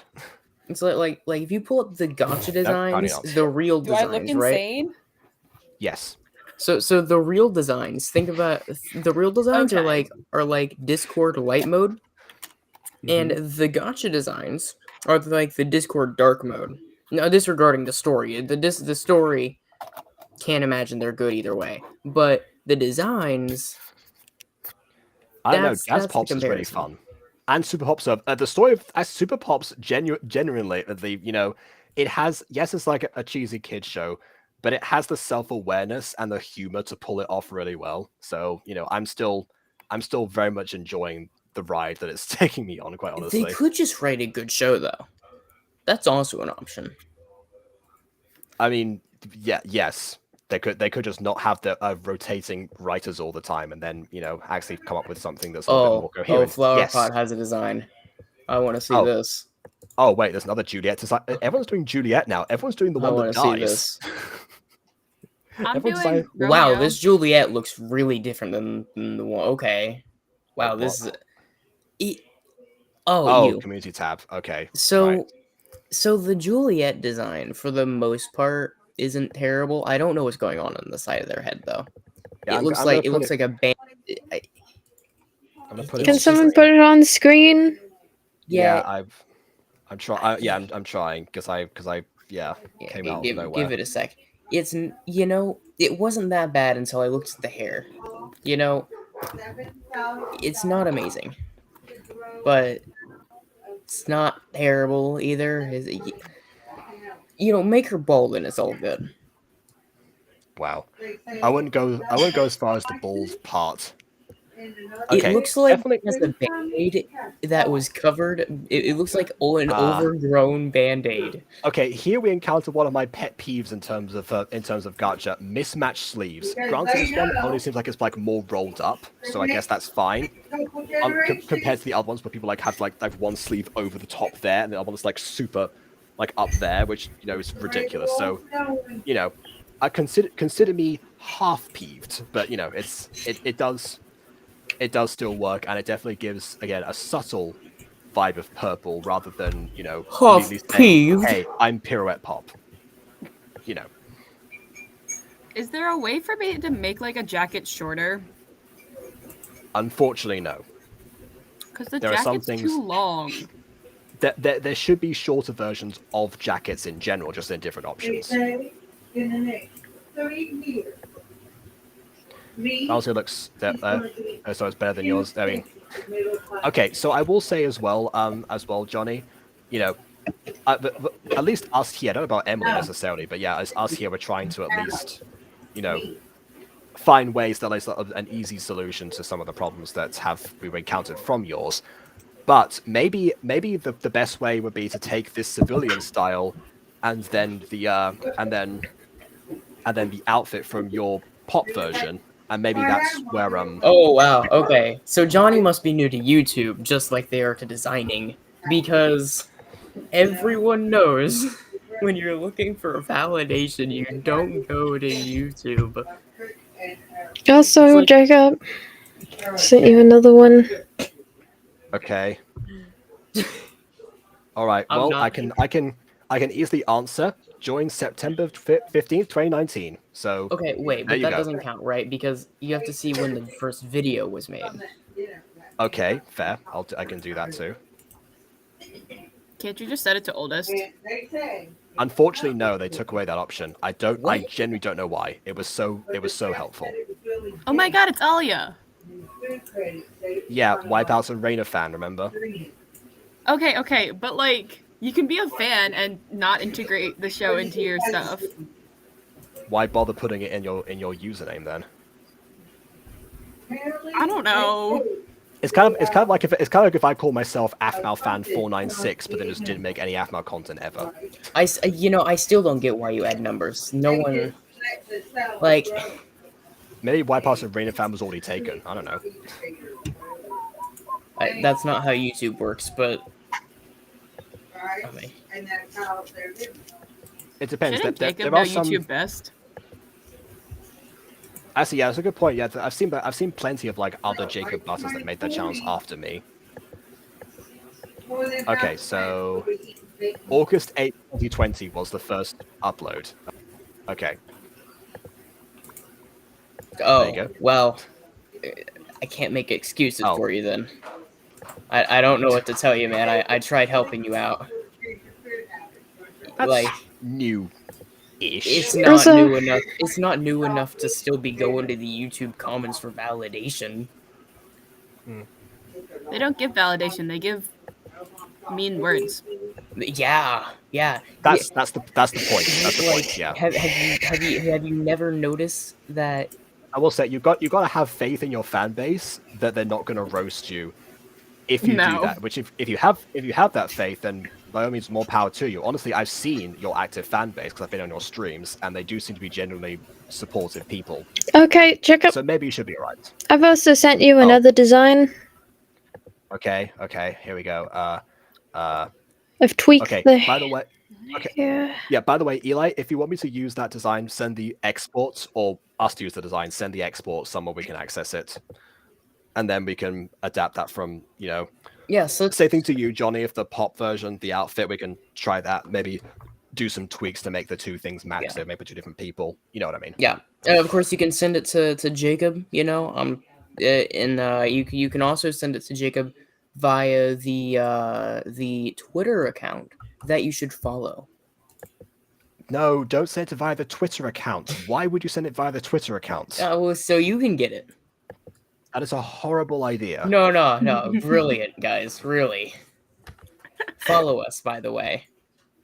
It's like if you pull up the gotcha probably designs, not. the real Do I designs, look right? insane? Yes. So the real designs. Think about the real designs Okay. are like Discord light mode, and the gotcha designs are like the Discord dark mode. Now, disregarding the story, the story can't imagine they're good either way, but the designs. I don't know. That's Jazz the Pops is really comparison. fun, and Super Pops. The story of Super Pops genuinely, it has, yes, it's like a cheesy kid show, but it has the self awareness and the humor to pull it off really well. So I'm still very much enjoying the ride that it's taking me on. Quite They honestly, could just write a good show though. That's also an option. I mean, yeah, yes. They could just not have the rotating writers all the time, and then actually come up with something that's a little bit more coherent. Flower Yes. Pot has a design. I want to see Oh. this. Oh wait, there's another Juliet design. Everyone's doing Juliet now. Everyone's doing the I one want that to see dies. this. I'm Everyone's doing like, Wow, Romeo. this Juliet looks really different than the one. Okay. Wow, Like this what? is. Oh, You. community tab. Okay. So, right. so the Juliet design, for the most part, isn't terrible. I don't know what's going on the side of their head though. Yeah, It looks like a band. I'm gonna put it Can on someone screen. put it on the screen? Yeah, I'm trying. Yeah, I'm trying because I Yeah, came out of nowhere. give it a sec. It's it wasn't that bad until I looked at the hair. It's not amazing, but it's not terrible either. Make her bald and it's all good. Wow. I wouldn't go as far as the bald part. It Okay, looks like definitely. it has a band-aid that was covered. It looks like an overgrown band-aid. Okay, here we encounter one of my pet peeves in terms of gacha: mismatched sleeves. Granted, this one only seems like it's like more rolled up, so I guess that's fine. Compared to the other ones where people have one sleeve over the top there, and the other one's like super up there, which is ridiculous. So I consider me half peeved, but it does still work, and it definitely gives again a subtle vibe of purple rather than Half immediately saying, peeved. "Hey, I'm Pirouette Pop." Is there a way for me to make like a jacket shorter? Unfortunately, no. Because the There are some jacket's things- too long. There should be shorter versions of jackets in general, just in different options. Also looks so it's better than yours. I mean, okay. So I will say as well, Johnny, at least us here. I don't know about Emily necessarily, but yeah, as us here, we're trying to at least, find ways that are an easy solution to some of the problems that we've encountered from yours. But maybe the best way would be to take this civilian style, and then the outfit from your pop version. And maybe that's where Oh wow, okay. So Johnny must be new to YouTube, just like they are to designing, because everyone knows when you're looking for validation, you don't go to YouTube. Also, Jacob, sent you another one. Okay. All right. I'm Well, not- I can easily answer. Join September 15th, 2019. So Okay, wait, there but you that go. doesn't count, right? Because you have to see when the first video was made. Okay, fair. I can do that too. Can't you just set it to oldest? Unfortunately, no. They took away that option. I What? genuinely don't know why. It was so helpful. Oh my god, it's Alia. Yeah, Wipeouts and Rainer fan. Remember? Okay, but like you can be a fan and not integrate the show into your stuff. Why bother putting it in your username then? I don't know. It's kind of like if I call myself Afmal fan 496, but then just didn't make any Afmal content ever. I still don't get why you add numbers. No one, like, Maybe Wipeouts and Rainer fan was already taken. I don't know. that's not how YouTube works, but okay. It depends. Shouldn't There Jacob are know some. YouTube best? Actually, yeah, that's a good point. Yeah, I've seen plenty of other Jacob butters that made their channels after me. Okay, so August 8th, 2020 was the first upload. Okay. Oh, you go. well, I can't make excuses Oh. for you then. I don't know what to tell you, man. I tried helping you out. That's Like, new-ish. it's not Also- new enough. It's not new enough to still be going to the YouTube comments for validation. They don't give validation. They give mean words. Yeah. That's the point. That's the Like, point. Yeah. have you never noticed that? I will say you got to have faith in your fan base that they're not going to roast you if you do No. that. Which if you have that faith, then by all means more power to you. Honestly, I've seen your active fan base because I've been on your streams, and they do seem to be genuinely supportive people. Okay, Jacob. So maybe you should be alright. I've also sent you another design. Okay, here we go. I've tweaked Okay, the. by the way, okay. Yeah, by the way, Eli, if you want me to use that design, send the export, or us to use the design, send the export somewhere we can access it. And then we can adapt that from, Yeah, so same thing to you, Johnny, if the pop version, the outfit, we can try that, maybe do some tweaks to make the two things match, so maybe two different people. You know what I mean? Yeah. Of course, you can send it to Jacob, and you can also send it to Jacob via the Twitter account that you should follow. No, don't send it via the Twitter account. Why would you send it via the Twitter account? Well, so you can get it. That is a horrible idea. No, brilliant, guys, really. Follow us, by the way.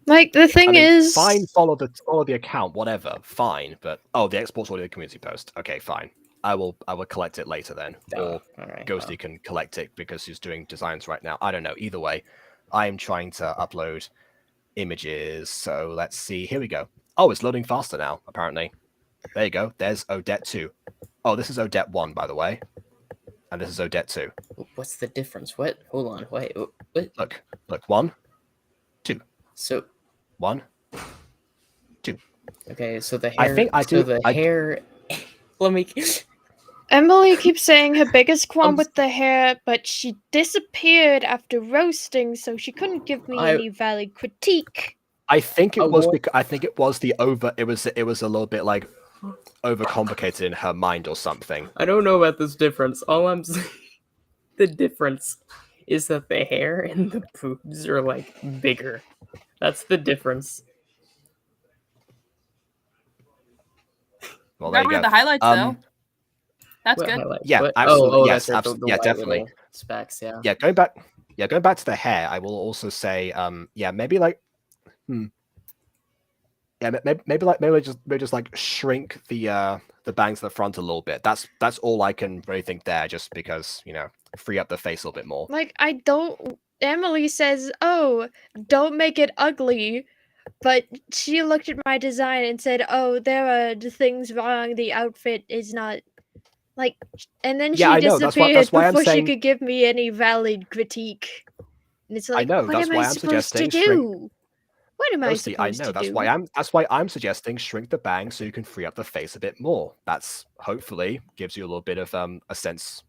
Like, the thing is... Fine, follow the account, whatever, fine, but... Oh, the export's already the community post. Okay, fine. I will collect it later then. Or Ghosty can collect it because he's doing designs right now. I don't know. Either way, I'm trying to upload images, so let's see. Here we go. Oh, it's loading faster now, apparently. There you go. There's Odette 2. Oh, this is Odette 1, by the way. And this is Odette 2. What's the difference? What? Hold on. Wait. What? Look. 1, 2. So 1, 2. Okay, so the hair. I think I do. So the hair. Let me. Emily keeps saying her biggest qualm with the hair, but she disappeared after roasting, so she couldn't give me any valid critique. I think it was because it was a little bit like overcomplicated in her mind or something. I don't know about this difference. All I'm saying, the difference is that the hair and the boobs are like bigger. That's the difference. Well, there you go. The highlights though. That's what good. Highlights? Yeah, what? absolutely. Yes, that's right, absolutely. the Yeah, white definitely. little specs. Yeah. Yeah, going back to the hair. I will also say, maybe like, maybe just like shrink the bangs at the front a little bit. That's all I can really think there, just because free up the face a little bit more. Like, I don't. Emily says, "Oh, don't make it ugly," but she looked at my design and said, "Oh, there are things wrong. The outfit is not like." And then she disappeared before she could give me any valid critique. And it's like, I know. what That's am why I I'm supposed to suggesting do? What am I Mostly, supposed to do? That's why I'm suggesting shrink the bang so you can free up the face a bit more. That's hopefully gives you a little bit of a sense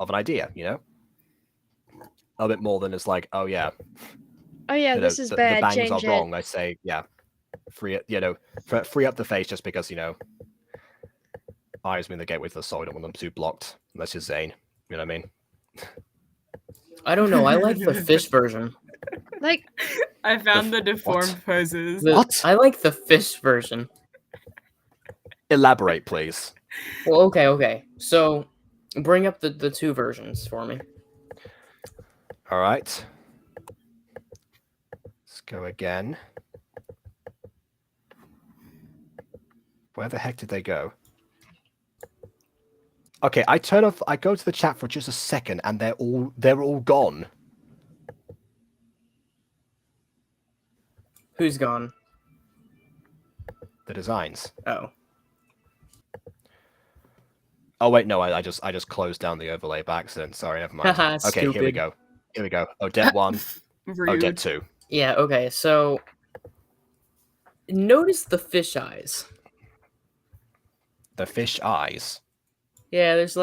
of an idea, a bit more than it's like, oh yeah, this is bad. The bangs Change are wrong. I say, free it, free up the face just because eyes mean the gateway to the soul. I don't want them too blocked unless you're Zane. You know what I mean? I don't know. I like the fish version. Like, I found the deformed poses. What? I like the fish version. Elaborate, please. Well, okay. So, bring up the two versions for me. All right. Let's go again. Where the heck did they go? Okay, I go to the chat for just a second, and they're all gone. Who's gone? The designs. Oh. Oh wait, no, I just closed down the overlay by accident. Sorry, never mind. Okay, here we go. Odette 1, Odette 2. Yeah, okay, so notice the fish eyes. The fish eyes. Yeah, there's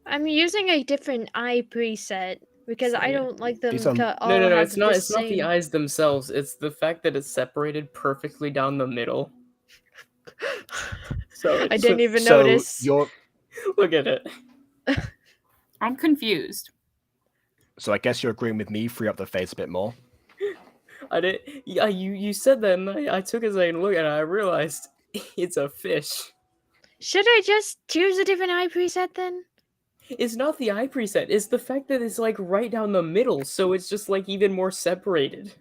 I'm using a different eye preset because I don't like them to all No, have it's not same... the eyes themselves. It's the fact that it's separated perfectly down the middle. I didn't even so notice. You're Look at it. I'm confused. so I guess you're agreeing with me. Free up the face a bit more. I did. Yeah, you said that, and I took a second look, and I realized it's a fish. Should I just choose a different eye preset then? It's not the eye preset. It's the fact that it's like right down the middle, so it's just like even more separated.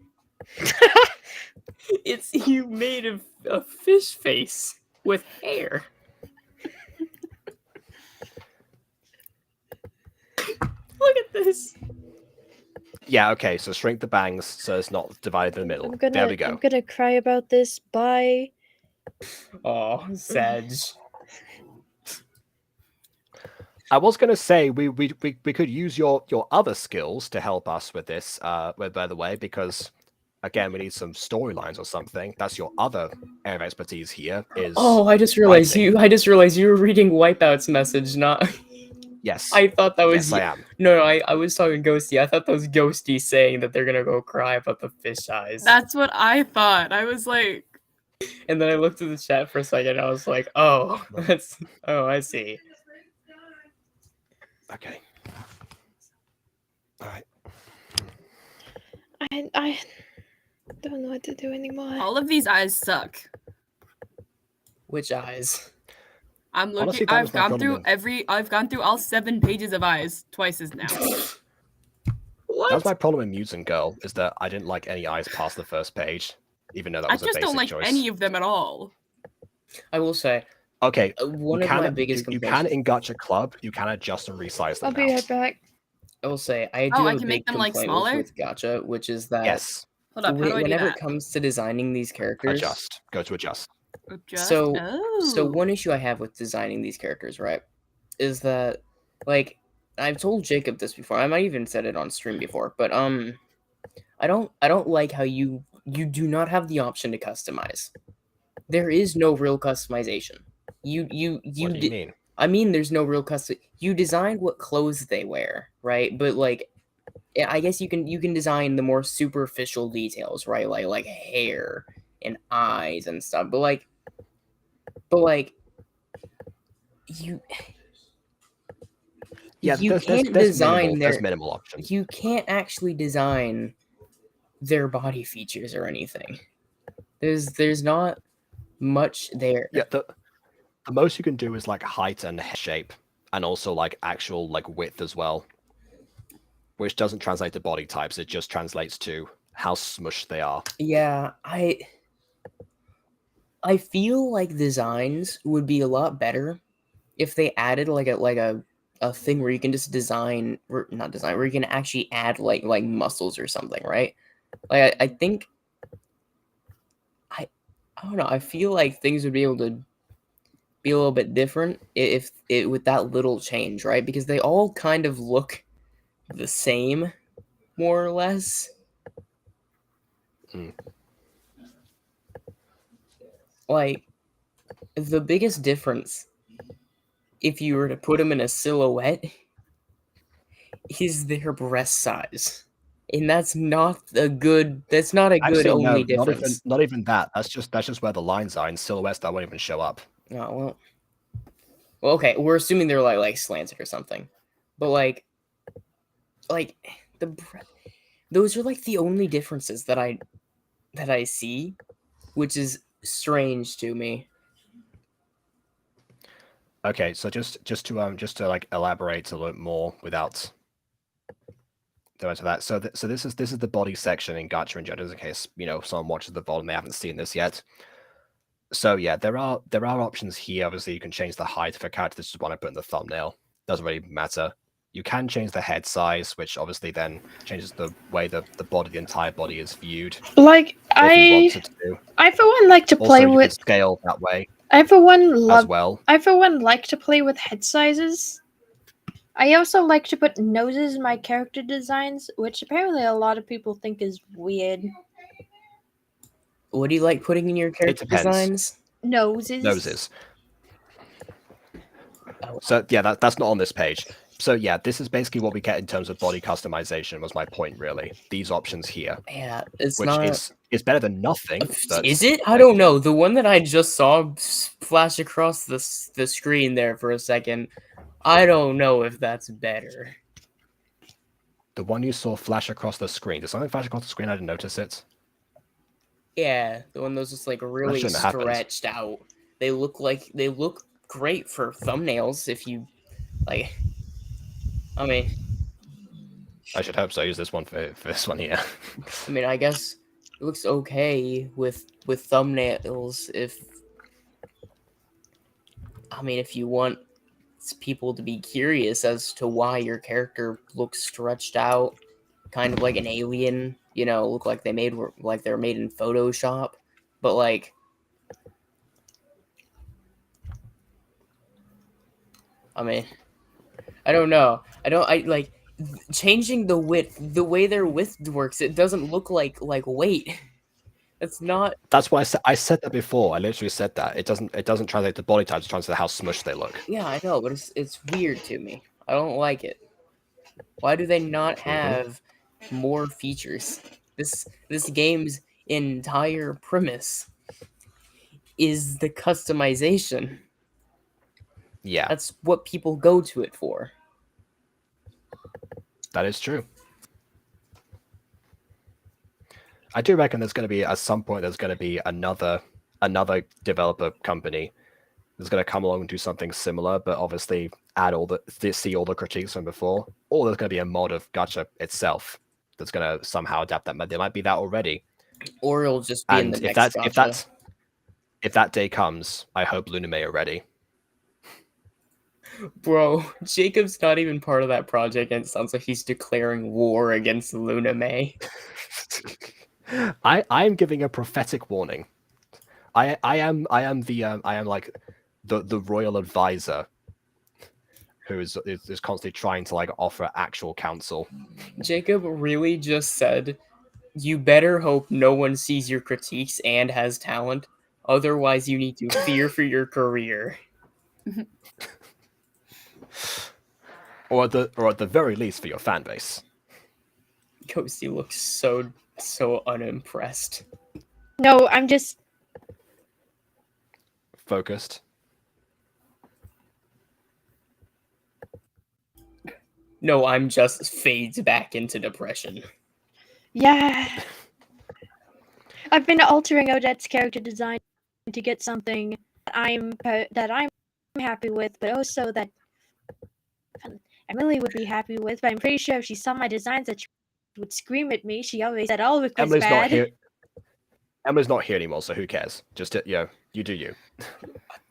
It's you made a fish face with hair. Look at this. Yeah. Okay. So shrink the bangs so it's not divided in the middle. I'm There we go. gonna cry about this. Bye. Oh, Sag. I was going to say we could use your other skills to help us with this. By the way, because again we need some storylines or something. That's your other area of expertise here. Is Oh, I just realized writing. I just realized you were reading Wipeout's message, not. Yes. I thought that was. Yes, I am. No, I was talking Ghosty. I thought that was Ghosty saying that they're gonna go cry about the fish eyes. That's what I thought. I was like, And then I looked at the chat for a second. And I was like, oh, that's. Oh, I see. Okay. All right. I don't know what to do anymore. all of these eyes suck. Which eyes? I'm looking. Honestly, that was I've my gone problem through I've gone through all 7 pages of eyes twice as now. What? That was my problem in Mutant Girl, is that I didn't like any eyes past the first page, even though that I was a just basic don't like choice. any of them at all. I will say, Okay, one you of my can, biggest you complaints. can in Gacha Club, you can adjust and resize them I'll be now. right back. I will say, I do Oh, I have a can big make them, like, complaint smaller? with Gacha, which is that Yes, Hold up, how do I do whenever that? it comes to designing these characters, adjust. Go to adjust. Adjust? So Oh. one issue I have with designing these characters, right, is that, like, I've told Jacob this before. I might even said it on stream before, but I don't like how you do not have the option to customize. There is no real customization. You What do you mean? I mean, there's no real custom. You design what clothes they wear, right? But like, I guess you can design the more superficial details, right? Like hair and eyes and stuff. But like, you Yeah, you there's can't design there's their minimal option. you can't actually design their body features or anything. There's not much there. Yeah, the most you can do is like height and head shape, and also like actual like width as well, which doesn't translate to body types. It just translates to how smushed they are. Yeah, I feel like designs would be a lot better if they added like a thing where you can just design, or not design, where you can actually add like muscles or something, right? Like I think I don't know. I feel like things would be able to be a little bit different if it with that little change, right? Because they all kind of look the same, more or less. Like, the biggest difference, if you were to put them in a silhouette, is their breast size. And that's not a good Actually, only no, difference. not even that. That's just where the lines are in silhouettes that won't even show up. Oh, well, okay, we're assuming they're like slanted or something. But like those are like the only differences that I see, which is strange to me. Okay, so just to like elaborate a little more without going into that. So this is the body section in Gacha and Judges, in case someone watches the VOD and they haven't seen this yet. So yeah, there are options here. Obviously, you can change the height of a character. This is what I put in the thumbnail. Doesn't really matter. You can change the head size, which obviously then changes the way the entire body is viewed. Like If you wanted to. I for one like to Also, play you can with. scale that way I for one as love. well. I for one like to play with head sizes. I also like to put noses in my character designs, which apparently a lot of people think is weird. What do you like putting in your character depends. designs? Noses. So yeah, that's not on this page. So yeah, this is basically what we get in terms of body customization. Was my point really? These options here. Yeah, it's which not. is better than nothing. But Is it? I don't know. The one that I just saw flash across the screen there for a second. I don't know if that's better. The one you saw flash across the screen. Did something flash across the screen? I didn't notice it. Yeah, the one that's just like really shouldn't have happened. stretched out. They look great for thumbnails if you like. I mean, I should hope so. Use this one for this one here. I mean, I guess it looks okay with thumbnails if you want people to be curious as to why your character looks stretched out, kind of like an alien, look like they're made in Photoshop, but like, I mean, I don't know. I like changing the width, the way their width works. It doesn't look like weight. It's not. That's why I said that before. I literally said that it doesn't translate to body types. It translates to how smushed they look. Yeah, I know, but it's weird to me. I don't like it. Why do they not have more features? This game's entire premise is the customization. Yeah, That's what people go to it for. that is true. I do reckon there's going to be, at some point, there's going to be another developer company that's going to come along and do something similar, but obviously see all the critiques from before. Or there's going to be a mod of Gacha itself that's going to somehow adapt that. There might be that already. Or it'll just be in the next Gacha. If that day comes, I hope Luname are ready. Bro, Jacob's not even part of that project, and it sounds like he's declaring war against Luname. I am giving a prophetic warning. I am like the royal advisor who is constantly trying to like offer actual counsel. Jacob really just said, "You better hope no one sees your critiques and has talent. Otherwise, you need to fear for your career." Or at the very least for your fan base. Ghosty looks so unimpressed. No, I'm just focused. No, I'm just fades back into depression. Yeah. I've been altering Odette's character design to get something that I'm happy with, but also that Emily would be happy with. But I'm pretty sure if she saw my designs that she would scream at me. She always said all was Emily's bad. not here. Emily's not here anymore, so who cares? Just you do you.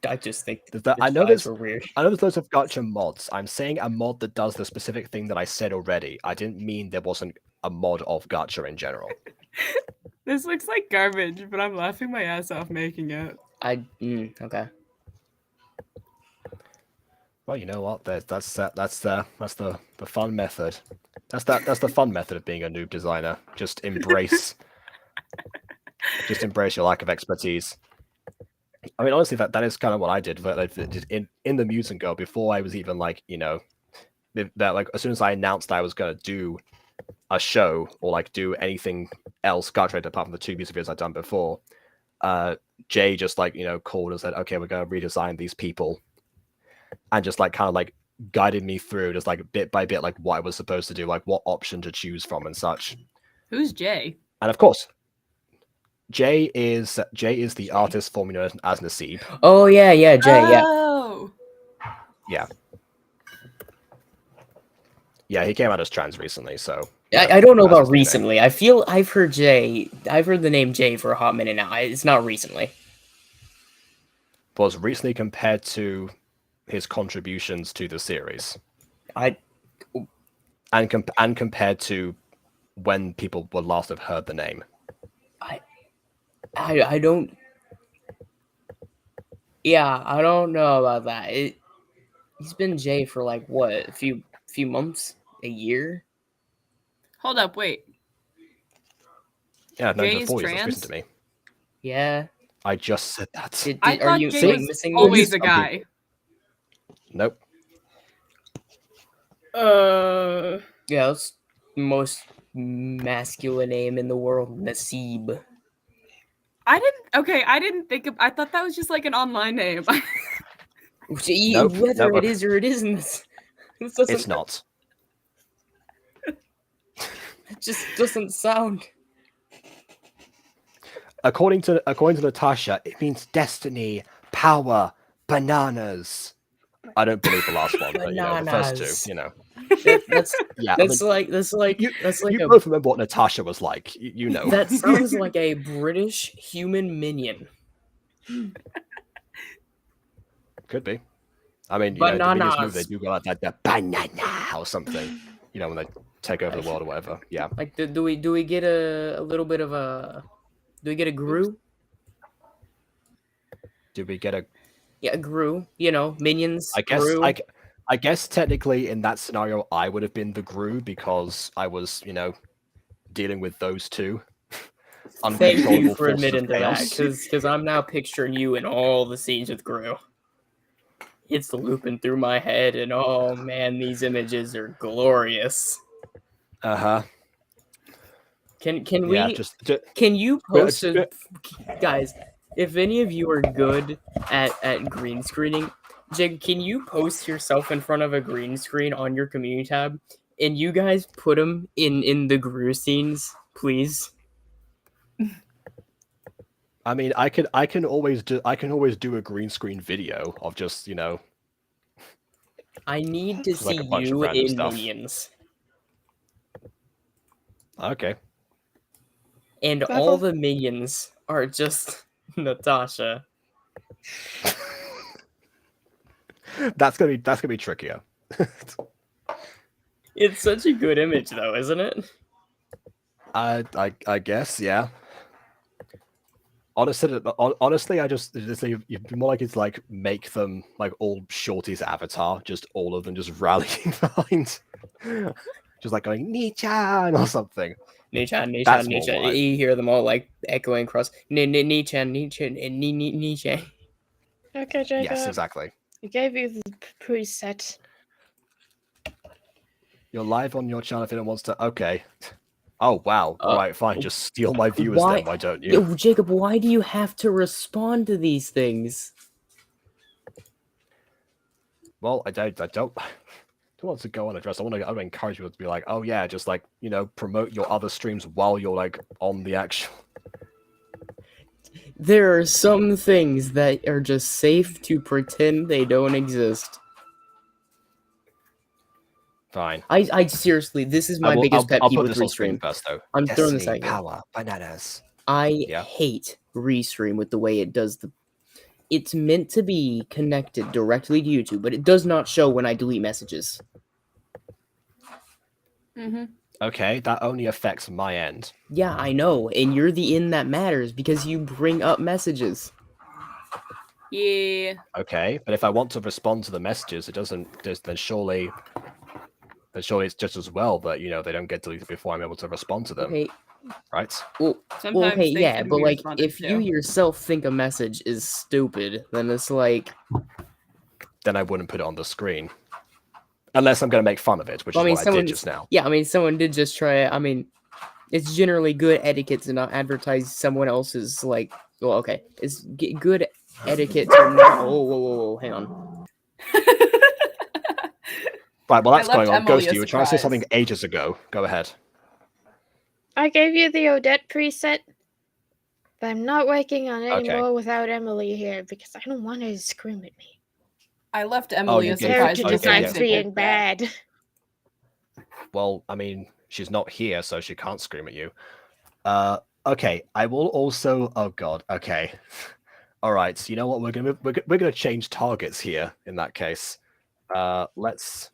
I just think I know there's weird. I know there's loads of gacha mods. I'm saying a mod that does the specific thing that I said already. I didn't mean there wasn't a mod of gacha in general. This looks like garbage, but I'm laughing my ass off making it. Okay. Well, you know what? That's the fun method. That's the fun method of being a noob designer. Just embrace your lack of expertise. I mean, honestly, that is kind of what I did. But in the Mutant Girl, before I was even like, that like as soon as I announced that I was gonna do a show or like do anything else gacha apart from the 2 music videos I'd done before, Jay just like called and said, okay, we're gonna redesign these people, and just like kind of like guided me through just like bit by bit like what I was supposed to do, like what option to choose from and such. Who's Jay? And of course, Jay is the artist formerly known as Nasib. Oh yeah, Jay, yeah. Yeah, he came out as trans recently, so I don't know about recently. I feel I've heard the name Jay for a hot minute now. It's not recently. Was recently compared to his contributions to the series. And compared to when people would last have heard the name. I don't. Yeah, I don't know about that. He's been Jay for like what, a few months, a year. Hold up, wait. Yeah, no, Jay's before he was trans? recent to me. Yeah. I just said that. I thought Jay was missing always a guy. Nope. Yeah, that's the most masculine name in the world, Nasib. I didn't think I thought that was just like an online name. Nope, Whether nope. it is or it isn't, this doesn't. It's not. It just doesn't sound. According to Natasha, it means destiny, power, bananas. I don't believe the last one, but the first Bananas. two, That's yeah. that's like you a, both remember what Natasha was like. You know. that sounds like a British human minion. Could be. I mean, the Minions movie, they Bananas. do go like that banana or something. When they take over the world or whatever. Yeah. Like, do we get a little bit of a? Do we get a Gru? Do we get a? Yeah, a Gru. Minions. I guess. Gru. I guess technically in that scenario, I would have been the Gru because I was, dealing with those two. Thank you Uncontrollable for forces of admitting to that, chaos. because I'm now picturing you in all the scenes with Gru. It's looping through my head, and oh man, these images are glorious. Uh-huh. Can Yeah, we? just Can you post uh, guys? If any of you are good at green screening, Jig, can you post yourself in front of a green screen on your community tab, and you guys put them in the Gru scenes, please? I mean, I can always do a green screen video of just, I need to Just like see a bunch of you random in stuff. Minions. Okay. And all the minions are just Natasha. That's gonna be trickier. It's such a good image, though, isn't it? I guess, yeah. Honestly, I just you'd be more like it's like make them like all Shorty's avatar, just all of them just rallying behind, just like going Ni-chan or something. Ni-chan, That's Ni-chan, more Ni-chan. what I- You hear them all like echoing across. Ni-chan, Ni-chan, and Ni-chan. Okay, Jacob. Yes, exactly. I gave you the preset. You're live on your channel if anyone wants to. Okay. Oh wow. All right, fine. Just steal my viewers then. Why don't you? Yo, Jacob, why do you have to respond to these things? Well, I don't want to go on address. I want to encourage people to be like, oh yeah, just like promote your other streams while you're like on the actual. There are some things that are just safe to pretend they don't exist. Fine. I seriously, this is my biggest pet I'll peeve put with this on screen Restream. first, though. I'm throwing this Destiny, at you. power, bananas. I Yeah. hate Restream with the way it does the. It's meant to be connected directly to YouTube, but it does not show when I delete messages. Mm-hmm. Okay, that only affects my end. Yeah, I know, and you're the end that matters because you bring up messages. Yeah. Okay, but if I want to respond to the messages, it doesn't. Then surely it's just as well that they don't get deleted before I'm able to respond to them. Okay. Right. Well, Sometimes okay, they yeah, shouldn't but be like, responded if you to. yourself think a message is stupid, then it's like. Then I wouldn't put it on the screen. Unless I'm going to make fun of it, which is what I did just now. Yeah, I mean, someone did just try it. I mean, it's generally good etiquette to not advertise someone else's, like, well, okay. It's good etiquette to not. Whoa, hang on. Right, well, that's I left going on. Emily Ghosty, a you were trying to say something surprise. ages ago. Go ahead. I gave you the Odette preset, but I'm not working on it Okay. anymore without Emily here because I don't want her to scream at me. I left Emily you a gave- surprise. Character okay, just design's yeah. being bad. Well, I mean, she's not here, so she can't scream at you. Okay, I will also. Oh God. Okay. All right. So you know what? We're gonna change targets here. In that case, let's.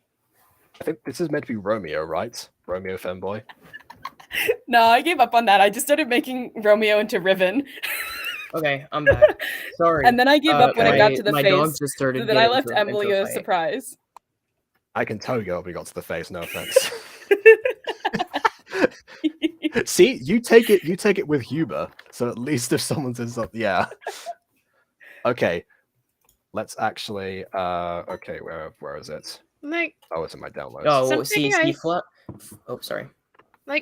I think this is meant to be Romeo, right? Romeo femboy. No, I gave up on that. I just started making Romeo into Riven. Okay, I'm back. Sorry. And then I gave up when it got to the my face. dog just started So then I getting left into Emily a fight. surprise. I can tell you we got to the face. No offense. See, you take it with humor. So at least if someone says something, yeah. Okay, let's actually. Okay, where is it? Like, Oh, it's in my downloads. Oh, Something see, flat. Oh, sorry.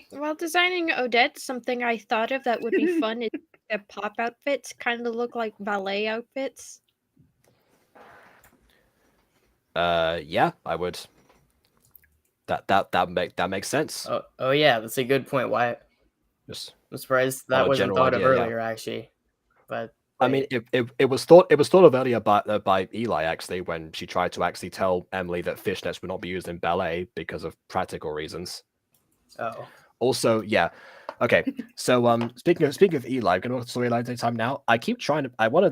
while designing Odette, something I thought of that would be fun is their pop outfits kind of look like ballet outfits? Yeah, I would. That makes sense. Oh yeah, that's a good point. Why? Just I'm surprised on that a wasn't general thought of idea, yeah. earlier, actually. But I mean, it was thought of earlier by Eli, actually, when she tried to actually tell Emily that fishnets would not be used in ballet because of practical reasons. oh, Also, yeah. Okay, so speaking of Eli, going to storyline time now. I keep trying to. I want to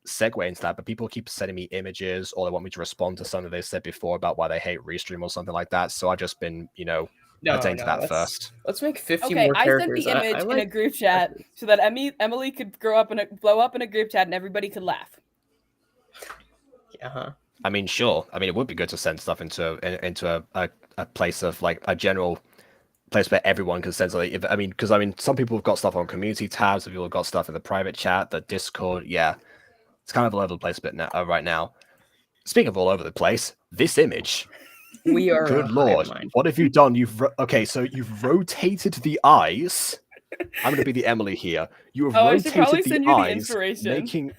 segue into that, but people keep sending me images, or they want me to respond to something they said before about why they hate Restream or something like that. So I've just been attending to that first. Let's make 50 Okay, more I sent characters. the image I in a like group chat so that Emily could blow up in a group chat and everybody could laugh. Uh-huh. I mean, sure. I mean, it would be good to send stuff into a place of like a general place where everyone can send something. Because some people have got stuff on community tabs, some people have got stuff in the private chat, the Discord. Yeah, it's kind of all over the place a bit now, right now. Speaking of all over the place, this image. We are Good lord, what have you done? So you've rotated the eyes. I'm going to be the Emily here. You have I should probably rotated send the you the eyes, inspiration.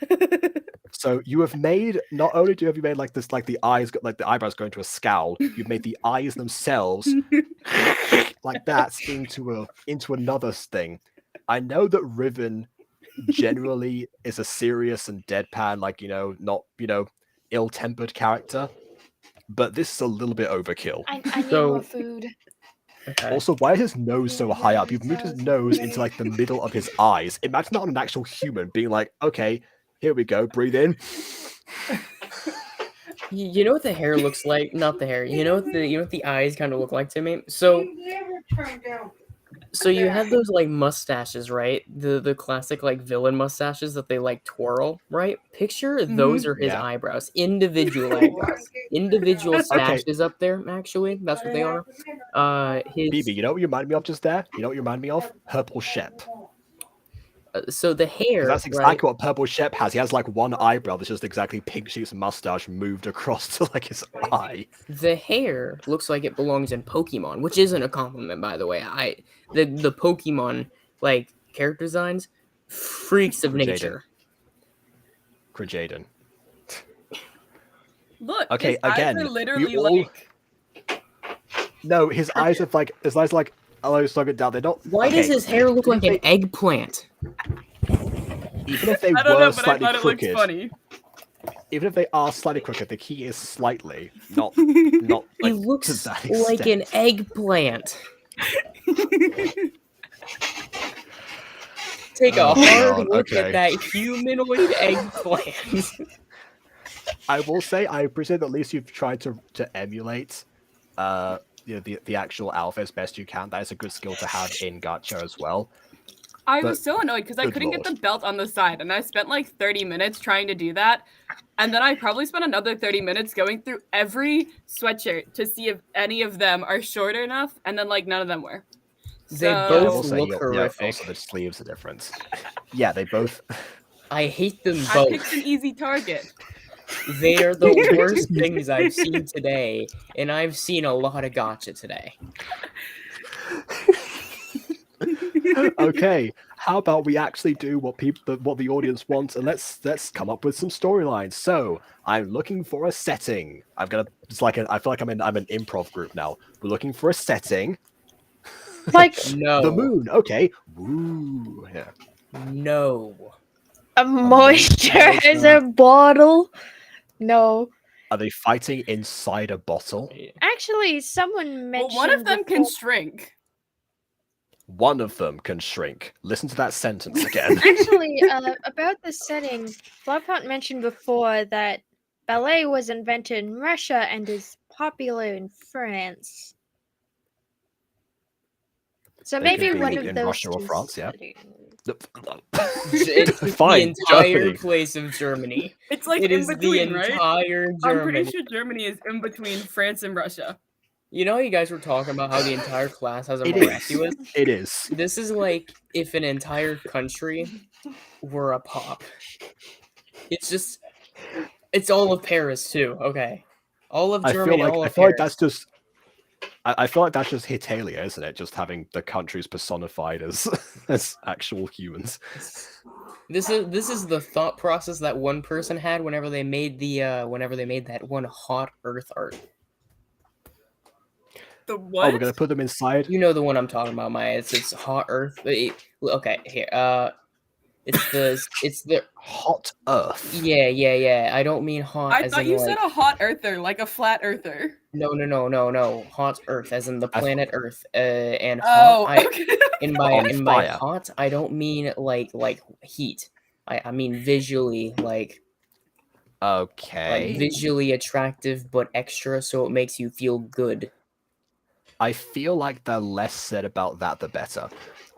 So you have made, not only have you made like this, like the eyes, like the eyebrows go into a scowl, you've made the eyes themselves like that into another thing. I know that Riven generally is a serious and deadpan, not ill-tempered character, but this is a little bit overkill. I need more food. Okay. Also, why is his nose so high up? You've moved his nose into like the middle of his eyes. Imagine that on an actual human being like, okay, here we go, breathe in. You know what the hair looks like? Not the hair. You know what the eyes kind of look like to me? So you have those like mustaches, right? The classic like villain mustaches that they like twirl, right? Picture those are his eyebrows, individual eyebrows, individual stashes up there. Actually, that's what they are. BB, you know what you remind me of just there? You know what you remind me of? Purple Shep. So the hair. That's exactly what Purple Shep has. He has like one eyebrow that's just exactly Pink Sheep's mustache moved across to like his eye. The hair looks like it belongs in Pokemon, which isn't a compliment, by the way. The Pokemon like character designs, freaks of nature. Krajaden. Look, okay, his again, eyes are literally No, his eyes are like I'll slow it down. They're not. Why does his hair look like an eggplant? Even if they I don't were know, but slightly I thought crooked, it looked funny. Even if they are slightly crooked, the key is slightly, not. Like, he looks like an eggplant. Take a hard look at that humanoid eggplant. I will say, I appreciate that at least you've tried to emulate, the actual alpha as best you can. That is a good skill to have in gacha as well. I was so annoyed because I couldn't get the belt on the side, and I spent like 30 minutes trying to do that. And then I probably spent another 30 minutes going through every sweatshirt to see if any of them are short enough, and then like none of them were. They both look horrific. Also, the sleeves are different. Yeah, they both. I hate them both. I picked an easy target. They are the worst things I've seen today, and I've seen a lot of gacha today. Okay, how about we actually do what the audience wants, and let's come up with some storylines. So I'm looking for a setting. I feel like I'm an improv group now. We're looking for a setting. Like no, the moon. Okay. Woo. Yeah. No. A moisturizer bottle. No. Are they fighting inside a bottle? Actually, someone mentioned. Well, one of them can shrink. One of them can shrink. Listen to that sentence again. Actually, about the setting, Flophunt mentioned before that ballet was invented in Russia and is popular in France. So maybe one of in those Russia or France, yeah. It's Fine, the entire Germany. place of Germany. It's like it in is between, the right? entire Germany. I'm pretty sure Germany is in between France and Russia. You know, you guys were talking about how the entire class has a miraculous. It is. This is like if an entire country were a pop. It's all of Paris too. Okay, all of Germany. I feel like that's just. I feel like that's just Hitalia, isn't it? Just having the countries personified as as actual humans. This is the thought process that one person had whenever they made that one hot Earth art. The what? Oh, we're gonna put them inside. You know the one I'm talking about, Maya. It's hot Earth. Okay, here. It's the hot Earth. Yeah. I don't mean hot. I as thought in, you like, said a hot earther, like a flat earther. No. Hot Earth, as in the planet Earth. And Oh, hot. okay. In my hot, I don't mean like heat. I mean visually, like visually attractive, but extra, so it makes you feel good. I feel like the less said about that, the better.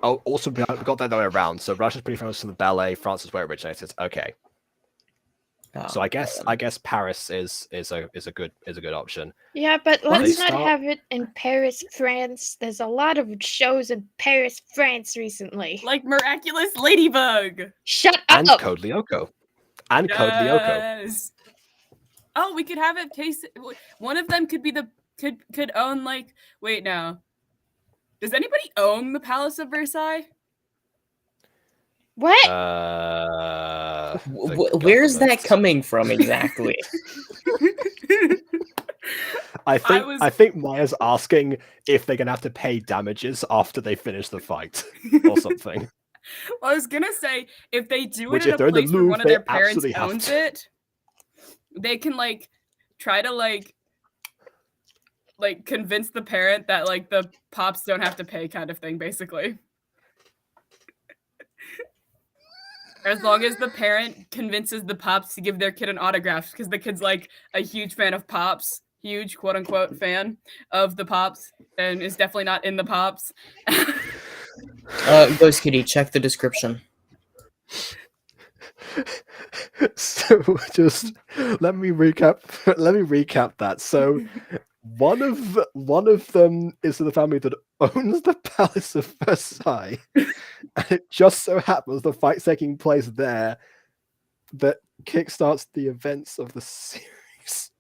Oh, also we got that the way around. So Russia's pretty famous for the ballet. France is where it originated. Okay. So I guess Paris is a good option. Yeah, but Well, let's they not start- have it in Paris, France. There's a lot of shows in Paris, France recently. Like Miraculous Ladybug. Shut And up. Code Lyoko. And Code Lyoko. Yes. Oh, we could have it taste. One of them could be could own like. Wait, no. Does anybody own the Palace of Versailles? What? Where's that coming from exactly? I think Maya's asking if they're gonna have to pay damages after they finish the fight or something. Well, I was gonna say if they do Which it in if a they're in the place where Louvre, one of they their parents absolutely have owns to. it, they can like try to like convince the parent that like the pops don't have to pay, kind of thing, basically. As long as the parent convinces the pops to give their kid an autograph, because the kid's like a huge fan of pops, huge quote unquote fan of the pops, and is definitely not in the pops. Ghost Kitty, check the description. So just let me recap that. So one of them is the family that owns the Palace of Versailles, and it just so happens the fight's taking place there that kickstarts the events of the series.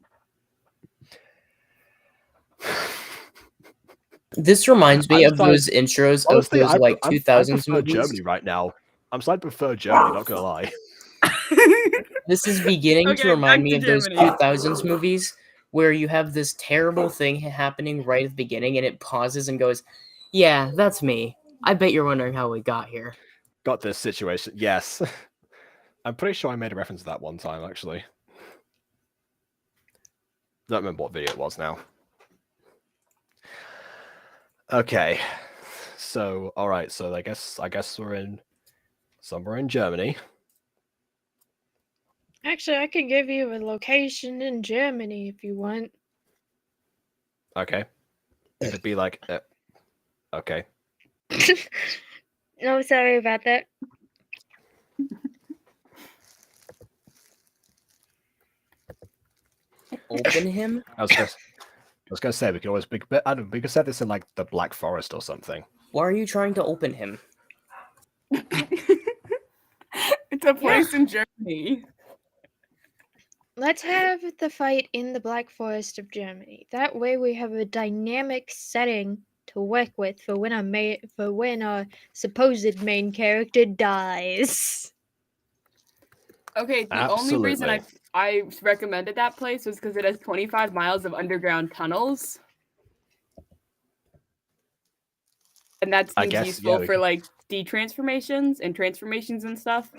This reminds me of those intros Honestly, of those like I 2000s prefer movies. Germany right now. I'm starting to prefer Germany, not gonna lie. This is beginning Okay, to remind back me to of those Germany. 2000s movies where you have this terrible thing happening right at the beginning and it pauses and goes, "Yeah, that's me. I bet you're wondering how we got here." Got this situation. Yes. I'm pretty sure I made a reference to that one time, actually. Don't remember what video it was now. Okay. So, all right. So I guess we're in somewhere in Germany. Actually, I could give you a location in Germany if you want. Okay. It'd be like, okay. No, sorry about that. Open him? I was gonna say we could always I don't know, we could set this in like the Black Forest or something. Why are you trying to open him? It's a place in Germany. Let's have the fight in the Black Forest of Germany. That way we have a dynamic setting to work with for when our supposed main character dies. Okay, the only reason I recommended that place was because it has 25 miles of underground tunnels. And that seems useful for like detransformations and transformations and stuff.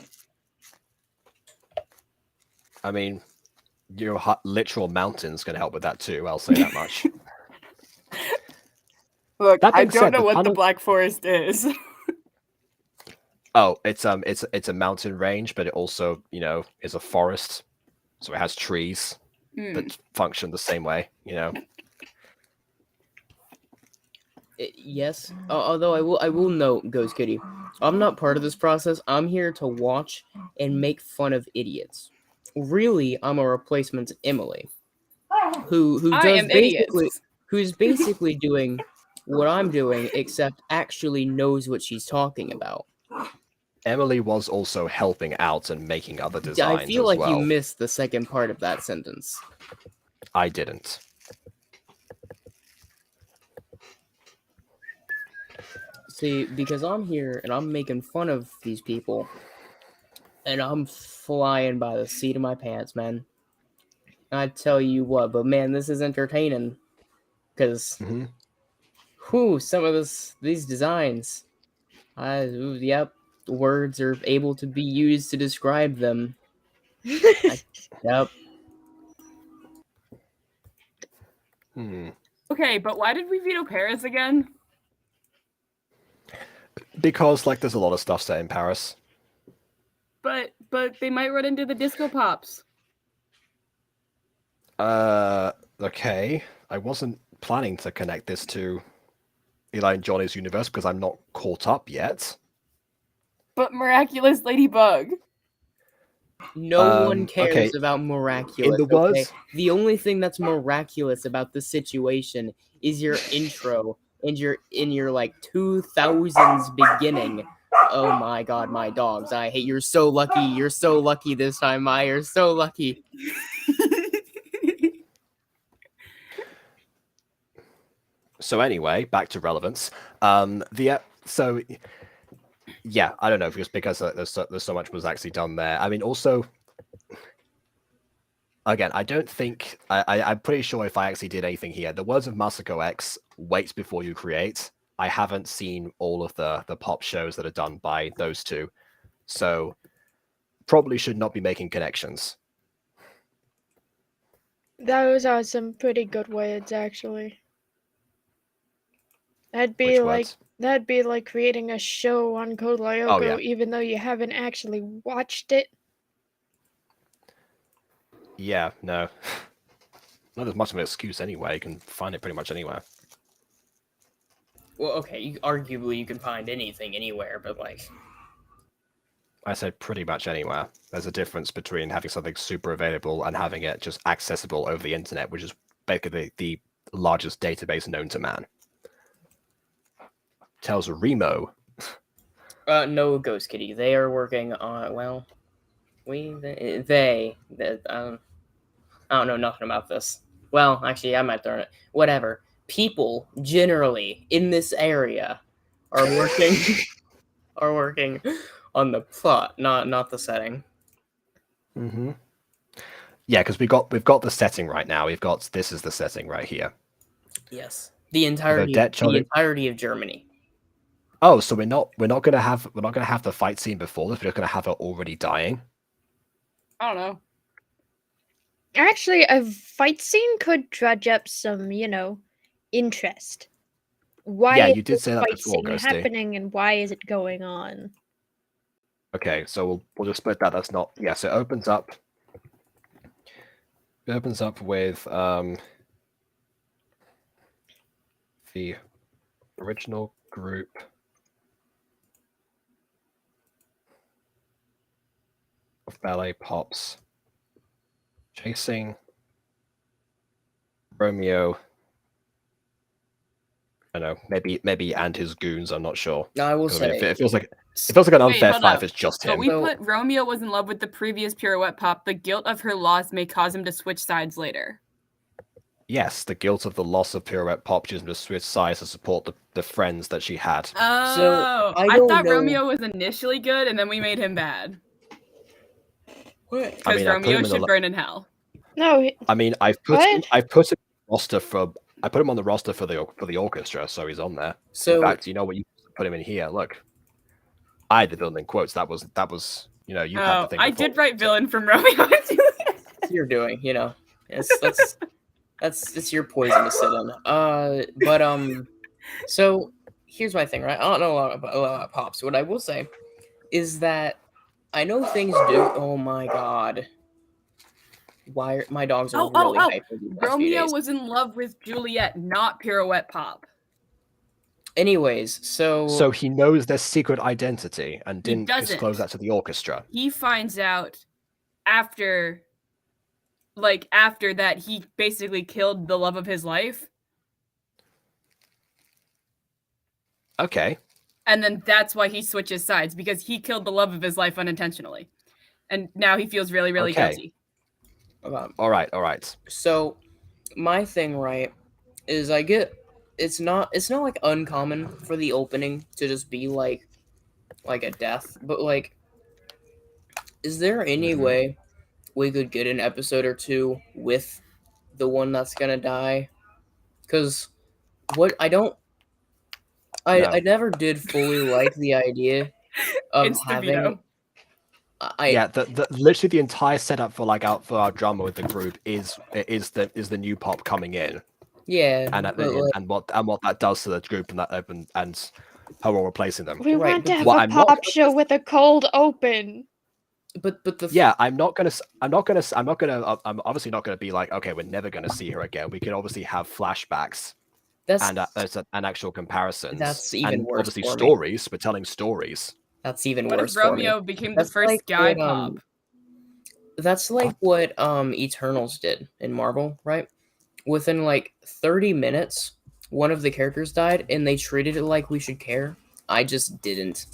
I mean, your literal mountain's gonna help with that too. I'll say that much. Look, I don't know what the Black Forest is. Oh, it's a mountain range, but it also, you know, is a forest, so it has trees that function the same way, you know. Yes. Although I will note, Ghost Kitty, I'm not part of this process. I'm here to watch and make fun of idiots. Really, I'm a replacement Emily, who's basically doing what I'm doing, except actually knows what she's talking about. Emily was also helping out and making other designs. I feel like well. You missed the second part of that sentence. I didn't. See, because I'm here and I'm making fun of these people, and I'm flying by the seat of my pants, man. I tell you what, but man, this is entertaining. Because, some of these designs, yep, words are able to be used to describe them. Yep. Okay, but why did we veto Paris again? Because like there's a lot of stuff set in Paris. But they might run into the disco pops. Okay. I wasn't planning to connect this to Eli and Johnny's universe because I'm not caught up yet. But Miraculous Ladybug. No one cares okay. about miraculous. In the okay? words, The only thing that's miraculous about the situation is your intro and your like 2000s beginning. Oh my god, my dogs! I hate. You're so lucky. You're so lucky this time, Maya. You're so lucky. So anyway, back to relevance. So yeah, I don't know, just because there's so much was actually done there. I mean, also, again, I don't think I'm pretty sure if I actually did anything here, the words of Masako X, wait before you create. I haven't seen all of the pop shows that are done by those two, so probably should not be making connections. Those are some pretty good words, actually. That'd be like creating a show on Code Lyoko, even though you haven't actually watched it. Yeah, no. Not as much of an excuse anyway. You can find it pretty much anywhere. Well, okay, arguably you can find anything anywhere, but like... I said pretty much anywhere. There's a difference between having something super available and having it just accessible over the internet, which is basically the largest database known to man. Tells Remo. No, Ghost Kitty. They are working on, well... I don't know nothing about this. Well, actually, I might learn it. Whatever. People, generally, in this area, are working on the plot, not the setting. Mm-hmm. Yeah, because we've got the setting right now. This is the setting right here. Yes, the entirety of Germany. Oh, so we're not gonna have the fight scene before this. We're just gonna have her already dying. I don't know. Actually, a fight scene could dredge up some, interest. Why you did say that before, Ghosty. Happening and why is it going on? Okay, so we'll just split that. That's not so it opens up. It opens up with the original group of ballet pops chasing Romeo. I don't know, maybe and his goons. I'm not sure. No, I will say it feels like an unfair fight if it's just him. But we put Romeo was in love with the previous pirouette pop. The guilt of her loss may cause him to switch sides later. Yes, the guilt of the loss of pirouette pop choosing to switch sides to support the friends that she had. Oh, so I thought Romeo was initially good, and then we made him bad. What? Because Romeo should burn in hell. No. I mean, I put him on the roster for the orchestra, so he's on there. So, in fact, you know what? You put him in here. Look, I had the villain in quotes. That was you had the thing. I did write villain from Romeo and Juliet. You're doing, it's your poison to sit in. So here's my thing, right? I don't know a lot about pops. What I will say is that I know things do. Oh my god. Why my dogs are really hyper. Romeo was in love with Juliet, not pirouette pop. Anyways, so he knows their secret identity and didn't disclose that to the orchestra. He finds out after that he basically killed the love of his life. Okay. And then that's why he switches sides, because he killed the love of his life unintentionally. And now he feels really, really guilty. All right. So, my thing, right, is I get it's not like uncommon for the opening to just be like a death, but like, is there any way we could get an episode or two with the one that's gonna die? Because I never did fully like the idea of having. Literally the entire setup for our drama with the group is the new pop coming in. Yeah, and what that does to the group and how we're replacing them. We want to have a pop show with a cold open. But I'm obviously not gonna be like, okay, we're never gonna see her again. We can obviously have flashbacks and actual comparisons. That's even worse. Obviously for me. stories. We're telling stories. That's even What worse. if Romeo became the first guy pop? That's like what Eternals did in Marvel, right? Within like 30 minutes, one of the characters died, and they treated it like we should care. I just didn't.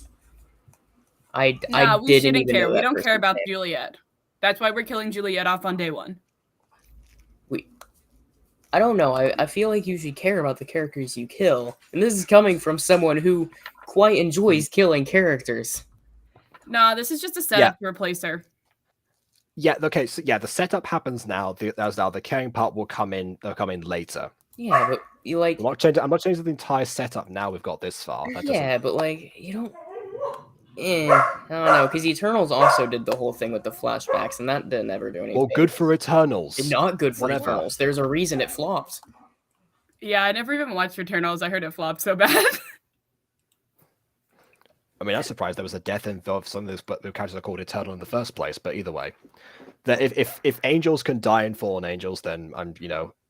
I we shouldn't care. We don't care about Juliet. That's why we're killing Juliet off on day one. I don't know. I feel like you should care about the characters you kill, and this is coming from someone who quite enjoys killing characters. Nah, this is just a setup to replace her. Yeah. Okay. So the setup happens now. The caring part will come in. They'll come in later. Yeah, but you like. I'm not changing the entire setup now. We've got this far. But like you don't. I don't know, because Eternals also did the whole thing with the flashbacks, and that didn't ever do anything. Well, good for Eternals. Not good for Eternals. There's a reason it flopped. Yeah, I never even watched Eternals. I heard it flopped so bad. I mean, I'm surprised there was a death involved. Some of those, but the characters are called Eternal in the first place. But either way, that if angels can die in fallen angels, then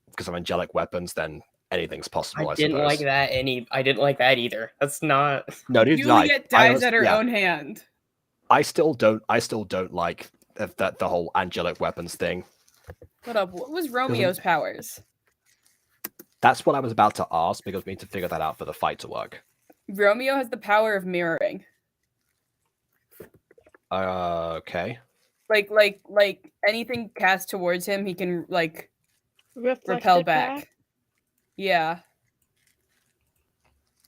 because of angelic weapons, then anything's possible. I didn't like that. I didn't like that either. That's not. No, Juliet dies at her own hand. I still don't like the whole angelic weapons thing. What was Romeo's powers? That's what I was about to ask, because we need to figure that out for the fight to work. Romeo has the power of mirroring. Okay. Like anything cast towards him, he can repel back. Yeah.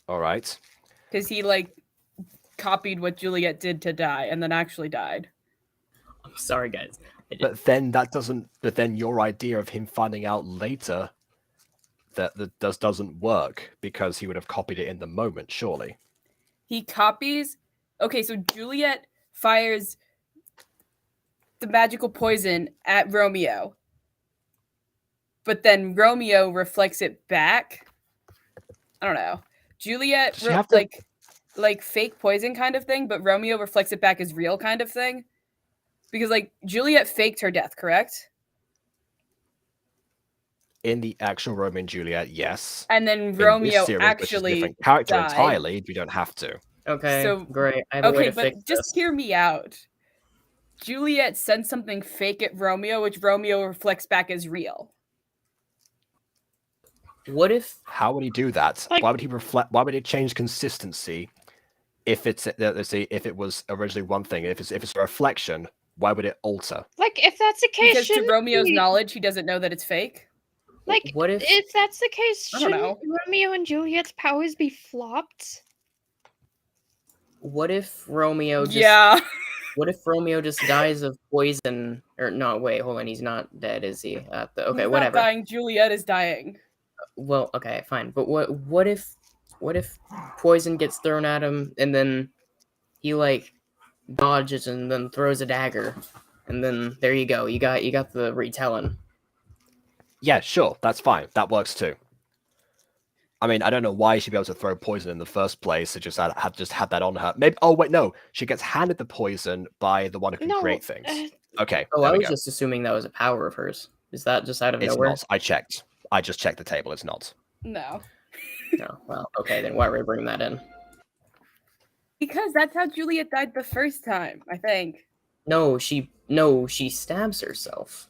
All right. Because he copied what Juliet did to die, and then actually died. I'm sorry, guys. But then But then your idea of him finding out later that doesn't work, because he would have copied it in the moment, surely. He copies. Okay, so Juliet fires the magical poison at Romeo, but then Romeo reflects it back. I don't know. Juliet like fake poison kind of thing, but Romeo reflects it back as real kind of thing. Because Juliet faked her death, correct? In the actual Romeo and Juliet, yes. And then Romeo series, actually which is a different character died. entirely. You don't have to. Okay, so great. I have a way to fix just this. hear me out. Juliet sends something fake at Romeo, which Romeo reflects back as real. What if? How would he do that? Why would he reflect? Why would it change consistency? If if it was originally one thing, if it's a reflection, why would it alter? If that's the case, because to Romeo's knowledge, he doesn't know that it's fake. What if that's the case, I don't know. shouldn't Romeo and Juliet's powers be flopped? What if Romeo just? Yeah. What if Romeo just dies of poison? Or no, wait, hold on. He's not dead, is he? Okay, He's whatever. Not dying. Juliet is dying. Well, okay, fine. But what if poison gets thrown at him, and then he dodges and then throws a dagger, and then there you go. You got the retelling. Yeah, sure, that's fine. That works too. I mean, I don't know why she'd be able to throw poison in the first place. It just had that on her. Maybe. Oh wait, no. She gets handed the poison by the one who can create things. Okay. Oh, I was just assuming that was a power of hers. Is that just out of nowhere? It's not. I checked. I just checked the table. It's not. No. No. Well, okay then. Why are we bringing that in? Because that's how Juliet died the first time, I think. No, she stabs herself.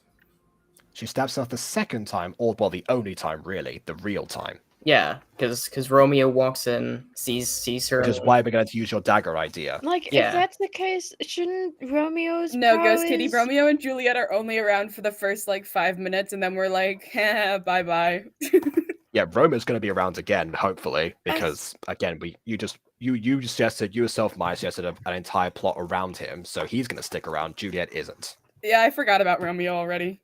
She stabs herself the second time, or the only time, really, the real time. Yeah, because Romeo walks in, sees her. Which is why we're going to use your dagger idea. If that's the case, shouldn't Romeo's No, powers... Ghost Kitty, Romeo and Juliet are only around for the first 5 minutes, and then we're bye bye. yeah, Roma's going to be around again, hopefully, because again, you suggested yourself, Maya suggested an entire plot around him, so he's going to stick around. Juliet isn't. Yeah, I forgot about Romeo already.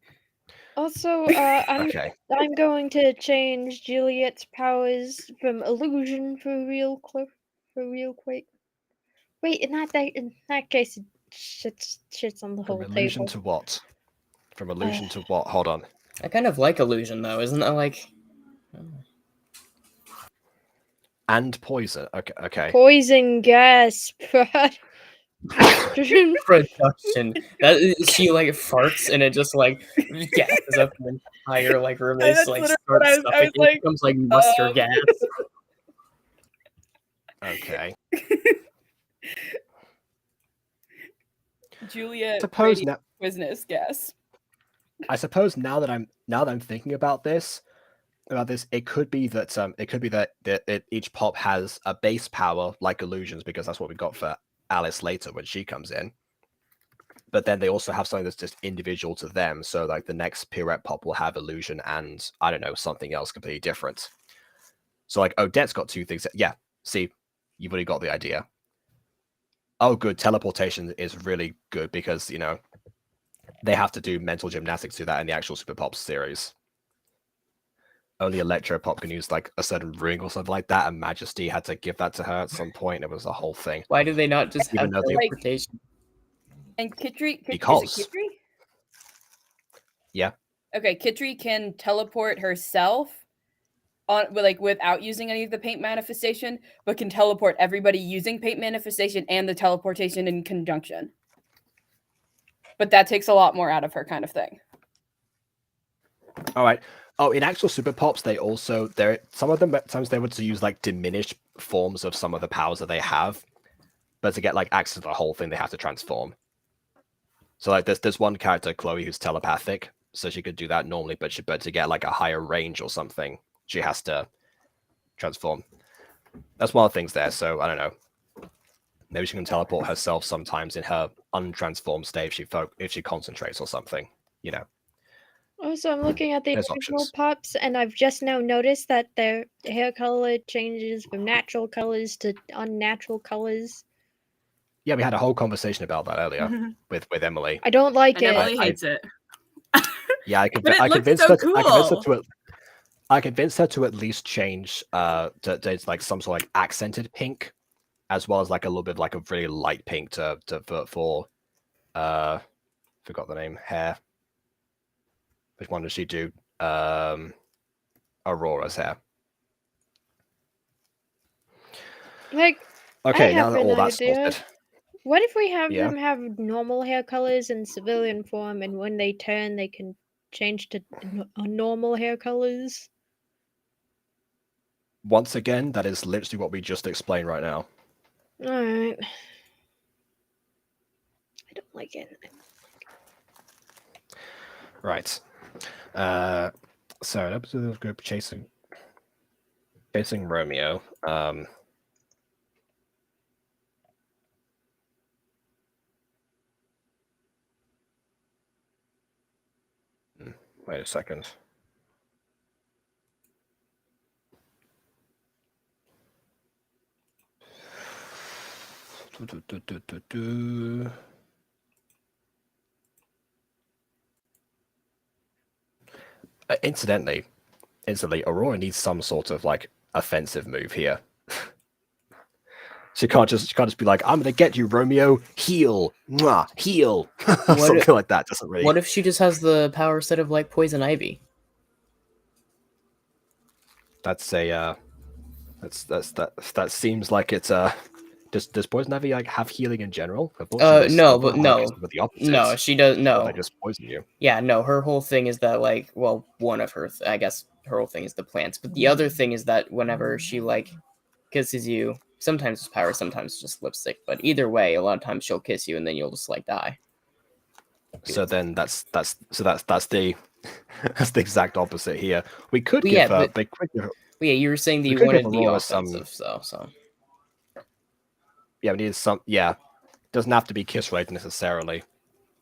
Also, Okay. I'm going to change Juliet's powers from illusion for real quick. Wait, in that case, shit's on the From whole illusion table. to what? From illusion to what? Hold on. I kind of like illusion though, isn't that like? And poison. Okay. Poison gas production. Production. That she like farts and it just like gases up the entire like room and it's like starts suffocating. It becomes like mustard gas. Okay. Juliet Suppose now, business gas. I suppose now that I'm thinking about this, it could be that each pop has a base power like illusions, because that's what we got for Alice later when she comes in. But then they also have something that's just individual to them. So like the next pirouette pop will have illusion and I don't know, something else completely different. So like Odette's got two things. Yeah, see, you've already got the idea. Oh, good. Teleportation is really good because, you know, they have to do mental gymnastics to that in the actual Super Pop series. Only Electro Pop can use like a certain ring or something like that, and Majesty had to give that to her at some point. It was a whole thing. Why do they not just have teleportation? And Kitri, because is it Kitri? Yeah. Okay, Kitri can teleport herself on without using any of the paint manifestation, but can teleport everybody using paint manifestation and the teleportation in conjunction. But that takes a lot more out of her, kind of thing. All right. Oh, in actual Super Pops, they also some of them sometimes they would use like diminished forms of some of the powers that they have, but to get like access to the whole thing, they have to transform. So like there's one character, Chloe, who's telepathic, so she could do that normally, but to get like a higher range or something, she has to transform. That's one of the things there. So I don't know. Maybe she can teleport herself sometimes in her untransformed state if she concentrates or something. You know. Also, I'm looking at the There's original options. pops, and I've just now noticed that their hair color changes from natural colors to unnatural colors. Yeah, we had a whole conversation about that earlier with Emily. I don't like and it. Emily hates it. Yeah, I convinced her to at least change to like some sort of like accented pink, as well as like a little bit of like a really light pink for forgot the name, hair. Which one does she do? Aurora's hair. Like, Okay, I now have that an all that's idea. sorted. What if we have Yeah. them have normal hair colors in civilian form, and when they turn, they can change to normal hair colors? Once again, that is literally what we just explained right now. Alright. I don't like it. Right. So an episode of the group chasing Romeo. Wait a second. Incidentally, Aurora needs some sort of like offensive move here. She can't just be like, "I'm gonna get you, Romeo. Heal, mwah, heal," something like that. Doesn't really. What if she just has the power set of like poison ivy? That's a that seems like it's Does poison ivy like have healing in general? No, but no, the opposite. no, she does no. They just poison you. Yeah, no. Her whole thing is that like, well, one of her, I guess, her whole thing is the plants, but the other thing is that whenever she like kisses you, sometimes it's power, sometimes it's just lipstick. But either way, a lot of times she'll kiss you and then you'll just like die. So then that's the that's the exact opposite here. We could Well, give yeah, you were saying that we you could wanted give the Aurora offensive, so. Yeah, we need some. Yeah, doesn't have to be kiss related necessarily.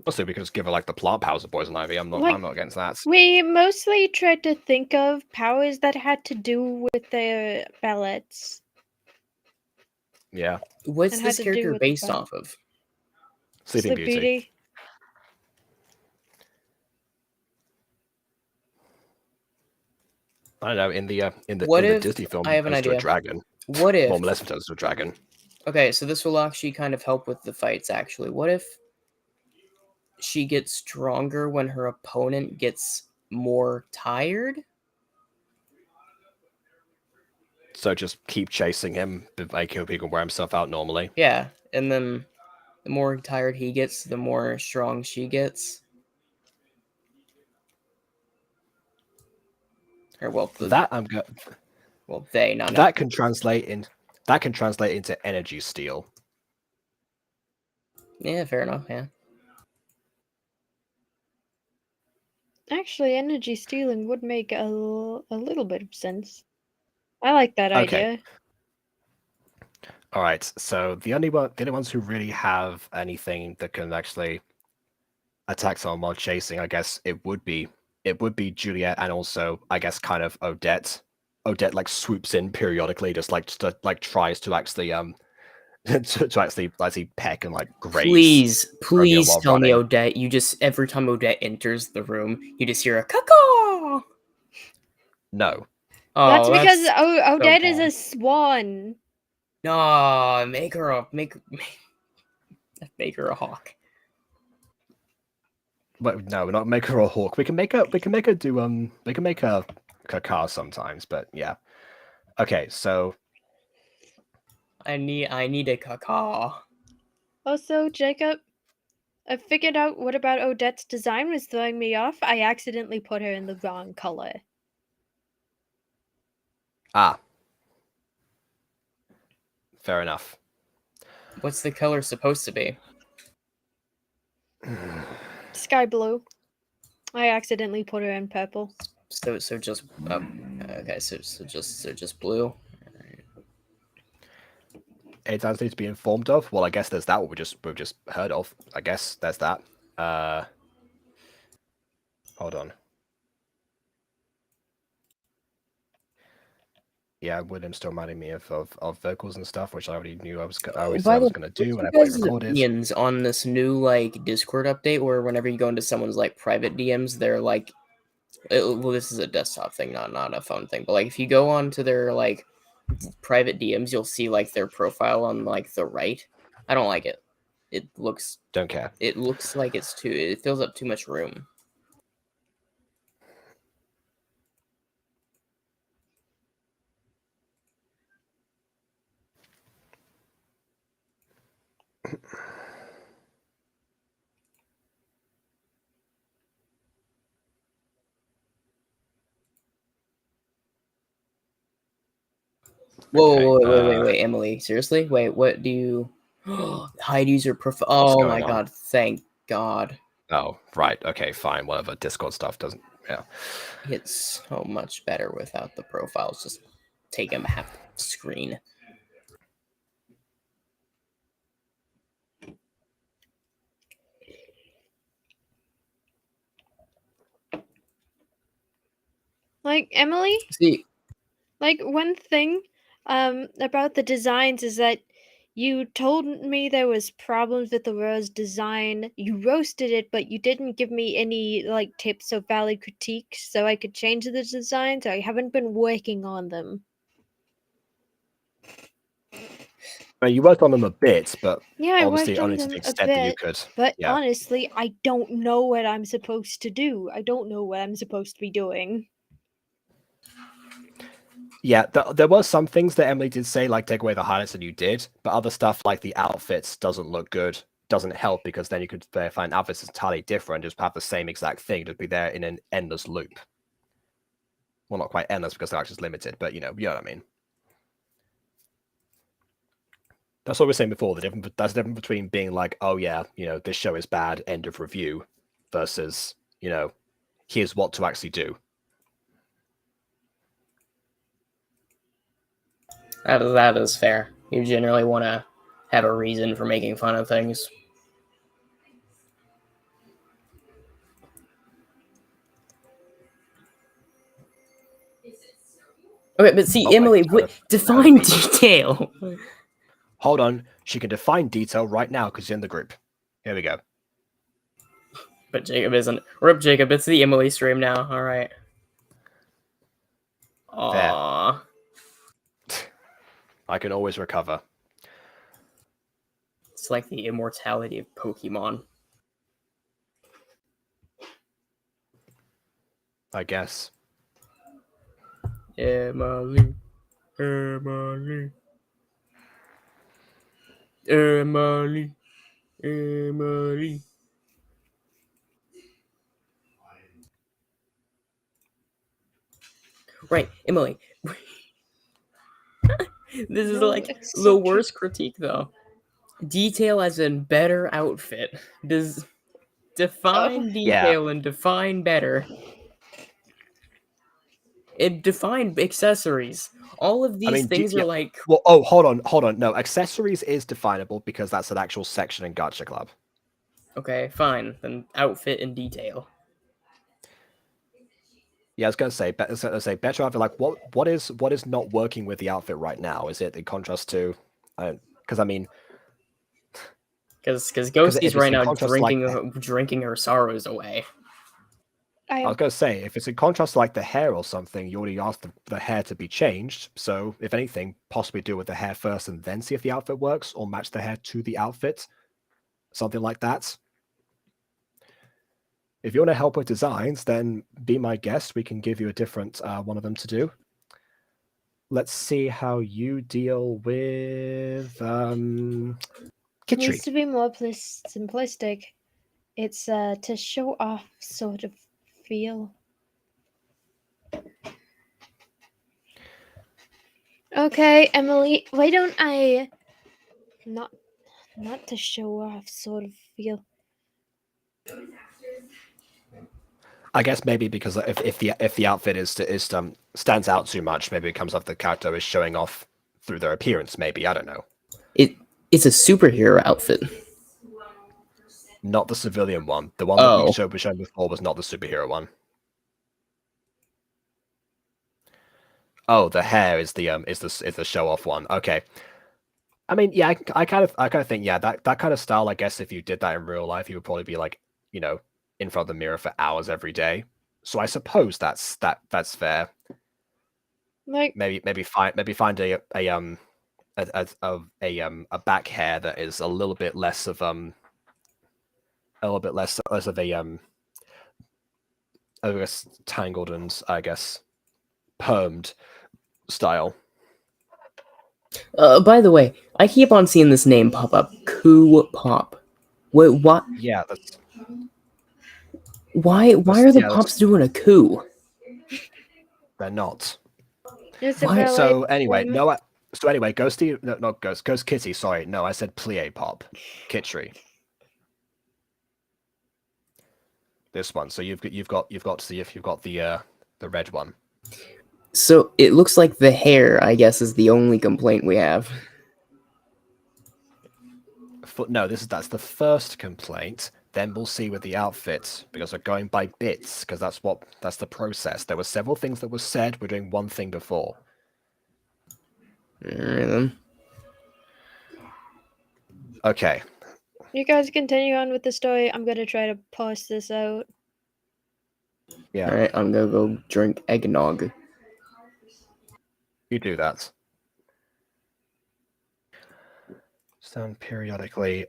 Also, we could just give her like the plant powers of Poison Ivy. I'm not against that. We mostly tried to think of powers that had to do with their ballets. Yeah. What's And this had to do character with the based ballet. off of? Sleeping Beauty. I don't know. In the Disney film, I have an he turns to a idea. dragon. What if? Well, Maleficent turns to a dragon. Okay, so this will actually kind of help with the fights. Actually, what if she gets stronger when her opponent gets more tired? So just keep chasing him, make him he can wear himself out normally. Yeah, and then the more tired he gets, the more strong she gets. Or well, That I'm good. Well, they not that can translate into energy steal. Yeah, fair enough. Yeah. Actually, energy stealing would make a little bit of sense. I like that idea. All right. So the only ones who really have anything that can actually attack someone while chasing, I guess it would be Juliet, and also I guess kind of Odette. Odette like swoops in periodically, just tries to actually to actually peck and like graze. Please tell me, running. Odette. You just every time Odette enters the room, you just hear a caw. No. Oh, that's because so Odette is bad. a swan. No, make her a hawk. But no, we're not make her a hawk. We can make her car sometimes, but yeah. Okay, so I need a caw. Also, Jacob, I figured out what about Odette's design was throwing me off. I accidentally put her in the wrong color. Ah. Fair enough. What's the color supposed to be? Sky blue. I accidentally put her in purple. So just okay. So just blue. Anything else need to be informed of? Well, I guess there's that what we've just heard of. I guess there's that. Hold on. Yeah, William still reminding me of vocals and stuff, which I already knew I was going to do when I recorded. Opinions on this new like Discord update, where whenever you go into someone's like private DMs, they're like, well, this is a desktop thing, not a phone thing, but like if you go on to their like private DMs, you'll see like their profile on like the right. I don't like it. It looks don't care. It looks like it fills up too much room. Whoa, wait, Emily, seriously? Wait, what do you... hide user profile... Oh my god, thank god. Oh, right, okay, fine, whatever, Discord stuff doesn't... Yeah. It's so much better without the profiles, just take them half the screen. Like, Emily? See... Like, one thing about the designs is that you told me there was problems with the rose design. You roasted it, but you didn't give me any, like, tips or valid critiques so I could change the designs. I haven't been working on them. Well, you worked on them a bit, but yeah, I obviously worked on only to them the a extent bit, that you could. But yeah. honestly, I don't know what I'm supposed to do. I don't know what I'm supposed to be doing. Yeah, there were some things that Emily did say, like take away the highlights, and you did, but other stuff like the outfits doesn't look good, doesn't help, because then you could find outfits entirely different, just have the same exact thing, just be there in an endless loop. Well, not quite endless because they're actually limited, but you know what I mean. That's what we were saying before. That's the difference between being like, oh yeah, this show is bad, end of review, versus, here's what to actually do. That is fair. You generally want to have a reason for making fun of things. Okay, but see, Oh my Emily, God, define detail. Hold on. She can define detail right now because she's in the group. Here we go. But Jacob isn't. Rip Jacob, it's the Emily stream now. All right. Aww. I can always recover. It's like the immortality of Pokemon. I guess. Emily. Emily. Emily. Emily. Right, Emily. This is like the worst critique, though. Detail as in better outfit. Does define detail and define better. It defined accessories. All of these things are like. Well, oh, hold on. No, accessories is definable because that's an actual section in Gacha Club. Okay, fine. Then outfit and detail. Yeah, I was gonna say better outfit. Like, what is not working with the outfit right now? Is it in contrast to? Because I mean, because Ghosty's right now drinking drinking her sorrows away. I was gonna say, if it's in contrast to like the hair or something, you already asked the hair to be changed. So if anything, possibly do with the hair first and then see if the outfit works, or match the hair to the outfit, something like that. If you want to help with designs, then be my guest. We can give you a different one of them to do. Let's see how you deal with It Kitri. needs to be more simplistic. It's to show off sort of feel. Okay, Emily, why don't I not to show off sort of feel? I guess maybe because if the outfit is stands out too much, maybe it comes off the character is showing off through their appearance. Maybe, I don't know. It's a superhero outfit. Not the civilian one. The one that we showed before was not the superhero one. Oh, the hair is the show off one. Okay. I mean, yeah, I kind of think, yeah, that kind of style. I guess if you did that in real life, you would probably be like, in front of the mirror for hours every day. So I suppose that's fair. Like maybe find a back hair that is a little bit less of I guess tangled and I guess permed style. By the way, I keep on seeing this name pop up. Coo Pop. Wait, what? Yeah, that's. Why are the pops doing a coup? They're not. Why? So anyway, Ghosty, no, not Ghost Kitty. Sorry, no, I said plie pop, Kitri. This one. So you've got the red one. So it looks like the hair, I guess, is the only complaint we have. No, that's the first complaint. Then we'll see with the outfits because we're going by bits because that's the process. There were several things that were said. We're doing one thing before. Okay. You guys continue on with the story. I'm gonna try to parse this out. Yeah. All right, I'm gonna go drink eggnog. You do that. Sound periodically.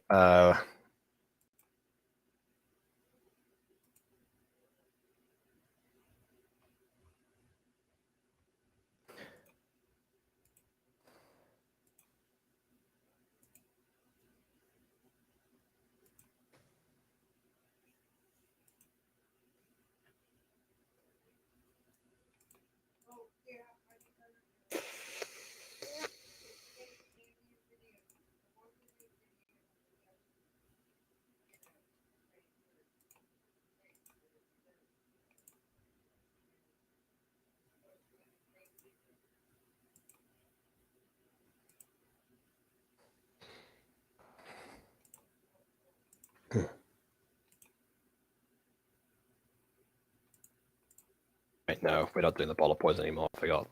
Wait, no, we're not doing the bottle poison anymore. I forgot.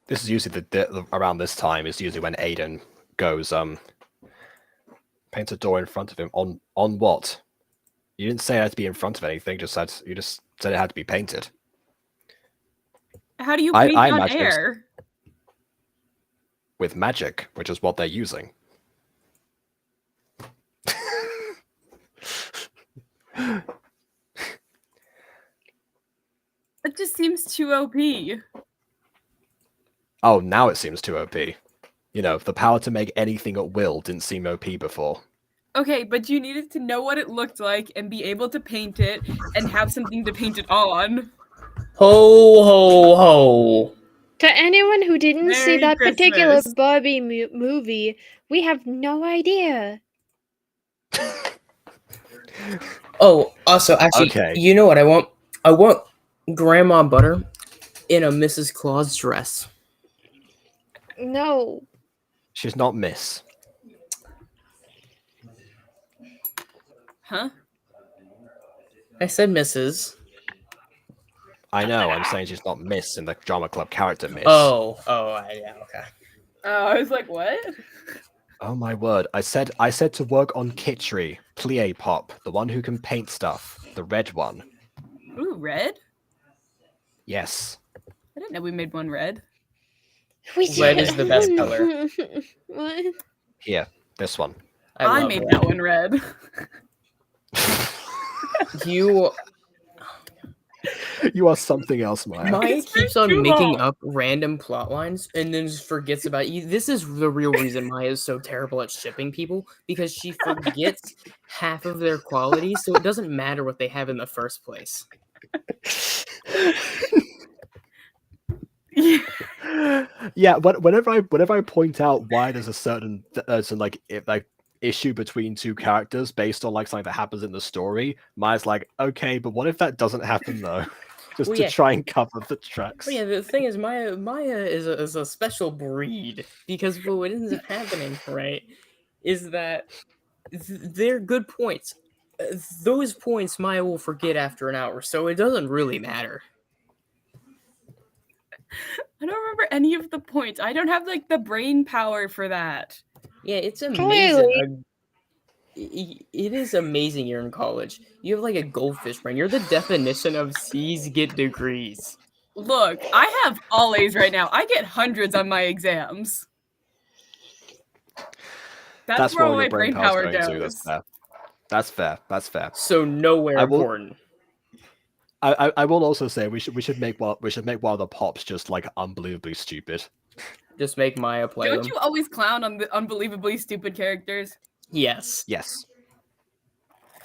This is usually around this time is usually when Aiden goes paints a door in front of him on what? You didn't say it had to be in front of anything. You just said it had to be painted. How do you paint I on imagine air? With magic, which is what they're using. It just seems too OP. Oh, now it seems too OP. You know, the power to make anything at will didn't seem OP before. Okay, but you needed to know what it looked like and be able to paint it and have something to paint it on. Ho, ho, ho. To anyone who didn't see Merry that particular Christmas. Barbie movie, we have no idea. Oh, also, actually, Okay. you know what I want? I want Grandma Butter in a Mrs. Claus dress. No. She's not Miss. Huh? I said Mrs. I know, I'm saying she's not Miss in the drama club character Miss. Yeah, okay. Oh, I was like, what? Oh my word. I said to work on Kitchery, Plie Pop, the one who can paint stuff. The red one. Ooh, red? Yes. I didn't know we made one red. Red is the best color. What? Here, this one. I made that one red. You are something else, Maya. Maya keeps on making up random plot lines and then just forgets about you. This is the real reason Maya is so terrible at shipping people, because she forgets half of their qualities, so it doesn't matter what they have in the first place. Yeah, whenever I point out why there's a certain issue between two characters based on like something that happens in the story, Maya's like, okay, but what if that doesn't happen though? Just Well, to yeah. try and cover the tracks. But yeah, the thing is, Maya is a special breed, because what ends up happening, right, is that they're good points. Those points Maya will forget after an hour, so it doesn't really matter. I don't remember any of the points. I don't have like the brain power for that. Yeah, it's amazing. Clearly. It is amazing you're in college. You have like a goldfish brain. You're the definition of C's get degrees. Look, I have all A's right now. I get hundreds on my exams. That's where all my brain power goes. That's fair. That's fair. So nowhere important. I will also say we should make one of the pops just like unbelievably stupid. Just make Maya play Don't them. you always clown on the unbelievably stupid characters? Yes. Yes.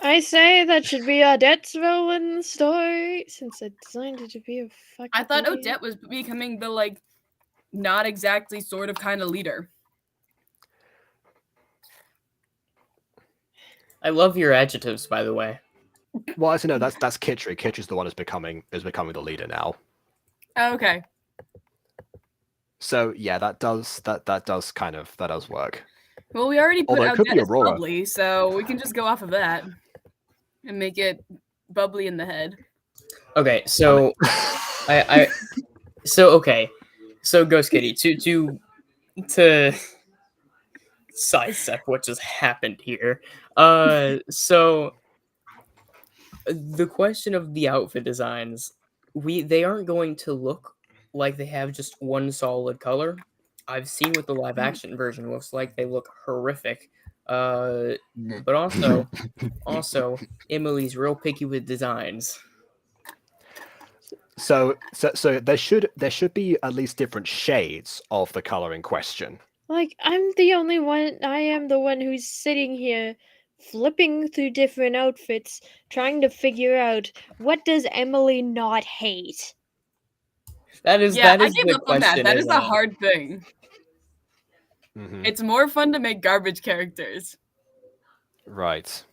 I say that should be Odette's villain story, since I designed it to be a fucking I thought idiot. Odette was becoming the like not exactly sort of kind of leader. I love your adjectives, by the way. Well, as you know, that's Kitchery. Kitchery's the one who's becoming the leader now. Oh, okay. So yeah, that does work. Well, we already put Although it out could be that as Aurora. bubbly, so we can just go off of that and make it bubbly in the head. Okay, so so Ghost Kitty, to sidestep what just happened here. So the question of the outfit designs, they aren't going to look like they have just one solid color. I've seen what the live action version looks like. They look horrific. But also Emily's real picky with designs. So there should be at least different shades of the color in question. Like, I'm the only one. I am the one who's sitting here flipping through different outfits, trying to figure out what does Emily not hate. That is I the gave up on that. question. That is isn't a it? hard thing. Mhm. It's more fun to make garbage characters. Right.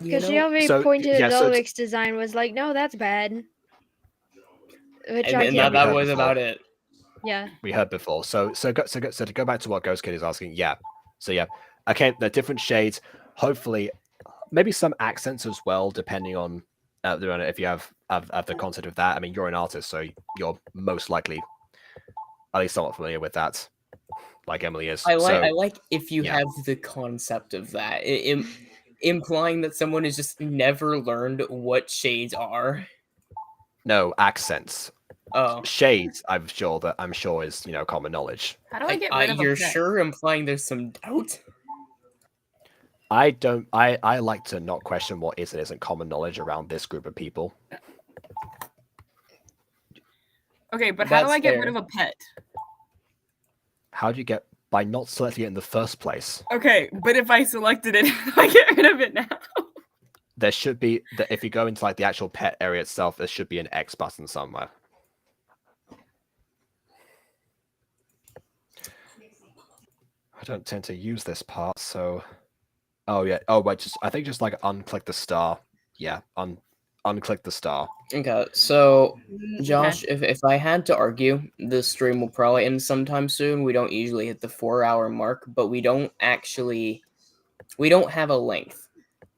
Because she already So, pointed yeah, at so Ulrich's design was like, no, that's bad. Which And I then can. that heard was before. about it. Yeah. We heard before. So to go back to what Ghost Kid is asking, yeah. So yeah, okay, they're different shades. Hopefully, maybe some accents as well, depending on if you have the concept of that. I mean, you're an artist, so you're most likely at least somewhat familiar with that, like Emily is. I So like if you yeah. have the concept of that, implying that someone has just never learned what shades are. No accents. Oh, Shades. I'm sure is common knowledge. How do I get rid of you're a pet? sure implying there's some doubt? I don't. I like to not question what is and isn't common knowledge around this group of people. Okay, but how do That's I get fair. rid of a pet? How do you get by not selecting it in the first place? Okay, but if I selected it, how do I get rid of it now? There should be if you go into like the actual pet area itself, there should be an X button somewhere. I don't tend to use this part, so. Oh yeah. Oh wait, I think just like unclick the star. Yeah, unclick the star. Okay, so Okay. Josh, if I had to argue, this stream will probably end sometime soon. We don't usually hit the 4-hour mark, but we don't have a length.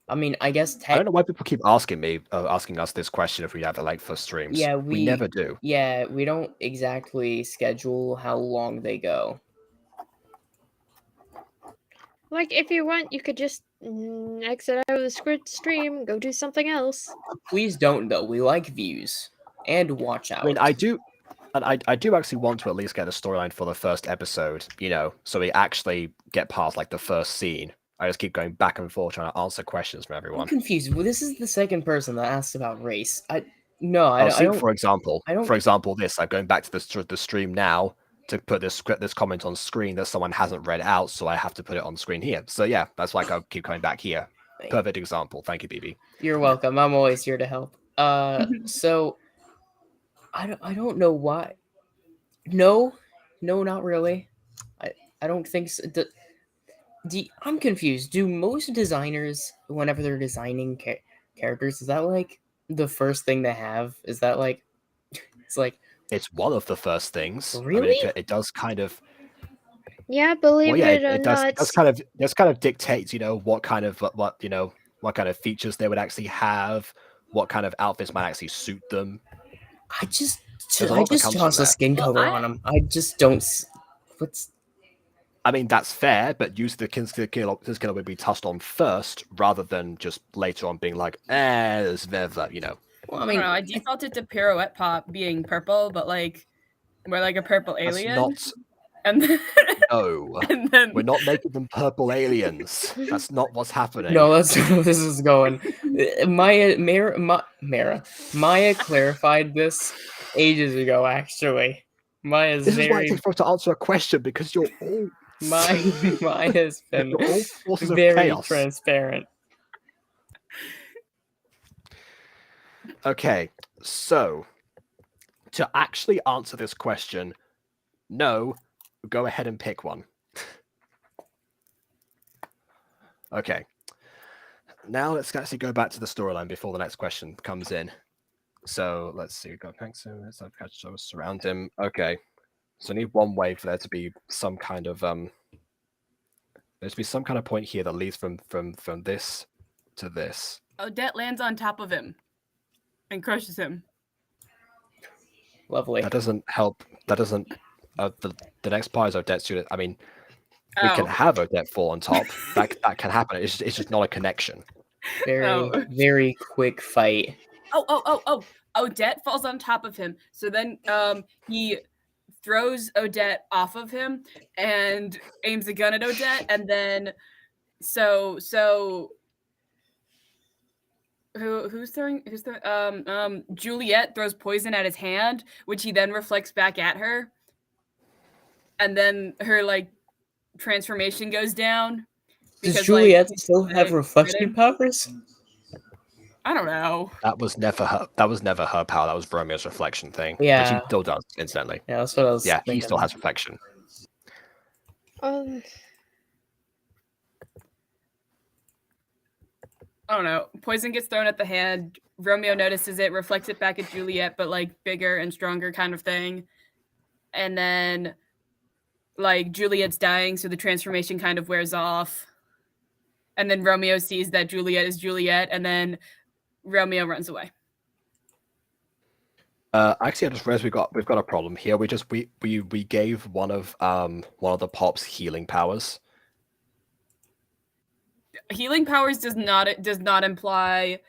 I mean, I guess I don't know why people keep asking us this question if we have a length for streams. Yeah, we never do. Yeah, we don't exactly schedule how long they go. Like, if you want, you could just exit out of the script stream, go do something else. Please don't, though. We like views and watch out. I mean, I do, and I do actually want to at least get a storyline for the first episode. So we actually get past like the first scene. I just keep going back and forth trying to answer questions from I'm everyone. confused. Well, this is the second person that asked about race. I don't. For example, I don't. this. I'm going back to the stream now to put this comment on screen that someone hasn't read out, so I have to put it on screen here. So yeah, that's why I keep coming back here. Perfect example. Thank you, BB. You're welcome. I'm always here to help. So I don't know why. No, not really. I don't think so. I'm confused. Do most designers, whenever they're designing characters, is that like the first thing they have? Is that like it's like it's one of the first things. Really? I mean, it does kind of. Yeah, believe it or not. It does kind of dictate, what kind of features they would actually have, what kind of outfits might actually suit them. I just toss a skin color on them. I just don't. I mean, that's fair, but use the skin color would be tossed on first, rather than just later on being like, it's Veva, Well, I mean, I defaulted to Pirouette Pop being purple, but like we're like a purple alien. No, we're not making them purple aliens. That's not what's happening. No, that's where this is going. Maya clarified this ages ago. Actually, Maya's this is why it takes for us to answer a question, because you're all. Maya's been all very transparent. Okay, so to actually answer this question, no, go ahead and pick one. Okay. Now let's actually go back to the storyline before the next question comes in. So let's see. We've got let's surround him. Okay. So I need one way for there to be some kind of there's to be some kind of point here that leads from this to this. Odette lands on top of him and crushes him. Lovely. That doesn't help. That doesn't. The next part is Odette's unit. I mean, we can have Odette fall on top. that can happen. It's just not a connection. Very quick fight. Oh! Odette falls on top of him. So then he throws Odette off of him and aims a gun at Odette, and then so who's throwing Juliet throws poison at his hand, which he then reflects back at her, and then her like transformation goes down. Does Juliet still have reflection powers? I don't know. That was never her power. That was Romeo's reflection thing. Yeah. Which he still does, incidentally. Yeah, that's what I was thinking. He still has reflection. Um, I don't know. Poison gets thrown at the hand. Romeo notices it, reflects it back at Juliet, but like bigger and stronger kind of thing. And then like Juliet's dying, so the transformation kind of wears off. And then Romeo sees that Juliet is Juliet, and then Romeo runs away. Actually, I just realized we've got a problem here. We gave one of the pops healing powers. Healing powers does not imply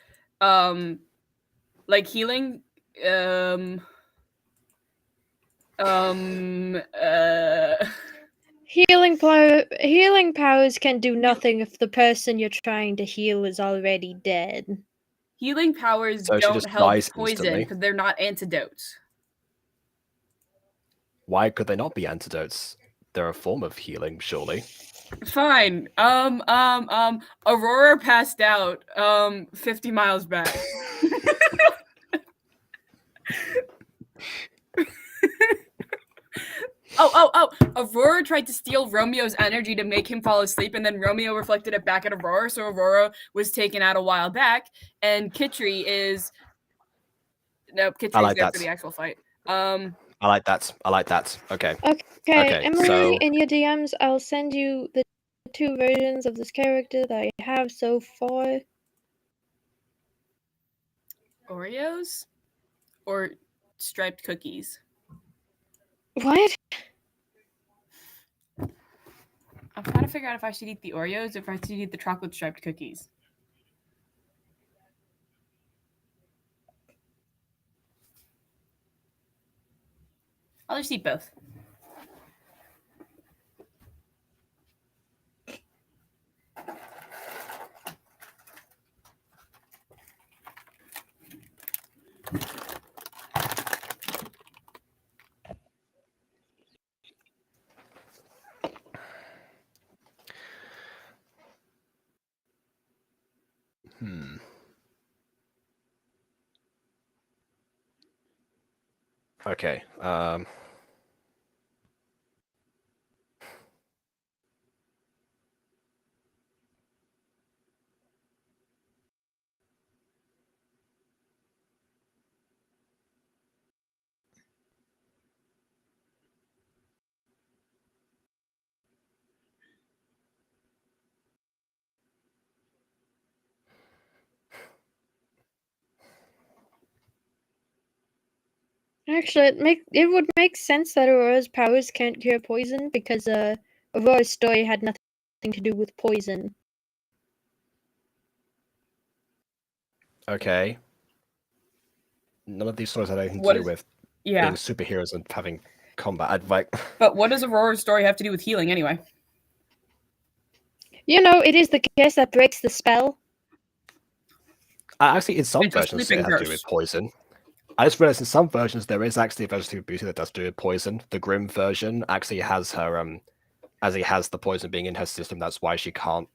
like healing healing powers can do nothing if the person you're trying to heal is already dead. Healing powers So she don't just help dies poison instantly. because they're not antidotes. Why could they not be antidotes? They're a form of healing, surely. Fine. Aurora passed out 50 miles back. Oh, Aurora tried to steal Romeo's energy to make him fall asleep, and then Romeo reflected it back at Aurora, so Aurora was taken out a while back, and Kitri is... Nope, Kitri is like there that. for the actual fight. I like that. Okay. Okay, Emily, so in your DMs, I'll send you the 2 versions of this character that I have so far. Oreos? Or striped cookies? What? I'm trying to figure out if I should eat the Oreos or if I should eat the chocolate striped cookies. I'll just eat both. Okay. Actually, it would make sense that Aurora's powers can't cure poison because Aurora's story had nothing to do with poison. Okay. None of these stories had anything What to do is- with Yeah. being superheroes and having combat. I'd like. But what does Aurora's story have to do with healing anyway? You know, it is the kiss that breaks the spell. Actually, in some It's a versions, sleeping it has to do with curse. poison. I just realized in some versions there is actually a version of Beauty that does do with poison. The Grim version actually has her as he has the poison being in her system. That's why she can't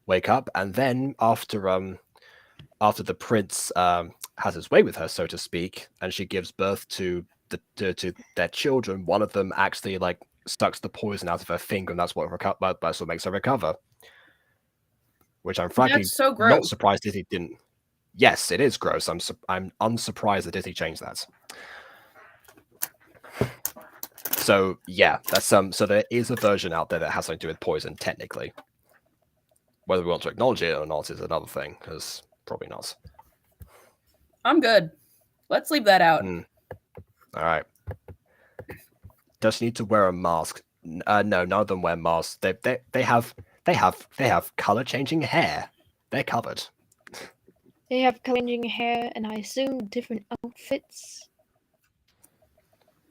wake up. And then after the prince has his way with her, so to speak, and she gives birth to their children, one of them actually like sucks the poison out of her finger, and that's what that's what makes her recover. Which I'm frankly That's so not gross. surprised Disney didn't. Yes, it is gross. I'm unsurprised that Disney changed that. So yeah, that's so there is a version out there that has something to do with poison, technically. Whether we want to acknowledge it or not is another thing, because probably not. I'm good. Let's leave that out. All right. Does she need to wear a mask? No, none of them wear masks. They have color changing hair. They're covered. They have changing hair and I assume different outfits.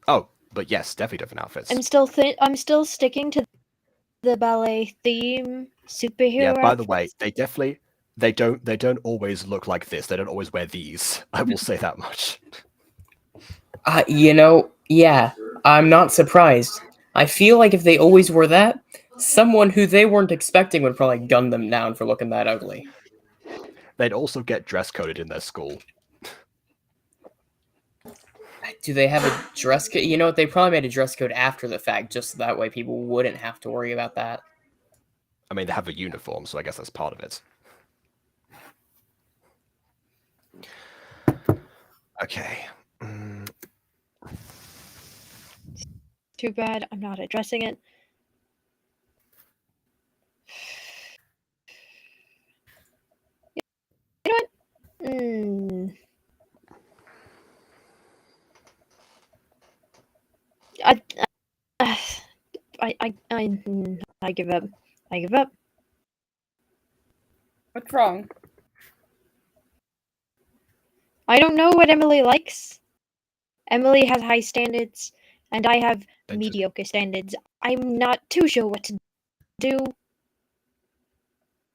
Oh, but yes, definitely different outfits. I'm still sticking to the ballet theme superhero. Yeah, by the outfits. way, they don't always look like this. They don't always wear these. I will say that much. Yeah, I'm not surprised. I feel like if they always were that, someone who they weren't expecting would probably gun them down for looking that ugly. They'd also get dress coded in their school. Do they have a dress code? You know what? They probably made a dress code after the fact, just so that way people wouldn't have to worry about that. I mean, they have a uniform, so I guess that's part of it. Okay. Too bad I'm not addressing it. You know what? I give up. I give up. What's wrong? I don't know what Emily likes. Emily has high standards, and I have mediocre standards. I'm not too sure what to do.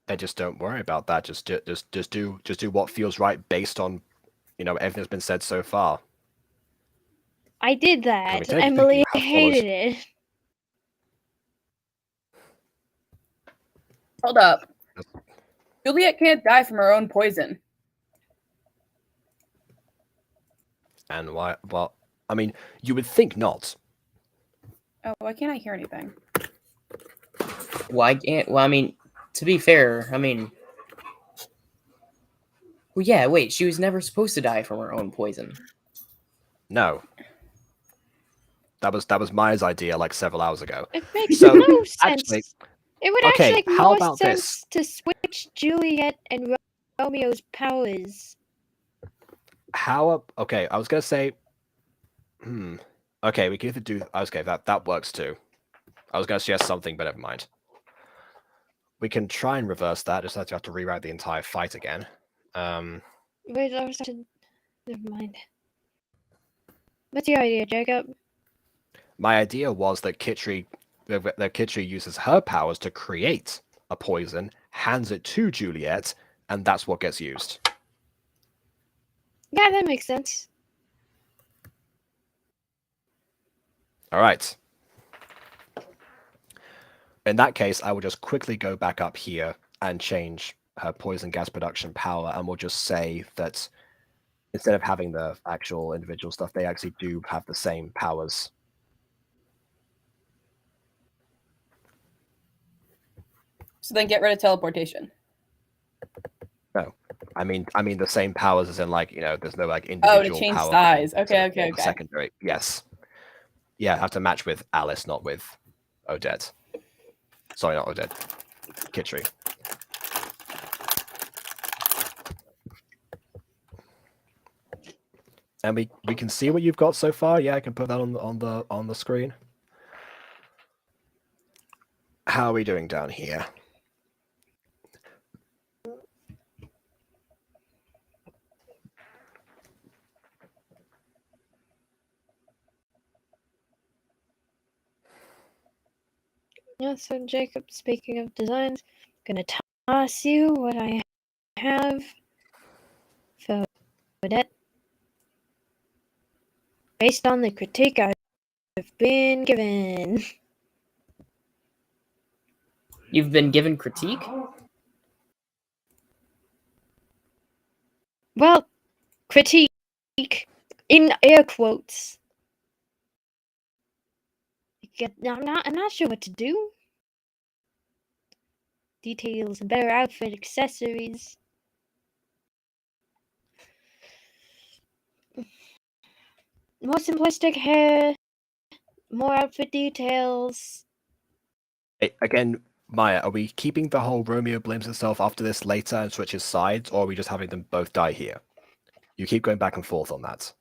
Then just don't worry about that. Just do what feels right based on, everything that's been said so far. I did that. technically Emily you have hated it. Hold up. Juliet can't die from her own poison. And why? Well, I mean, you would think not. Oh, why can't I hear anything? Why can't? Well, I mean, to be fair, I mean, well, yeah. Wait, she was never supposed to die from her own poison. No. That was Maya's idea like several hours ago. It makes So, no sense. actually, It would okay, actually make how more about sense to switch Juliet and Romeo's powers. Okay, I was gonna say, okay, we can either do. Okay, that works too. I was gonna suggest something, but never mind. We can try and reverse that. Just have to rewrite the entire fight again. Wait, never mind. What's your idea, Jacob? My idea was that Kitri uses her powers to create a poison, hands it to Juliet, and that's what gets used. Yeah, that makes sense. All right. In that case, I will just quickly go back up here and change her poison gas production power, and we'll just say that instead of having the actual individual stuff, they actually do have the same powers. So then get rid of teleportation. No, I mean the same powers as in there's no individual to change power size. for Okay. secondary. Yes. Yeah, have to match with Alice, not with Odette. Sorry, not Odette. Kitri. And we can see what you've got so far. Yeah, I can put that on the screen. How are we doing down here? Yeah, so Jacob, speaking of designs, I'm gonna toss you what I have for Odette. Based on the critique I've been given. You've been given critique? Well, critique in air quotes. I'm not sure what to do. Details and better outfit accessories. More simplistic hair. More outfit details. Again, Maya, are we keeping the whole Romeo blames himself after this later and switches sides, or are we just having them both die here? You keep going back and forth on that.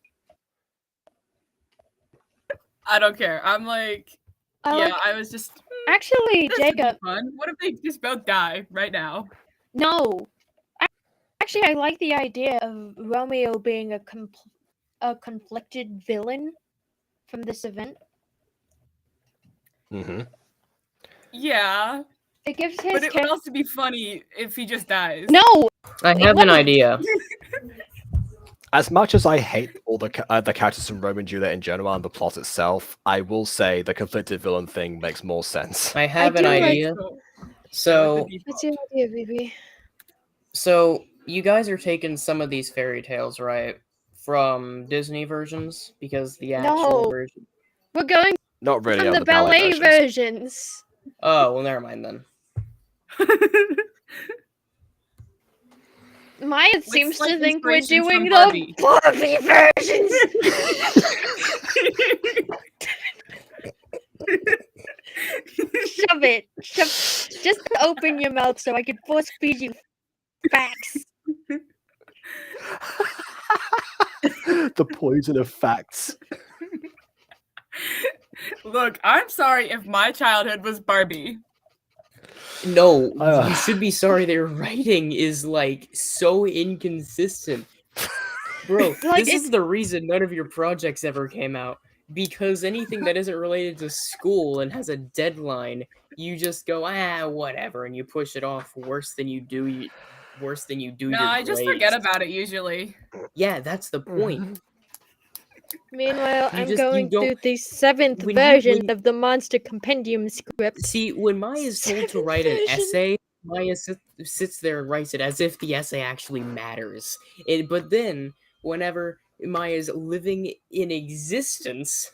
I don't care. I'm like, I was just. Actually, Jacob. Fun. What if they just both die right now? No. Actually, I like the idea of Romeo being a conflicted villain from this event. Mm-hmm. Yeah. It gives his. But it would also be funny if he just dies. No. I have an idea. As much as I hate all the characters from Romeo and Juliet in general and the plot itself, I will say the conflicted villain thing makes more sense. I have an idea. So, what's your idea, BB? So you guys are taking some of these fairy tales, right, from Disney versions because the actual No. version. We're going Not really from on the the ballet ballet versions. versions. Oh well, never mind then. Maya seems slight to think we're inspirations from doing Barbie. the Barbie versions. Shove it. Just open your mouth so I can force feed you facts. The poison of facts. Look, I'm sorry if my childhood was Barbie. No, you should be sorry their writing is like so inconsistent. Bro, Like, this is the reason none of your projects ever came out. Because anything that isn't related to school and has a deadline, you just go, whatever, and you push it off worse than you do No, your I just forget grades. about it usually. Yeah, that's the point. Meanwhile, You I'm just- you going don't- through the 7th when version you- of the Monster Compendium script. See, when Maya is told to write an essay, Maya sits there and writes it as if the essay actually matters. But then, whenever Maya's living in existence,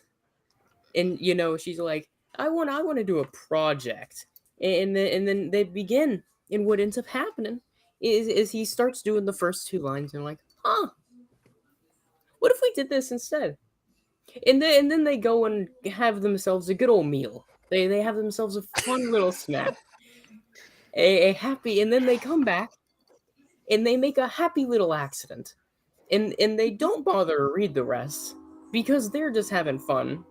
and she's like, I want to do a project, and then they begin, and what ends up happening is he starts doing the first 2 lines, and like, what if we did this instead? And then they go and have themselves a good old meal. They have themselves a fun little snack, a happy, and then they come back, and they make a happy little accident, and they don't bother to read the rest because they're just having fun.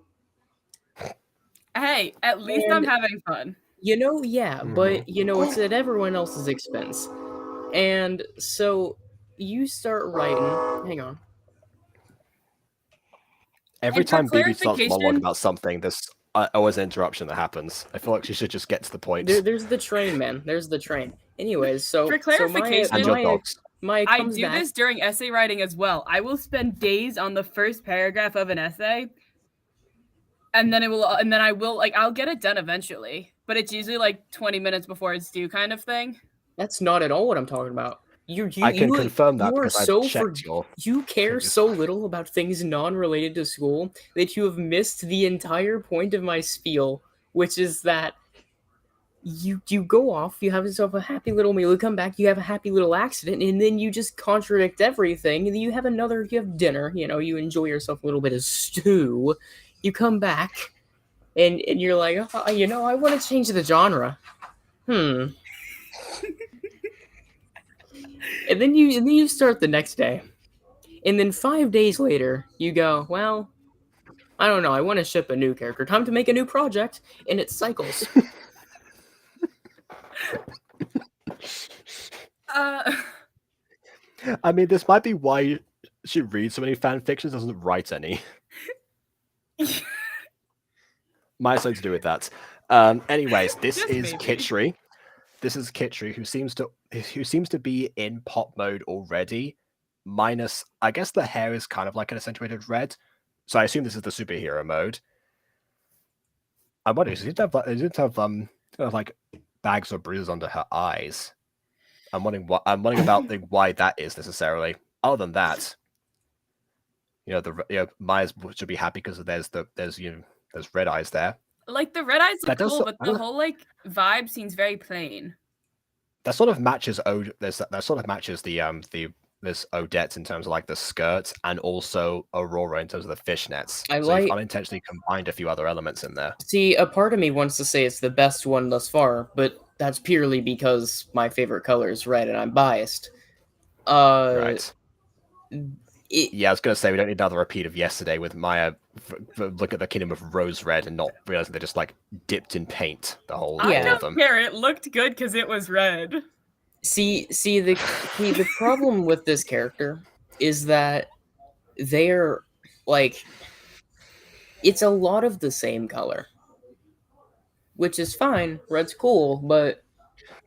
Hey, at least I'm having fun. But it's at everyone else's expense, and so you start writing. Hang on. Every And for time BB starts monologue clarification- about something, there's always an interruption that happens. I feel like she should just get to the point. There's the train, man. There's the train. Anyways, so For clarification- And your dogs. Maya I comes do back. this during essay writing as well. I will spend days on the first paragraph of an essay, and then I'll get it done eventually. But it's usually like 20 minutes before it's due, kind of thing. That's not at all what I'm talking about. I can confirm that you are because I've so checked your. You care so little about things non-related to school that you have missed the entire point of my spiel, which is that you go off, you have yourself a happy little meal, you come back, you have a happy little accident, and then you just contradict everything, and then you have dinner, you enjoy yourself a little bit of stew, you come back, and you're like, I want to change the genre. And then you start the next day. And then 5 days later, you go, well, I don't know, I want to ship a new character. Time to make a new project. And it cycles. I mean, this might be why she reads so many fan fictions, doesn't write any. Might have something to do with that. Anyways, this Just is maybe. Kitri. This is Kitri, who seems to be in pop mode already. Minus, I guess the hair is kind of like an accentuated red. So I assume this is the superhero mode. I'm wondering, she didn't have like bags or bruises under her eyes. I'm wondering about why that is necessarily. Other than that, Maya should be happy because there's red eyes there. Like the red eyes look That does cool, so- but I the don't- whole vibe seems very plain. That sort of matches this Odette in terms of like the skirts, and also Aurora in terms of the fishnets. You've unintentionally combined a few other elements in there. See, a part of me wants to say it's the best one thus far, but that's purely because my favorite color is red and I'm biased. Right. Yeah, I was going to say we don't need another repeat of yesterday with Maya look at the Kingdom of Rose Red and not realizing they just like dipped in paint the whole I all don't of them. care. It looked good because it was red. See, the problem with this character is that they're like, it's a lot of the same color, which is fine. Red's cool, but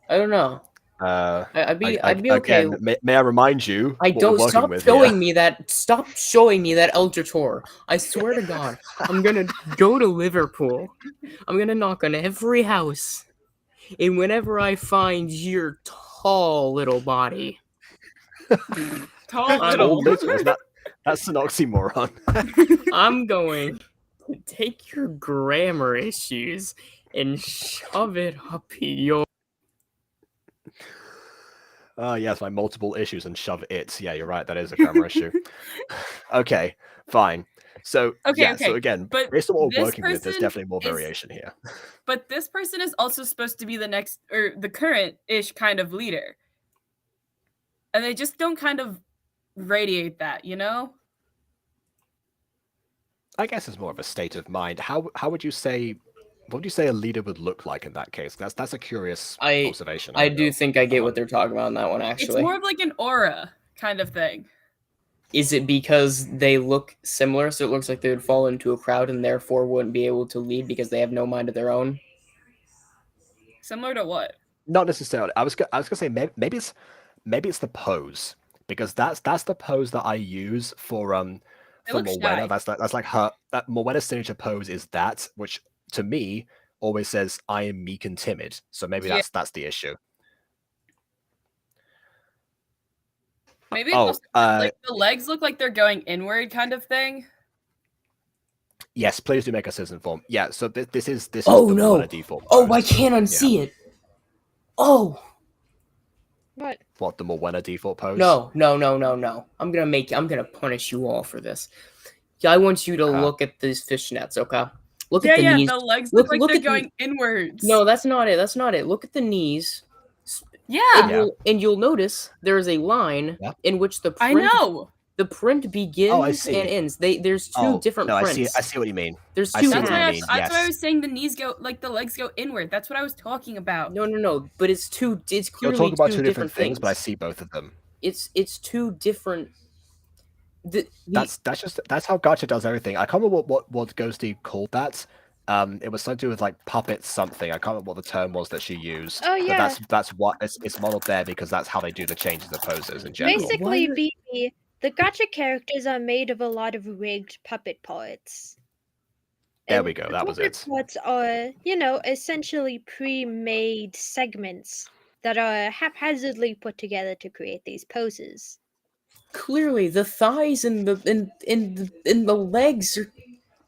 I don't know. I'd be okay. Again, may I remind you? I what don't we're working stop with showing here. me that. Stop showing me that El Tour. I swear to God, I'm gonna go to Liverpool. I'm gonna knock on every house, and whenever I find your tall little body, Tall Tall little, is that That's an oxymoron. I'm going to take your grammar issues and shove it up your. Yes, my multiple issues and shove it. Yeah, you're right. That is a grammar issue. Okay, fine. So Okay, so okay, again, but based on what we're this working with, there's person definitely more is- variation here. But this person is also supposed to be the next or the current-ish kind of leader. And they just don't kind of radiate that, you know? I guess it's more of a state of mind. How would you say? What would you say a leader would look like in that case? That's a curious observation. I don't do know. think I get what they're talking about in that one, It's actually. more of like an aura kind of thing. Is it because they look similar, so it looks like they would fall into a crowd and therefore wouldn't be able to lead because they have no mind of their own? Similar to what? Not necessarily. I was gonna say maybe it's the pose, because that's the pose that I use for look Morwenna. shy. That's like her Morwenna's signature pose is that, which to me always says I am meek and timid. So maybe Yeah. that's the issue. Maybe it's Oh, also like the legs look like they're going inward kind of thing. Yes, please do make a citizen form. Yeah, so this is Oh the no! Morwenna default Oh, pose. I can't unsee it. Oh What? What, the Morwenna default pose? no! I'm gonna punish you all for this. Yeah, I want you to look at these fishnets, okay? Look at the knees. The legs look like they're going inwards. No, that's not it. Look at the knees. Yeah. And you'll notice there is a line in which the print. I know. The print begins and ends. There's two different prints. I see what you mean. There's I two. see That's what why you mean. that's why I Yes. was saying the knees go like the legs go inward. That's what I was talking about. No. But it's two. It's You're clearly talking about two different different things, but I things. see both of them. It's two different. That's how Gacha does everything. I can't remember what Ghosty called that. It was something to do with like puppets something. I can't remember what the term was that she used. Oh, yeah. But that's what it's modeled there, because that's how they do the changes of poses in general. Basically, BB, the gacha characters are made of a lot of rigged puppet parts. There And we go. the That was puppet it. parts are, essentially pre-made segments that are haphazardly put together to create these poses. Clearly, the thighs and the legs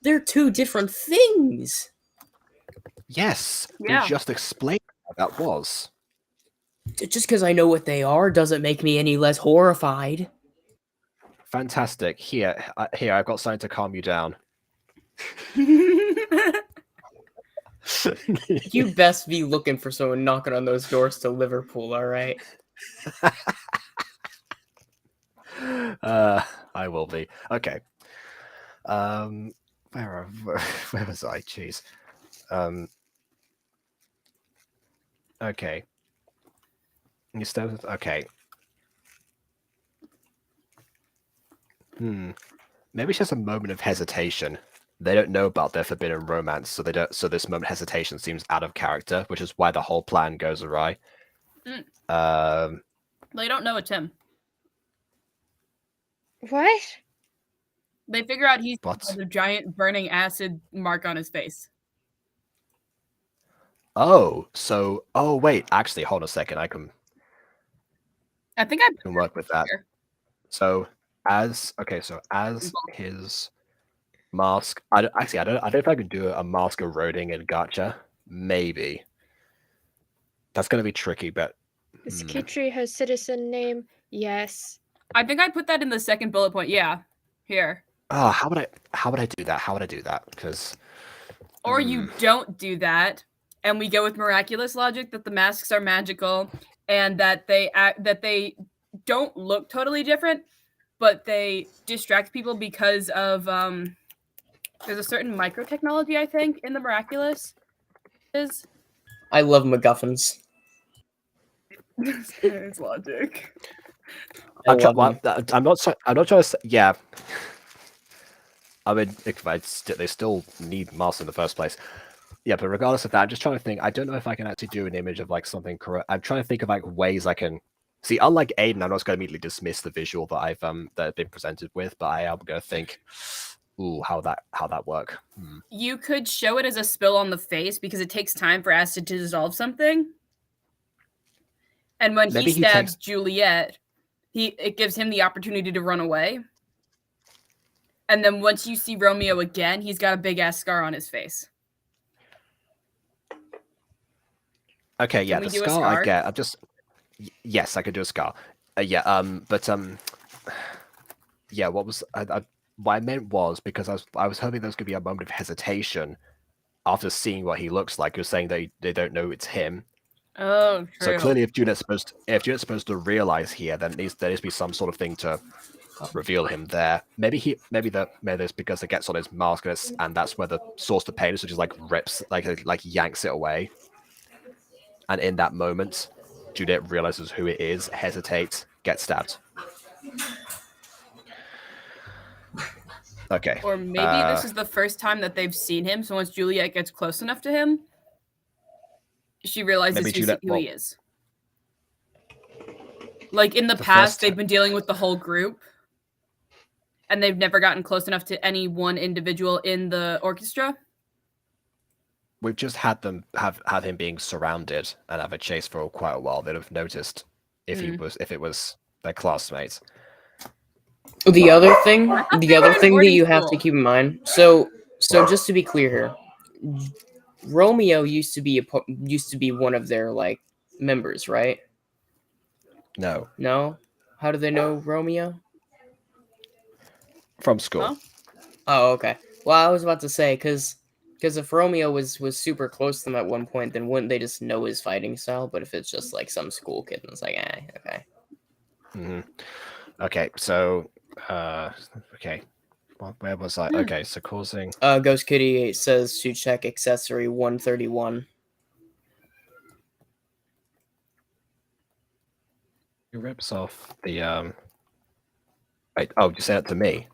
they're two different things. Yes. Yeah. We just explained what that was. Just because I know what they are doesn't make me any less horrified. Fantastic. Here, I've got something to calm you down. You best be looking for someone knocking on those doors to Liverpool, all right? I will be. Okay. Where was I? Jeez. Okay. You started. Okay. Maybe it's just a moment of hesitation. They don't know about their forbidden romance, so they don't. So this moment of hesitation seems out of character, which is why the whole plan goes awry. They don't know it's him. What? They figure out he's What? the giant burning acid mark on his face. Oh, so wait, actually, hold on a second. I can I think I can work with that. here. So as his mask, I don't know if I can do a mask eroding in Gacha. Maybe that's gonna be tricky, but Is Kitri her citizen name? Yes. I think I put that in the second bullet point. Yeah. Here. how would I do that? How would I do that? Because Or you don't do that, and we go with miraculous logic that the masks are magical and that they don't look totally different, but they distract people because of there's a certain micro technology I think in the miraculous is. I love MacGuffins. It's logic. I'm not trying to say, yeah. I mean, they still need masks in the first place. Yeah, but regardless of that, I'm just trying to think. I don't know if I can actually do an image of like something correct. I'm trying to think of like ways I can see. Unlike Aiden, I'm not just going to immediately dismiss the visual that I've been presented with, but I am going to think, ooh, how that work. You could show it as a spill on the face because it takes time for acid to dissolve something. And when Maybe he stabs Juliet, it gives him the opportunity to run away. And then once you see Romeo again, he's got a big ass scar on his face. Okay, yeah, Can we the do a scar I scar? get. I'm just yes, I could do a scar. Yeah, but yeah, what I meant was because I was hoping there was gonna be a moment of hesitation after seeing what he looks like. You're saying they don't know it's him. Oh, true. So clearly, if Juliet's supposed to realize here, then there needs to be some sort of thing to reveal him there. Maybe it's because it gets on his mask and that's where the source of pain is, which is like rips, like yanks it away. And in that moment, Juliet realizes who it is, hesitates, gets stabbed. Okay. Or maybe this is the first time that they've seen him. So once Juliet gets close enough to him, she realizes who he is. Like in the past, they've been dealing with the whole group, and they've never gotten close enough to any one individual in the orchestra. We've just had them have him being surrounded and have a chase for quite a while. They'd have noticed if it was their classmates. The other thing that you have to keep in mind. So just to be clear here, Romeo used to be one of their like members, right? No. No? How do they know Romeo? From school. Huh? Oh, okay. Well, I was about to say because if Romeo was super close to them at one point, then wouldn't they just know his fighting style? But if it's just like some school kid, and it's like, okay. Mm-hmm. Okay, so okay. Well, where was I? Okay, so causing Ghost Kitty says to check accessory 131. He rips off the Wait, oh, you said it to me.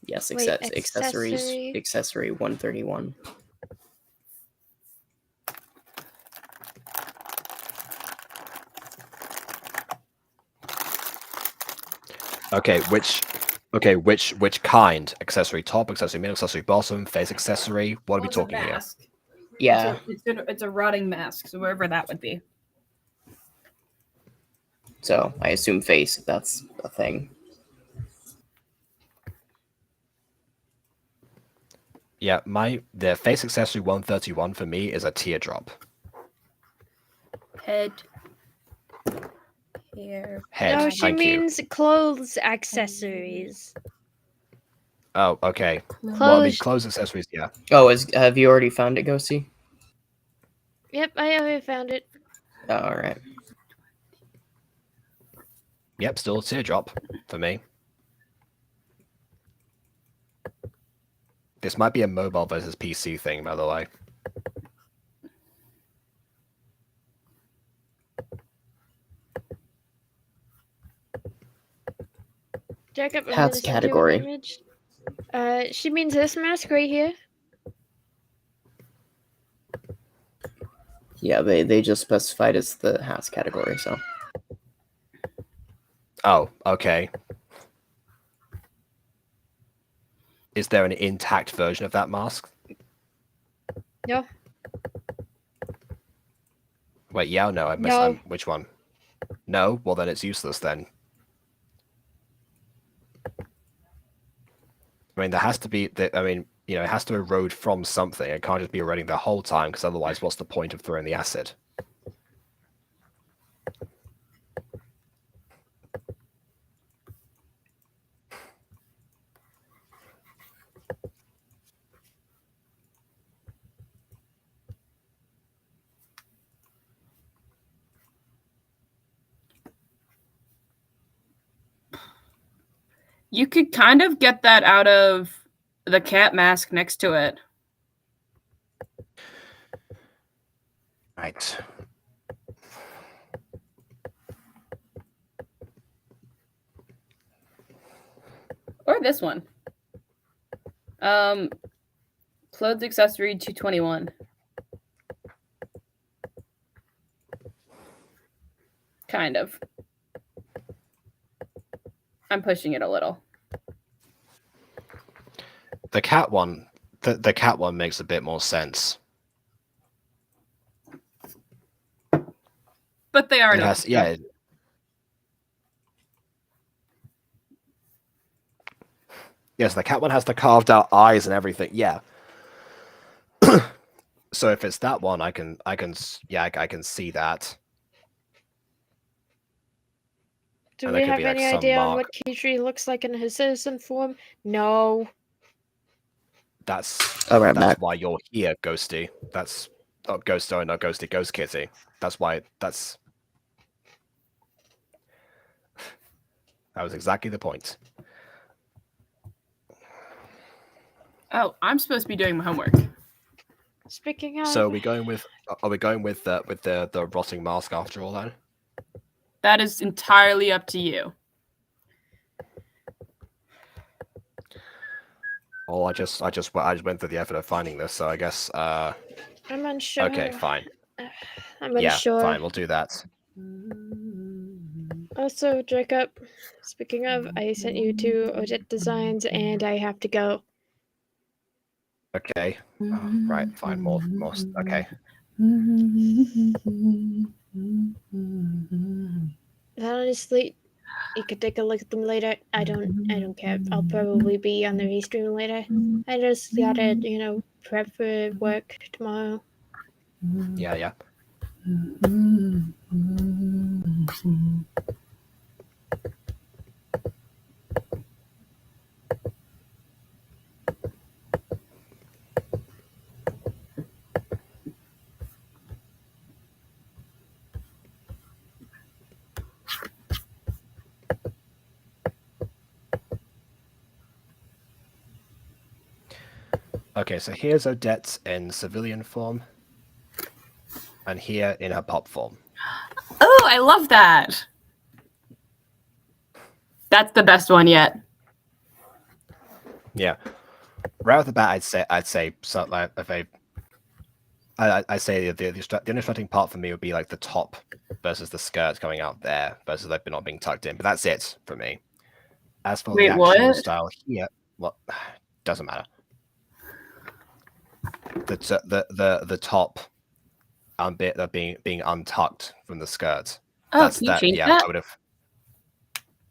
Yes, Wait, accessory 131. Which kind? Accessory top, accessory middle, accessory bottom, face accessory. What are we talking here? Yeah. It's a rotting mask, so wherever that would be. So I assume face, if that's a thing. Yeah, the face accessory 131 for me is a teardrop. Head. Here. Head. No, she thank means clothes accessories. Oh, okay. Clothes. Well, I mean, clothes accessories, yeah. Oh, have you already found it, Ghosty? Yep, I already found it. Oh, all right. Yep, still a teardrop for me. This might be a mobile versus PC thing, by the way. Jacob, I'm Hats gonna send you an category. image. She means this mask right here. Yeah, they just specified it's the hats category, so. Oh, okay. Is there an intact version of that mask? No. Wait, yeah or no? I missed. No. Which one? No? Well, then it's useless then. I mean, there has to be... it has to erode from something. It can't just be eroding the whole time, because otherwise what's the point of throwing the acid? You could kind of get that out of the cat mask next to it. Right. Or this one. Clothes accessory 221. Kind of. I'm pushing it a little. The cat one makes a bit more sense. But they are It has, yeah. Yes, the cat one has the carved out eyes and everything. Yeah. So if it's that one, I can see that. Do And we there could have be, like, any some idea on mark. what Keytree looks like in his citizen form? No. That's Alright, Matt. why you're here, Ghosty. That's Ghost. Sorry, not Ghosty. Ghost Kitty. That's why. That was exactly the point. Oh, I'm supposed to be doing my homework. Speaking of, So are we going with the rotting mask after all then? That is entirely up to you. Oh, I just went through the effort of finding this, so I guess I'm unsure. okay, fine. I'm Yeah, unsure. fine, we'll do that. Also, Jacob, speaking of, I sent you to Odette Designs and I have to go. Okay. Oh, right, fine, more okay. Honestly, you could take a look at them later. I don't care. I'll probably be on the restream later. I just gotta, prep for work tomorrow. Yeah. Okay, so here's Odette in civilian form, and here in her pop form. Oh, I love that. That's the best one yet. Yeah. Right off the bat, I'd say so, like, I say the interesting part for me would be like the top versus the skirt going out there versus like not being tucked in. But that's it for me. As for the actual what? style here, well, doesn't matter. The top bit that being untucked from the skirt. Oh, can you change that? I would have.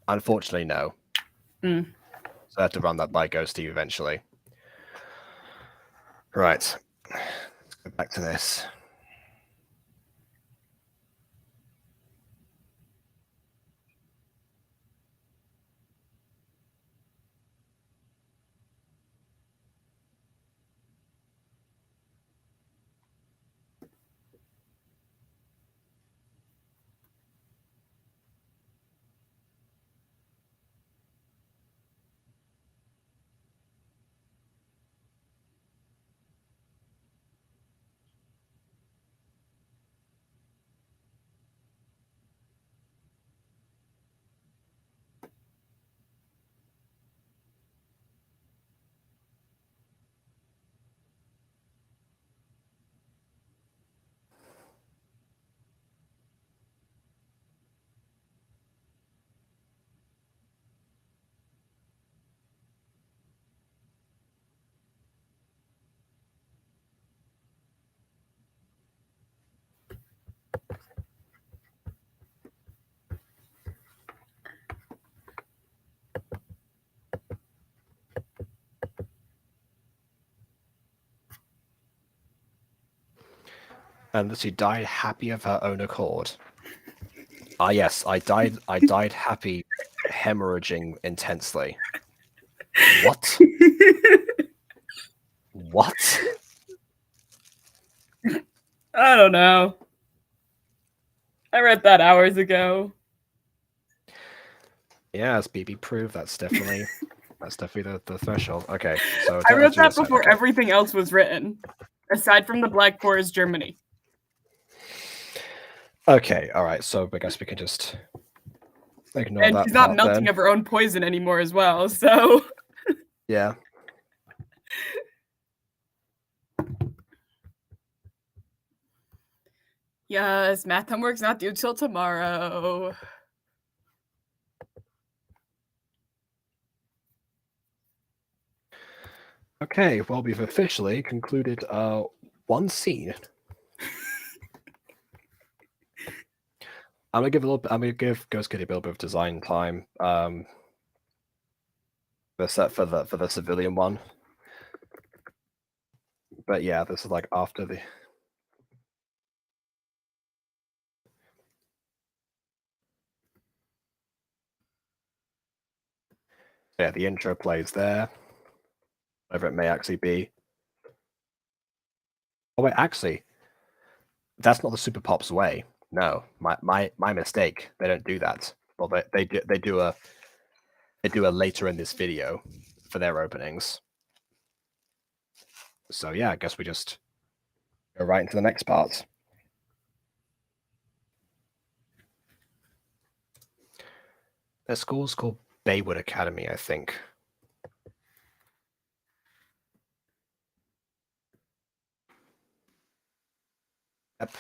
Unfortunately, no. Mm. So I have to run that by Ghosty eventually. Right. Let's go back to this. And she died happy of her own accord. Ah, yes, I died happy, hemorrhaging intensely. What? What? I don't know. I read that hours ago. Yeah, as BB proved, that's definitely the threshold. Okay, so I read that okay. before everything else was written, aside from the Black Forest, Germany. Okay, all right. So I guess we can just ignore And that. she's not part melting then. of her own poison anymore as well, so... Yeah. Yes, math homework's not due till tomorrow. Okay, well, we've officially concluded one scene. I'm gonna give Ghost Kitty a little bit of design time. the set for the civilian one. But yeah, this is like after the. Yeah, the intro plays there. Whatever it may actually be. Oh wait, actually, that's not the Super Pops way. No, my mistake. They don't do that. Well, they do a later in this video for their openings. So yeah, I guess we just go right into the next part. Their school's called Baywood Academy, I think. Yep.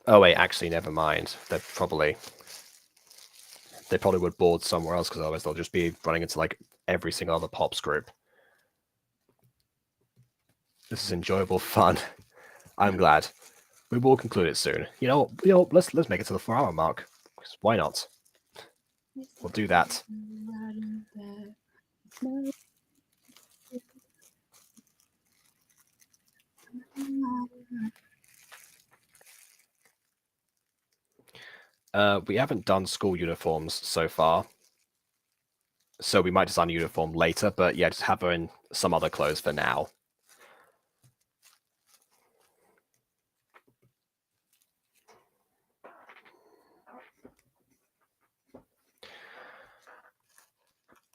Oh wait, actually, never mind. They probably would board somewhere else because otherwise they'll just be running into like every single other Pops group. This is enjoyable fun. I'm glad. We will conclude it soon. You know, let's make it to the 4-hour mark. Why not? We'll do that. We haven't done school uniforms so far, so we might design a uniform later. But yeah, just have her in some other clothes for now.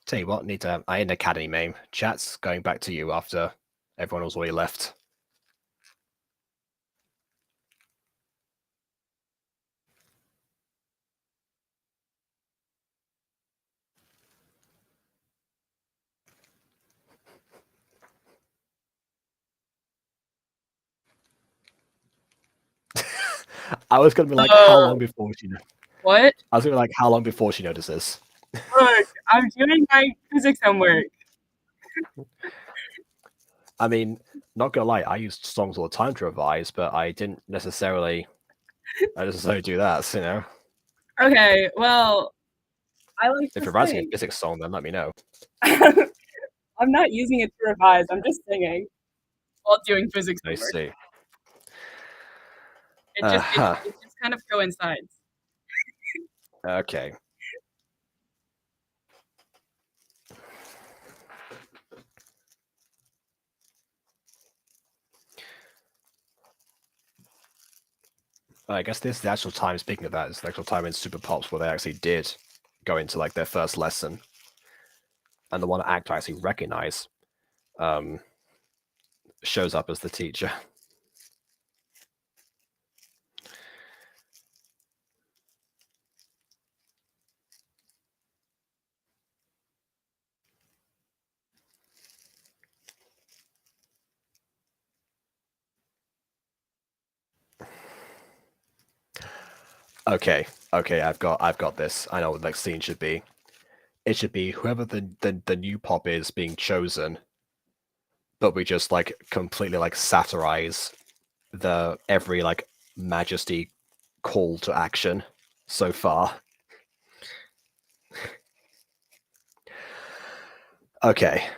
Tell you what, I need an academy name. Chat's going back to you after everyone was already left. I was gonna be like, how long before she? What? I was gonna be like, how long before she notices? Look, I'm doing my physics homework. I mean, not gonna lie, I used songs all the time to revise, but I didn't necessarily. I just don't do that, you know. Okay, well, I like If to you're writing a sing. physics song, then let me know. I'm not using it to revise. I'm just singing while doing physics I homework. see. It just kind of coincides. Okay. I guess this is the actual time. Speaking of that, is the actual time in Super Pops where they actually did go into like their first lesson, and the one act I actually recognize shows up as the teacher. Okay, I've got this. I know what the next scene should be. It should be whoever the new Pop is being chosen, but we just like completely like satirize the every like Majesty call to action so far. Okay.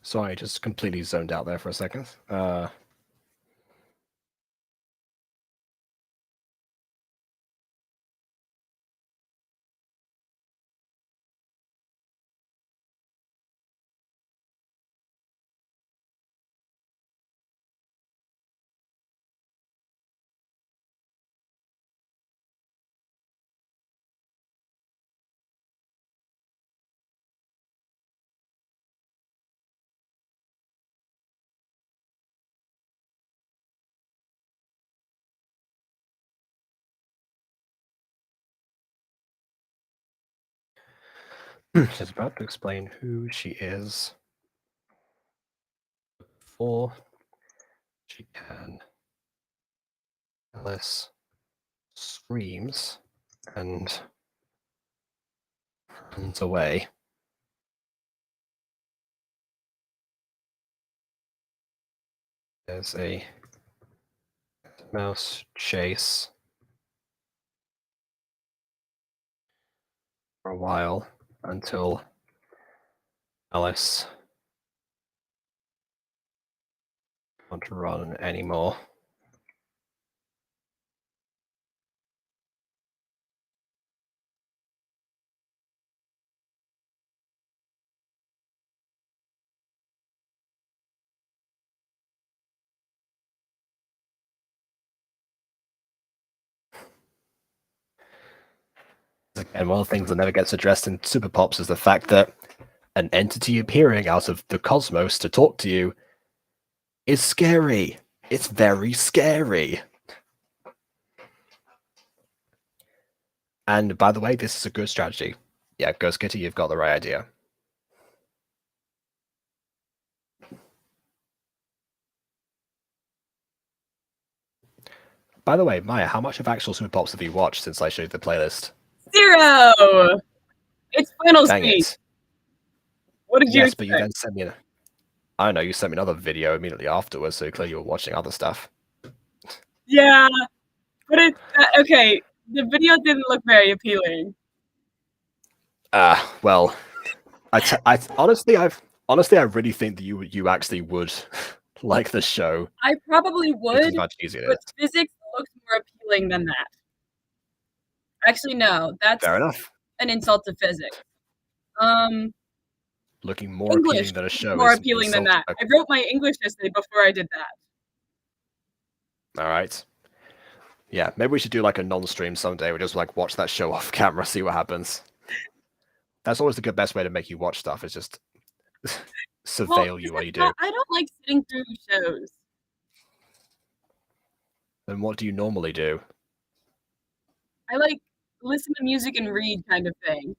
Sorry, just completely zoned out there for a second. She's about to explain who she is. Before she can, Alice screams and runs away. There's a mouse chase for a while until Alice can't run anymore. And one of the things that never gets addressed in Super Pops is the fact that an entity appearing out of the cosmos to talk to you is scary. It's very scary. And by the way, this is a good strategy. Yeah, Ghost Kitty, you've got the right idea. By the way, Maya, how much of actual Super Pops have you watched since I showed you the playlist? 0! It's final Dang speed. it. What did you Yes, expect? but you then sent me I don't know, you sent me another video immediately afterwards, so clearly you were watching other stuff. Yeah, but it's okay. The video didn't look very appealing. Well, I honestly I really think that you actually would like the show. I probably It's would, much easier. but physics looks more appealing than that. Actually, no, that's Fair enough. an insult to physics. Looking more English appealing than a show more is appealing than insult- that. I wrote my English essay before I did that. All right. Yeah, maybe we should do like a non-stream someday. We just like watch that show off camera, see what happens. That's always the best way to make you watch stuff. Is just surveil you while you do. I don't like sitting through shows. Then what do you normally do? I like listen to music and read kind of thing.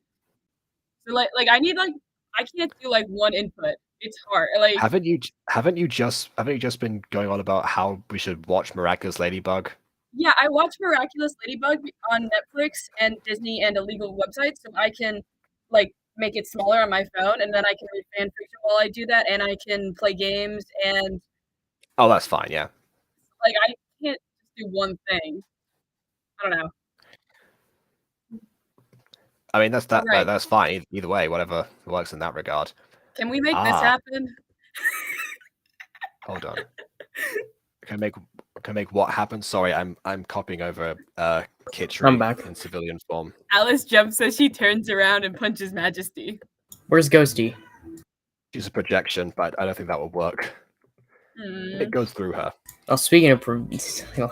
So like I need I can't do like one input. It's hard. Like Haven't you just been going on about how we should watch Miraculous Ladybug? yeah, I watch Miraculous Ladybug on Netflix and Disney and illegal websites, so I can like make it smaller on my phone, and then I can read fan fiction while I do that, and I can play games and. Oh, that's fine. Yeah. Like I can't just do one thing. I don't know. I mean, that's Right. that's fine. Either way, whatever works in that regard. Can we make this happen? Hold on. Can I make what happen? Sorry, I'm copying over Kitchery I'm back. in civilian form. Alice jumps as she turns around and punches Majesty. Where's Ghosty? She's a projection, but I don't think that will work. It goes through her. Oh, speaking of,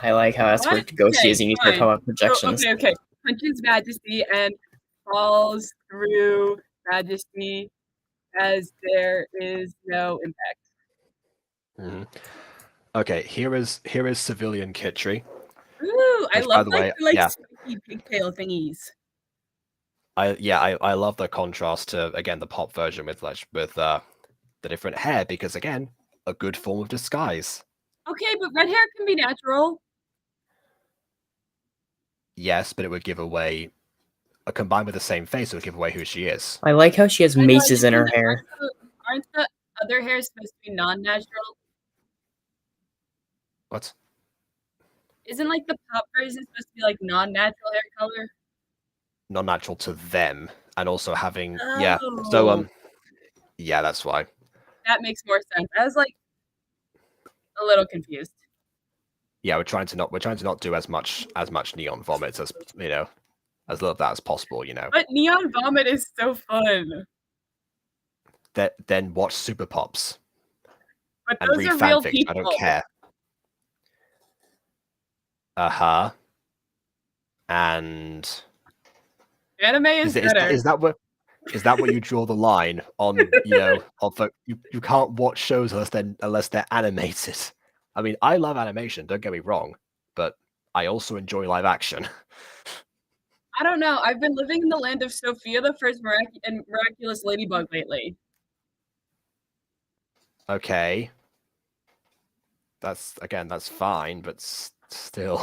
I like how that's where What? Ghosty Okay, is, and you start fine. talking about projections. Okay. Punches Majesty and falls through Majesty as there is no impact. Mm-hmm. Okay, here is civilian Kitchery. Ooh, I Which, love by the way, like yeah. spiky pigtail thingies. I love the contrast to again the pop version with the different hair because again a good form of disguise. Okay, but red hair can be natural. Yes, but it would give away combined with the same face, it would give away who she is. I like how she has maces in her hair. Aren't the other hairs supposed to be non-natural? What? Isn't like the pop version supposed to be like non-natural hair color? Non-natural to them, and also having yeah. So Oh. yeah, that's why. That makes more sense. I was like a little confused. Yeah, we're trying to not do as much neon vomit as as little of that as possible. But neon vomit is so fun. Then watch Super Pops But and those read are real fanfics. people. I don't care. And Anime is better. Is that what you draw the line on? You can't watch shows unless they're animated. I mean, I love animation. Don't get me wrong, but I also enjoy live action. I don't know. I've been living in the land of Sophia the First and Miraculous Ladybug lately. Okay, that's fine, but still.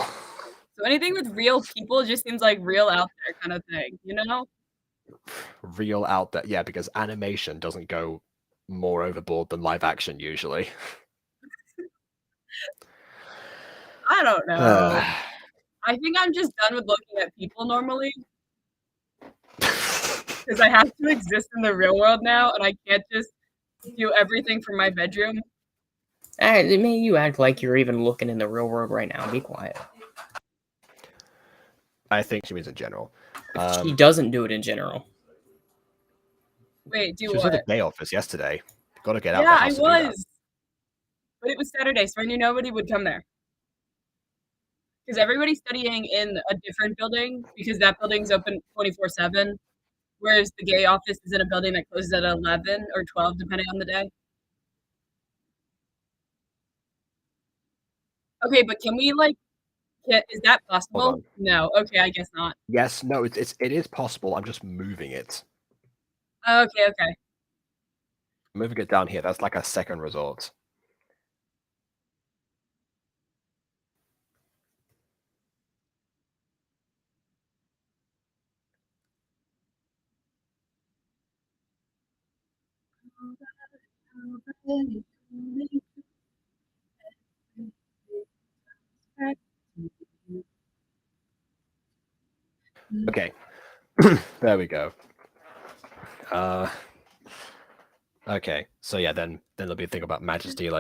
So anything with real people just seems like real out there kind of thing, you know? Real out there, yeah, because animation doesn't go more overboard than live action usually. I don't know. I think I'm just done with looking at people normally. Because I have to exist in the real world now, and I can't just do everything from my bedroom. Man, you act like you're even looking in the real world right now. Be quiet. I think she means in general. She doesn't do it in general. Wait, do she was what? at the day office yesterday. Got to get out. Yeah, the I house to do that. was. But it was Saturday, so I knew nobody would come there. Because everybody's studying in a different building, because that building's open 24/7, whereas the gay office is in a building that closes at 11 or 12, depending on the day. Okay, but can we, is that possible? No. Okay, I guess not. Yes, no, it is possible. I'm just moving it. Okay. I'm moving it down here. That's like a second resort. Okay. There we go. Okay. So yeah, then there'll be a thing about Majesty,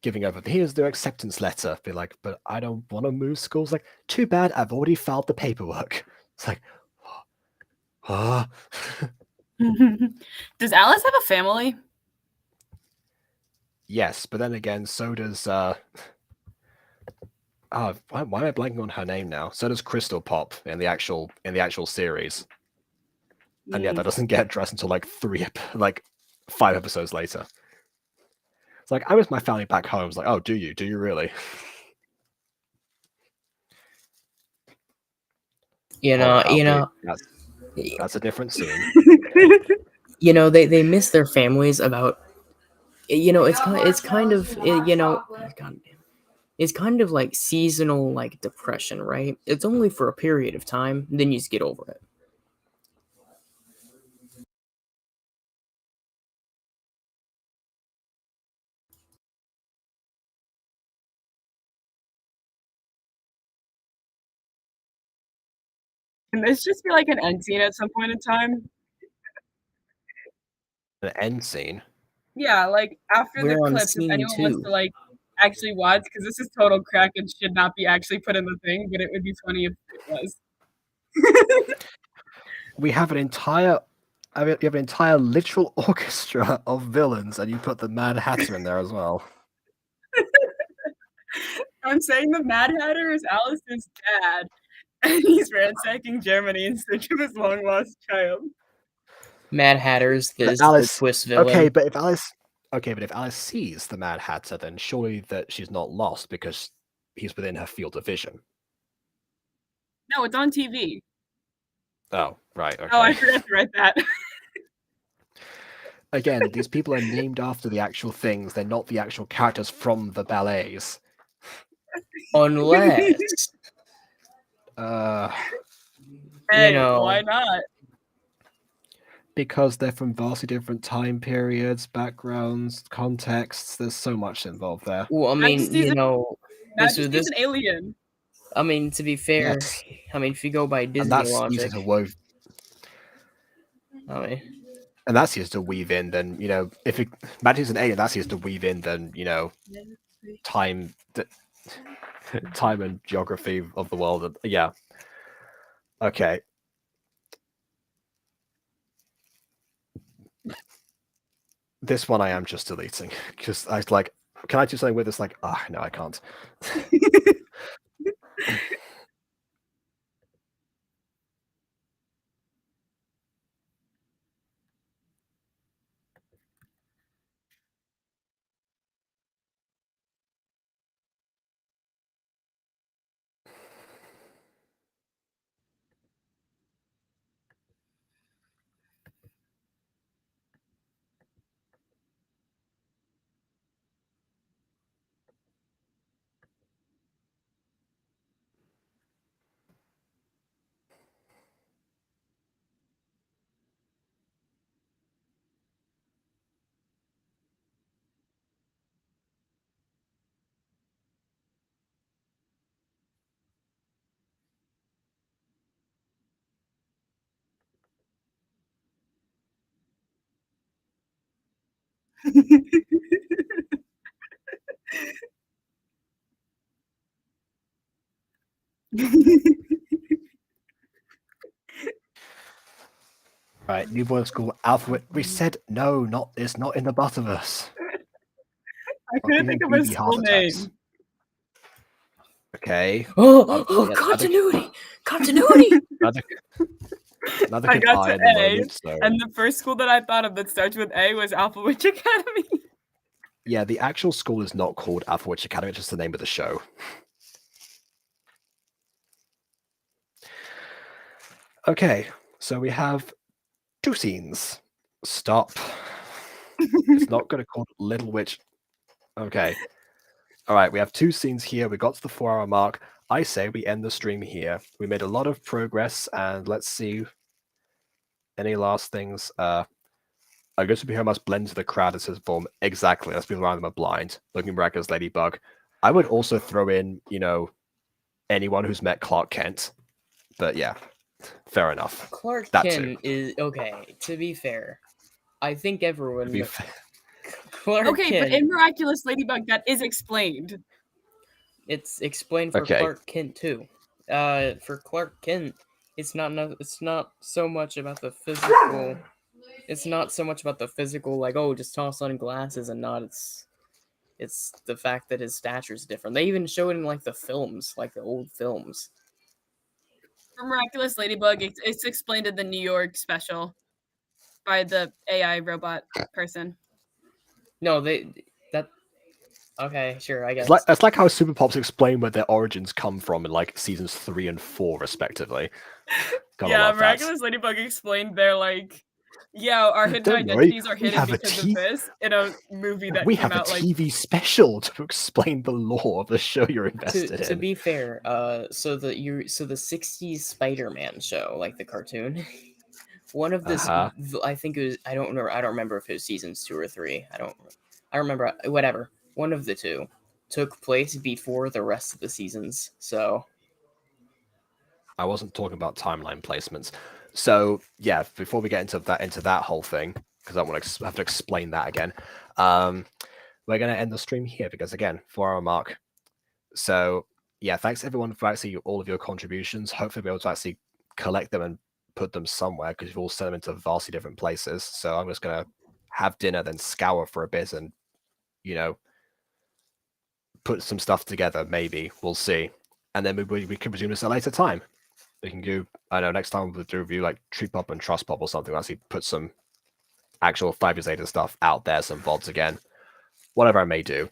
giving over. Here's their acceptance letter. Be like, but I don't want to move schools. Like, too bad. I've already filed the paperwork. It's like, Does Alice have a family? Yes, but then again, so does why am I blanking on her name now? So does Crystal Pop in the actual series. And yeah, that doesn't get addressed until 5 episodes later. It's like, I miss my family back home. It's like, oh, do you really? That's a different scene. They miss their families about. It's kind of like seasonal depression, right? It's only for a period of time, then you just get over it. Can this just be like an end scene at some point in time? An end scene? Yeah, after We're the on clips, if scene anyone wants 2. to actually watch, because this is total crack and should not be actually put in the thing, but it would be funny if it was. We have an entire literal orchestra of villains, and you put the Mad Hatter in there as well. I'm saying the Mad Hatter is Alice's dad, and he's ransacking Germany in search of his long-lost child. Mad Hatter's the twist villain. Okay, but if Alice sees the Mad Hatter, then surely that she's not lost because he's within her field of vision. No, it's on TV. Oh, right. Okay. Oh, I forgot to write that. Again, these people are named after the actual things. They're not the actual characters from the ballets. Unless... Hey, why not? Because they're from vastly different time periods, backgrounds, contexts. There's so much involved there. Well, I mean, Majesty's an alien. I mean, to be fair, yes. I mean, if you go by Disney and that's logic, easy to wove. I mean, and that's easier to weave in than, if math is an A and that's easier to weave in than, time, time and geography of the world. Yeah. Okay. This one I am just deleting because I was like, can I do something with this? Like, no, I can't. Right, New Boy School alphabet. We said no, it's not in the butt of us. I couldn't think of a school name. Okay. Oh, continuity! Continuity! Another I got to in the A, moment, so. and the first school that I thought of that starts with A was Alpha Witch Academy. Yeah, the actual school is not called Alpha Witch Academy, it's just the name of the show. Okay, so we have 2 scenes. Stop. It's not going to call it Little Witch. Okay. All right, we have 2 scenes here. We got to the 4-hour mark. I say we end the stream here. We made a lot of progress, and let's see any last things. I guess we must blend into the crowd as his form. Exactly. Let's be around them are blind. Looking back as Ladybug. I would also throw in, anyone who's met Clark Kent. But yeah, fair enough. Clark That Kent too. is okay. To be fair, I think everyone. Clark okay, Kent, but in Miraculous Ladybug, that is explained. It's explained for Clark Kent too. For Clark Kent, it's not so much about the physical. It's not so much about the physical, like, oh, just toss on glasses and not. It's the fact that his stature is different. They even show it in like the films, like the old films. For Miraculous Ladybug, it's explained in the New York special by the AI robot person. No, okay, sure, I guess. It's like how Super Pops explain where their origins come from in like seasons 3 and 4, respectively. Yeah, Miraculous Ladybug explained their our hidden identities are hidden because of this in a movie that we came have out a TV special to explain the lore of the show you're invested in. To be fair, so the 60s Spider-Man show, like the cartoon, one of this I think it was I don't remember if it was seasons 2 or 3. I don't remember, whatever. One of the 2 took place before the rest of the seasons. So I wasn't talking about timeline placements. So yeah, before we get into that whole thing, because I don't want to have to explain that again, we're going to end the stream here because again, 4-hour mark. So yeah, thanks everyone for actually all of your contributions. Hopefully we'll be able to actually collect them and put them somewhere because you've all sent them into vastly different places. So I'm just going to have dinner, then scour for a bit and, put some stuff together, maybe. We'll see. And then we can resume this at a later time. We can do, I know, next time we'll do a review like Tree Pop and Trust Pop or something. We'll actually put some actual 5 years later stuff out there, some VODs again. Whatever I may do.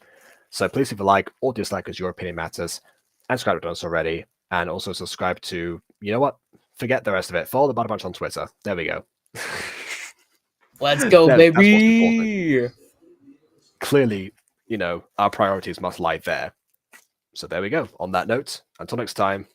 So please leave a like or dislike as your opinion matters. And subscribe if you've done so already. And also subscribe to, you know what? Forget the rest of it. Follow the Bada Bunch on Twitter. There we go. Let's go, baby! That's what's important. Clearly, our priorities must lie there. So there we go. On that note, until next time,